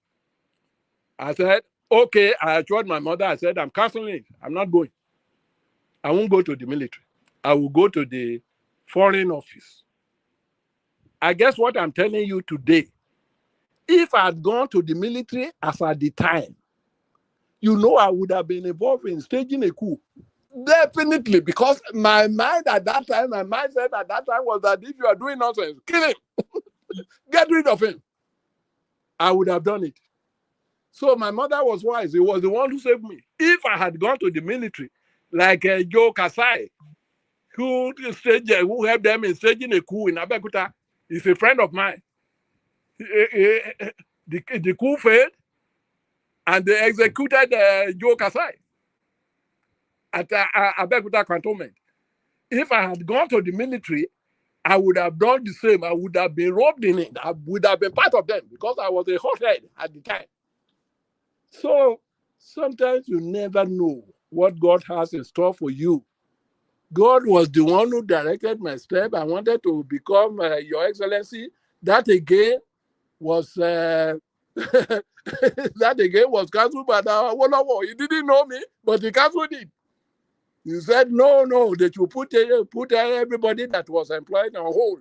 [SPEAKER 2] I said, okay. I assured my mother, I said, I'm canceling it. I'm not going. I won't go to the military. I will go to the foreign office. I guess what I'm telling you today, if I had gone to the military as at the time, you know, I would have been involved in staging a coup. Definitely, because my mind at that time, my mindset at that time was that if you are doing nonsense, kill him. Get rid of him. I would have done it. So my mother was wise. He was the one who saved me. If I had gone to the military, like Joe Kasai, who helped them in staging a coup in Abeokuta, is a friend of mine. The coup failed, and they executed Joe Kasai at Abeokuta cantonment. If I had gone to the military, I would have done the same. I would have been robed in it. I would have been part of them because I was a hothead at the time. So sometimes you never know what God has in store for you. God was the one who directed my step. I wanted to become Your Excellency. That again was that again was cancelled by the Awolowo. He didn't know me, but he cancelled it. He said, no, that you put everybody that was employed on hold.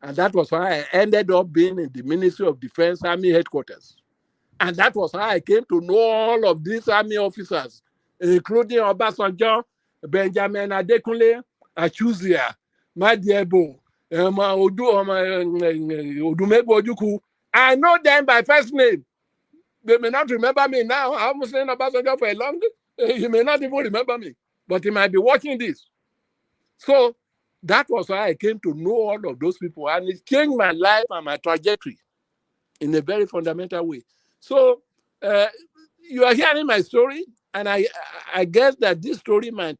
[SPEAKER 2] And that was why I ended up being in the Ministry of Defense Army Headquarters. And that was how I came to know all of these army officers, including Obasanjo, Benjamin Adekunle, Achuzia, Madiebo, Odumegwu Ojukwu. I know them by first name. They may not remember me now. I haven't seen Obasanjo for a long time. He may not even remember me, but he might be watching this. So that was why I came to know all of those people, and it changed my life and my trajectory in a very fundamental way. So you are hearing my story, and I guess that this story might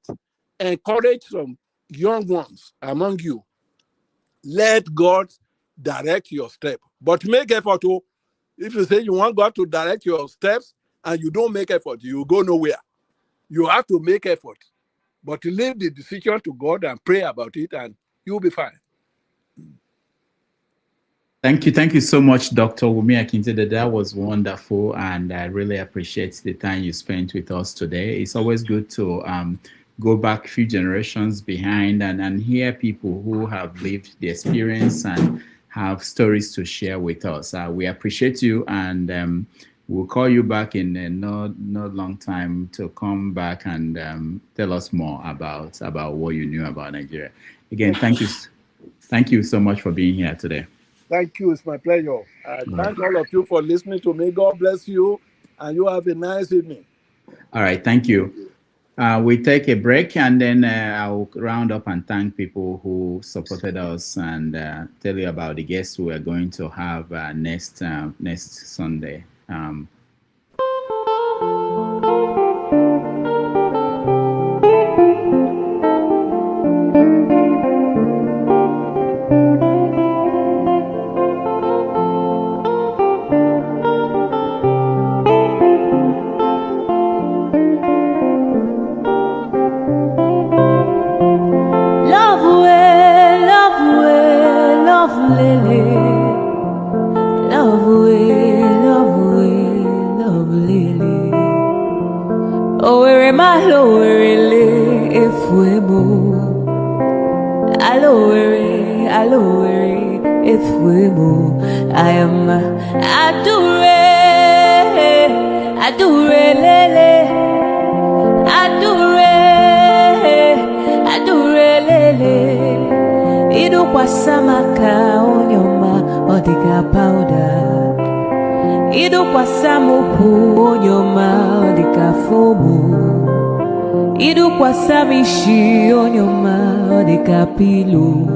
[SPEAKER 2] encourage some young ones among you. Let God direct your step, but make effort. If you say you want God to direct your steps and you don't make effort, you go nowhere. You have to make effort, but leave the decision to God and pray about it, and you'll be fine.
[SPEAKER 4] Thank you so much, Dr. Wunmi Akintide. That was wonderful, and I really appreciate the time you spent with us today. It's always good to go back a few generations behind and hear people who have lived the experience and have stories to share with us. We appreciate you, and we'll call you back in not long time to come back and tell us more about what you knew about Nigeria. Again, thank you so much for being here today.
[SPEAKER 2] Thank you. It's my pleasure. Thank all of you for listening to me. God bless you, and you have a nice evening.
[SPEAKER 4] All right. Thank you. We take a break, and then I'll round up and thank people who supported us and tell you about the guests we are going to have next Sunday.
[SPEAKER 13] I am adure lele, idu kwa samaka onyoma odika powder, idu kwa samuku onyoma odika fomu, idu kwa samishi onyoma odika pilo.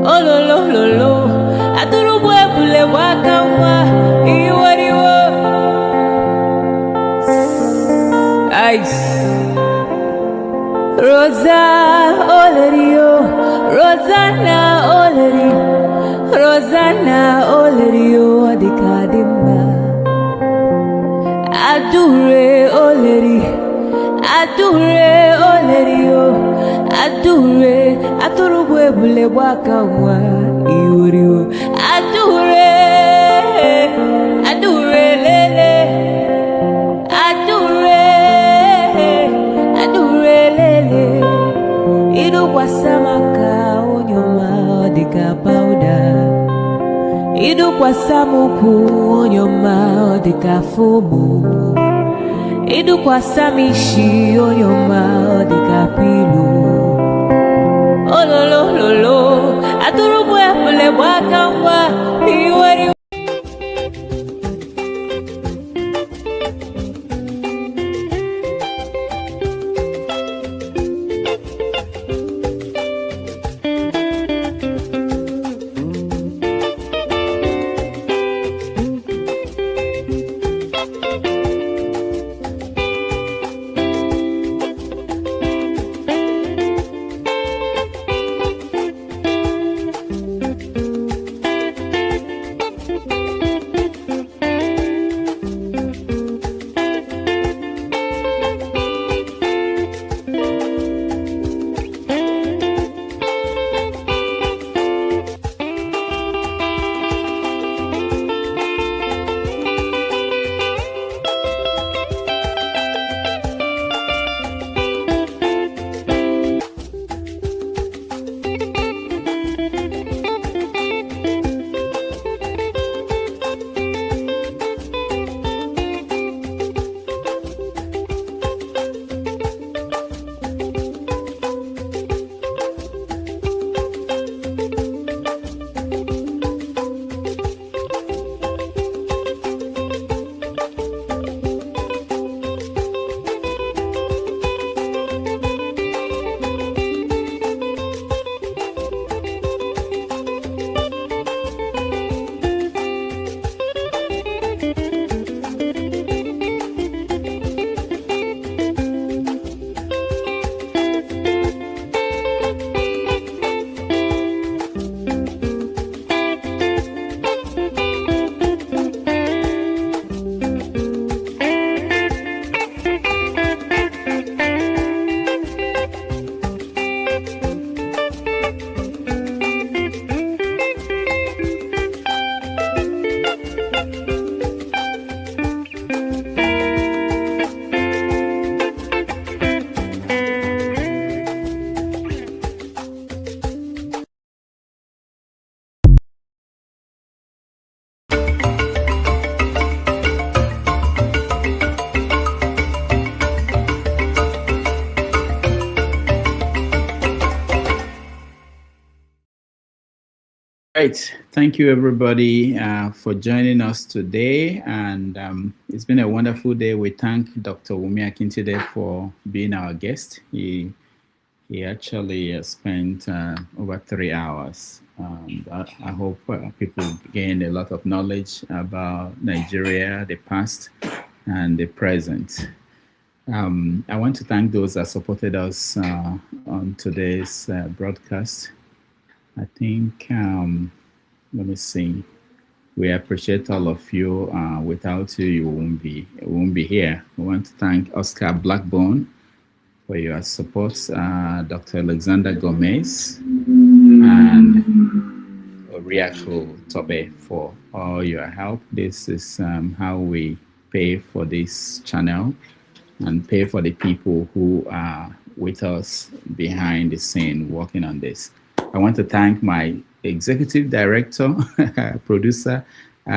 [SPEAKER 13] Oh lo lo, aduru bwebule wakamwa iwariwo. Ice. Rosa Olerio, Rosanna Olerio, Adikadimba. Adure Olerio, Adure bwebule wakamwa iwariwo. Adure lele. Idu kwa samaka onyoma odika powder, idu kwa samuku onyoma odika fomu, idu kwa samishi onyoma odika pilo. Oh lo, aduru bwebule wakamwa iwari.
[SPEAKER 4] Right. Thank you, everybody, for joining us today. And it's been a wonderful day. We thank Dr. Wunmi Akintide for being our guest. He actually spent over 3 hours. I hope people gained a lot of knowledge about Nigeria, the past and the present. I want to thank those that supported us on today's broadcast. I think, let me see. We appreciate all of you. Without you, you won't be here. We want to thank Oscar Blackbone for your support, Dr. Alexander Gomez, and Oriako Tobe for all your help. This is how we pay for this channel and pay for the people who are with us behind the scene working on this. I want to thank my executive director, producer,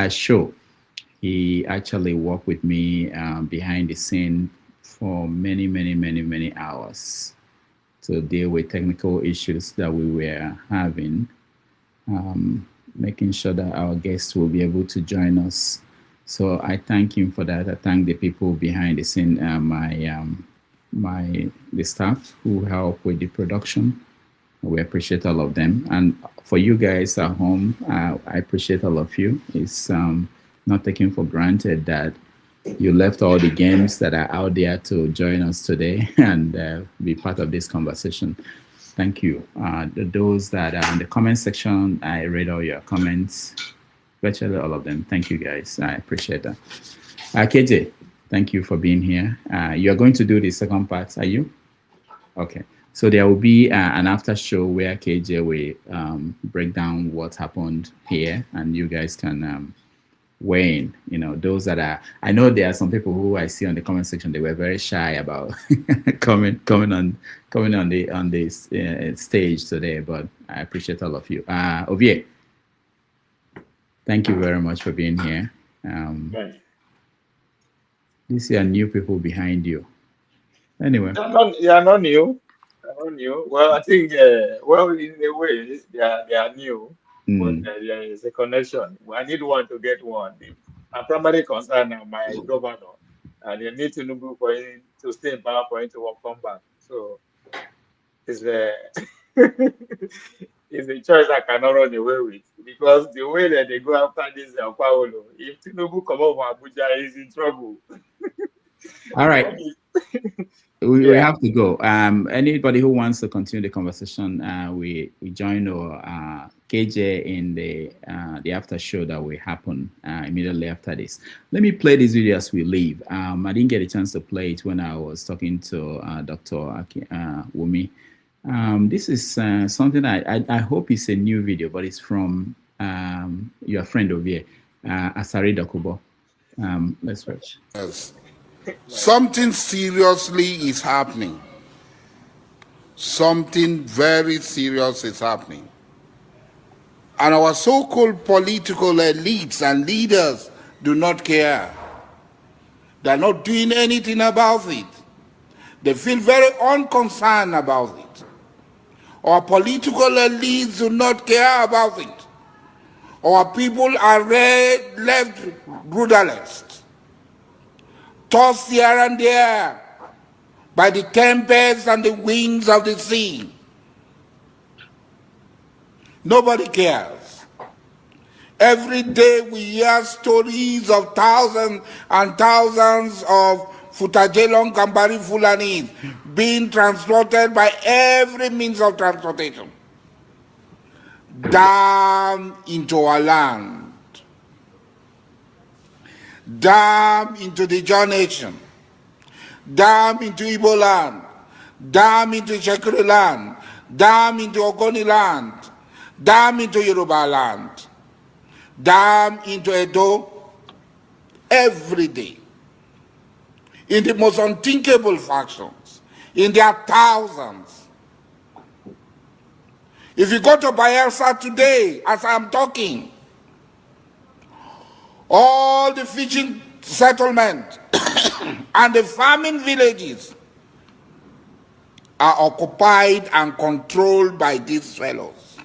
[SPEAKER 4] Show. He actually worked with me behind the scene for many hours to deal with technical issues that we were having, making sure that our guests will be able to join us. So I thank him for that. I thank the people behind the scene, the staff who help with the production. We appreciate all of them. And for you guys at home, I appreciate all of you. It's not taken for granted that you left all the games that are out there to join us today and be part of this conversation. Thank you. Those that are in the comment section, I read all your comments, virtually all of them. Thank you, guys. I appreciate that. KJ, thank you for being here. You are going to do the second part, are you? Okay. So there will be an after show where KJ will break down what happened here, and you guys can weigh in. You know, those that are. I know there are some people who I see on the comment section. They were very shy about coming on the stage today, but I appreciate all of you. Ovie, thank you very much for being here. These are new people behind you. Anyway,
[SPEAKER 9] yeah, not new. Well, I think, well, in a way, they are new, but there is a connection. I need one to get one. I'm primarily concerned now, my governor, and you need Tinubu for him to stay in power for him to come back. So it's it's a choice I cannot run away with, because the way that they go after this Paulo, if Tinubu come over Abuja, he's in trouble.
[SPEAKER 4] All right. We have to go. Anybody who wants to continue the conversation, we join KJ in the after show that will happen immediately after this. Let me play this video as we leave. I didn't get a chance to play it when I was talking to Dr. Wunmi. This is something I hope it's a new video, but it's from your friend over here, Asari Dokubo. Let's watch.
[SPEAKER 14] Yes. Something seriously is happening. Something very serious is happening. And our so-called political elites and leaders do not care. They're not doing anything about it. They feel very unconcerned about it. Our political elites do not care about it. Our people are left rudderless, tossed here and there by the tempests and the winds of the sea. Nobody cares. Every day we hear stories of thousands and thousands of Futajelong Kambari Fulani being transported by every means of transportation down into our land, down into the Jaw Nation, down into Igbo land, down into Shekiri land, down into Ogoni land, down into Yoruba land, down into Edo, every day, in the most unthinkable factions, in their thousands. If you go to Bayelsa today, as I'm talking, all the fishing settlements and the farming villages are occupied and controlled by these fellows.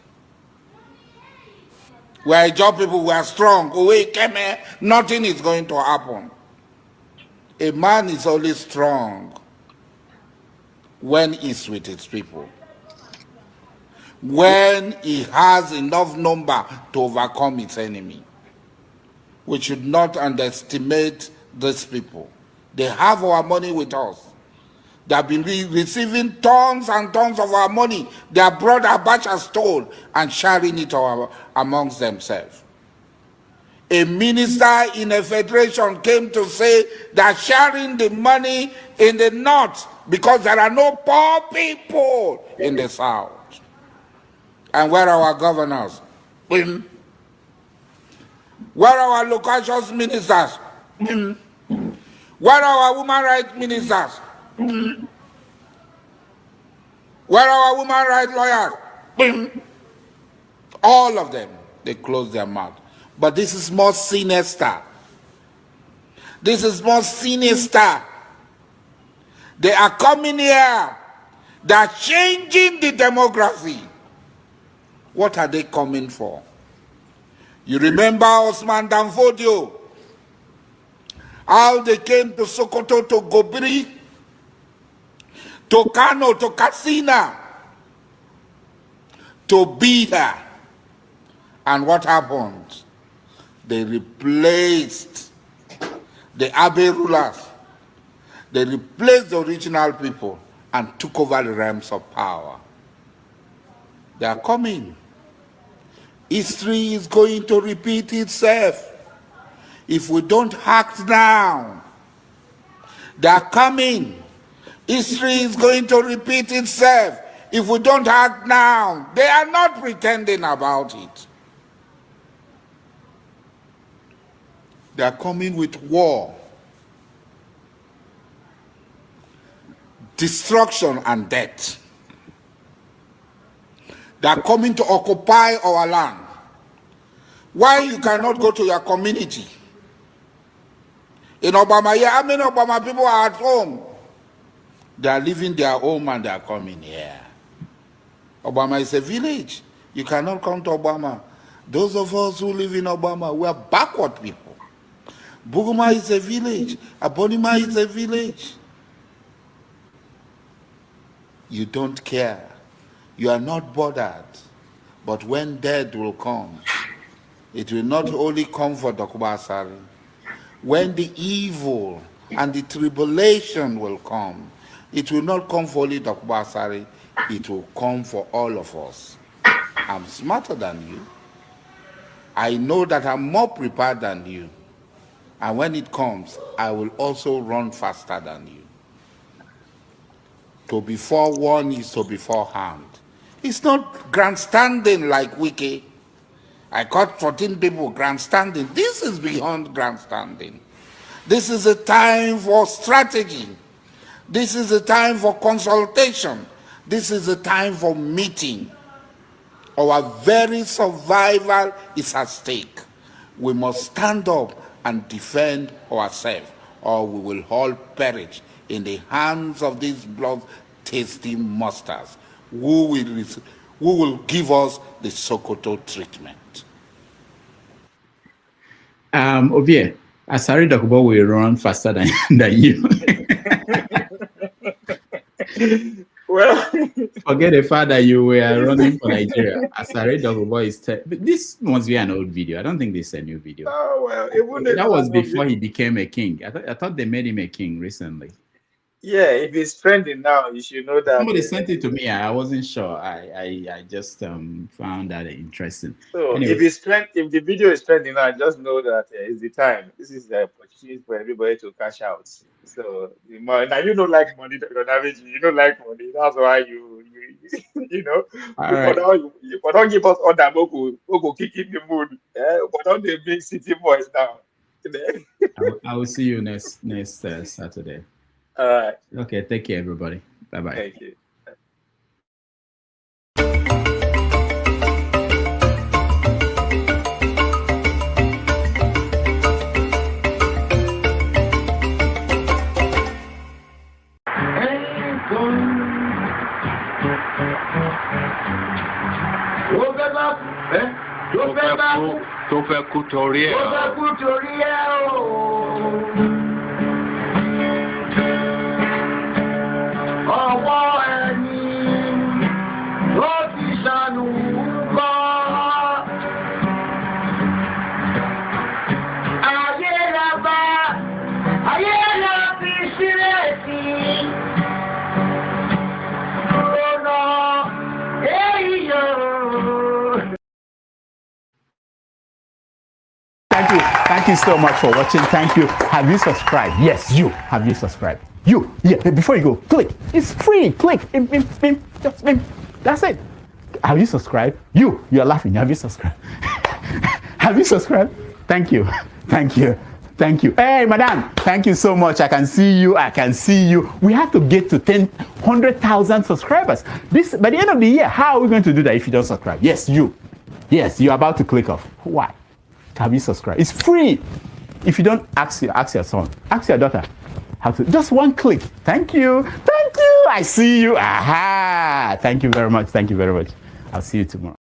[SPEAKER 14] We are job people, we are strong. Nothing is going to happen. A man is only strong when he's with his people. When he has enough number to overcome his enemy. We should not underestimate these people. They have our money with us. They have been receiving tons and tons of our money. Their brother Abacha stole and sharing it amongst themselves. A minister in a federation came to say that sharing the money in the north because there are no poor people in the south. And where are our governors? Where are our local ministers? Where are our women rights ministers? Where are our women rights lawyers? All of them, they close their mouth. But this is more sinister. This is more sinister. They are coming here. They are changing the demography. What are they coming for? You remember Osman Danfodio? How they came to Sokoto, to Gobiri, to Kano, to Katsina, to Bida. And what happened? They replaced the Abe rulers. They replaced the original people and took over the realms of power. They are coming. History is going to repeat itself. If we don't act now, they are coming. History is going to repeat itself. If we don't act now, they are not pretending about it. They are coming with war, destruction, and death. They are coming to occupy our land. Why you cannot go to your community? In Obama, yeah, how many Obama people are at home? They are leaving their home and they are coming here. Obama is a village. You cannot come to Obama. Those of us who live in Obama, we are backward people. Buguma is a village. Abonima is a village. You don't care. You are not bothered. But when death will come, it will not only come for Dokuba Asari. When the evil and the tribulation will come, it will not come for only Dokuba Asari, it will come for all of us. I'm smarter than you. I know that I'm more prepared than you. And when it comes, I will also run faster than you. To be forewarned is to be forearmed. It's not grandstanding like Wiki. I caught 14 people grandstanding. This is beyond grandstanding. This is a time for strategy. This is a time for consultation. This is a time for meeting. Our very survival is at stake. We must stand up and defend ourselves, or we will all perish in the hands of these blood-tasty monsters who will give us the Sokoto treatment.
[SPEAKER 4] Ovie, Asari Dokubo will run faster than you.
[SPEAKER 9] Well,
[SPEAKER 4] forget the fact that you were running for Nigeria. Asari Dokubo is. This must be an old video. I don't think this is a new video.
[SPEAKER 9] Oh well,
[SPEAKER 4] that was before he became a king. I thought they made him a king recently.
[SPEAKER 9] Yeah, if it's trending now, you should know that.
[SPEAKER 4] Somebody sent it to me. I wasn't sure. I just found that interesting.
[SPEAKER 9] So
[SPEAKER 4] anyway.
[SPEAKER 9] if the video is trending now, just know that it's the time. This is the opportunity for everybody to cash out. So now you don't like money, you don't like money. That's why you know.
[SPEAKER 4] Right.
[SPEAKER 9] But don't give us all that go kick in the mood. But don't they big city boys now?
[SPEAKER 4] I will see you next Saturday.
[SPEAKER 9] All right.
[SPEAKER 4] Okay, take care, everybody. Bye-bye.
[SPEAKER 9] Thank you.
[SPEAKER 15] Woke up, tó fẹ́ kú torí ẹ̀.
[SPEAKER 16] Ọwọ́ ẹni ló ti ṣàánú kọ́. Ayé la bá, ayé la fi sílẹ̀ sí. Ọ̀nà èyí yóò.
[SPEAKER 4] Thank you so much for watching. Thank you. Have you subscribed? Yes, you. Have you subscribed? You. Yeah, before you go, click. It's free. Click. Just that's it. Have you subscribed? You are laughing. Have you subscribed? Have you subscribed? Thank you. Thank you. Thank you. Hey, madam. Thank you so much. I can see you. I can see you. We have to get to 100,000 subscribers. This by the end of the year. How are we going to do that if you don't subscribe? Yes, you. Yes, you're about to click off. Why? Have you subscribed? It's free. If you don't, ask your son, ask your daughter how to. Just one click. Thank you. Thank you. I see you. Aha. Thank you very much. Thank you very much. I'll see you tomorrow.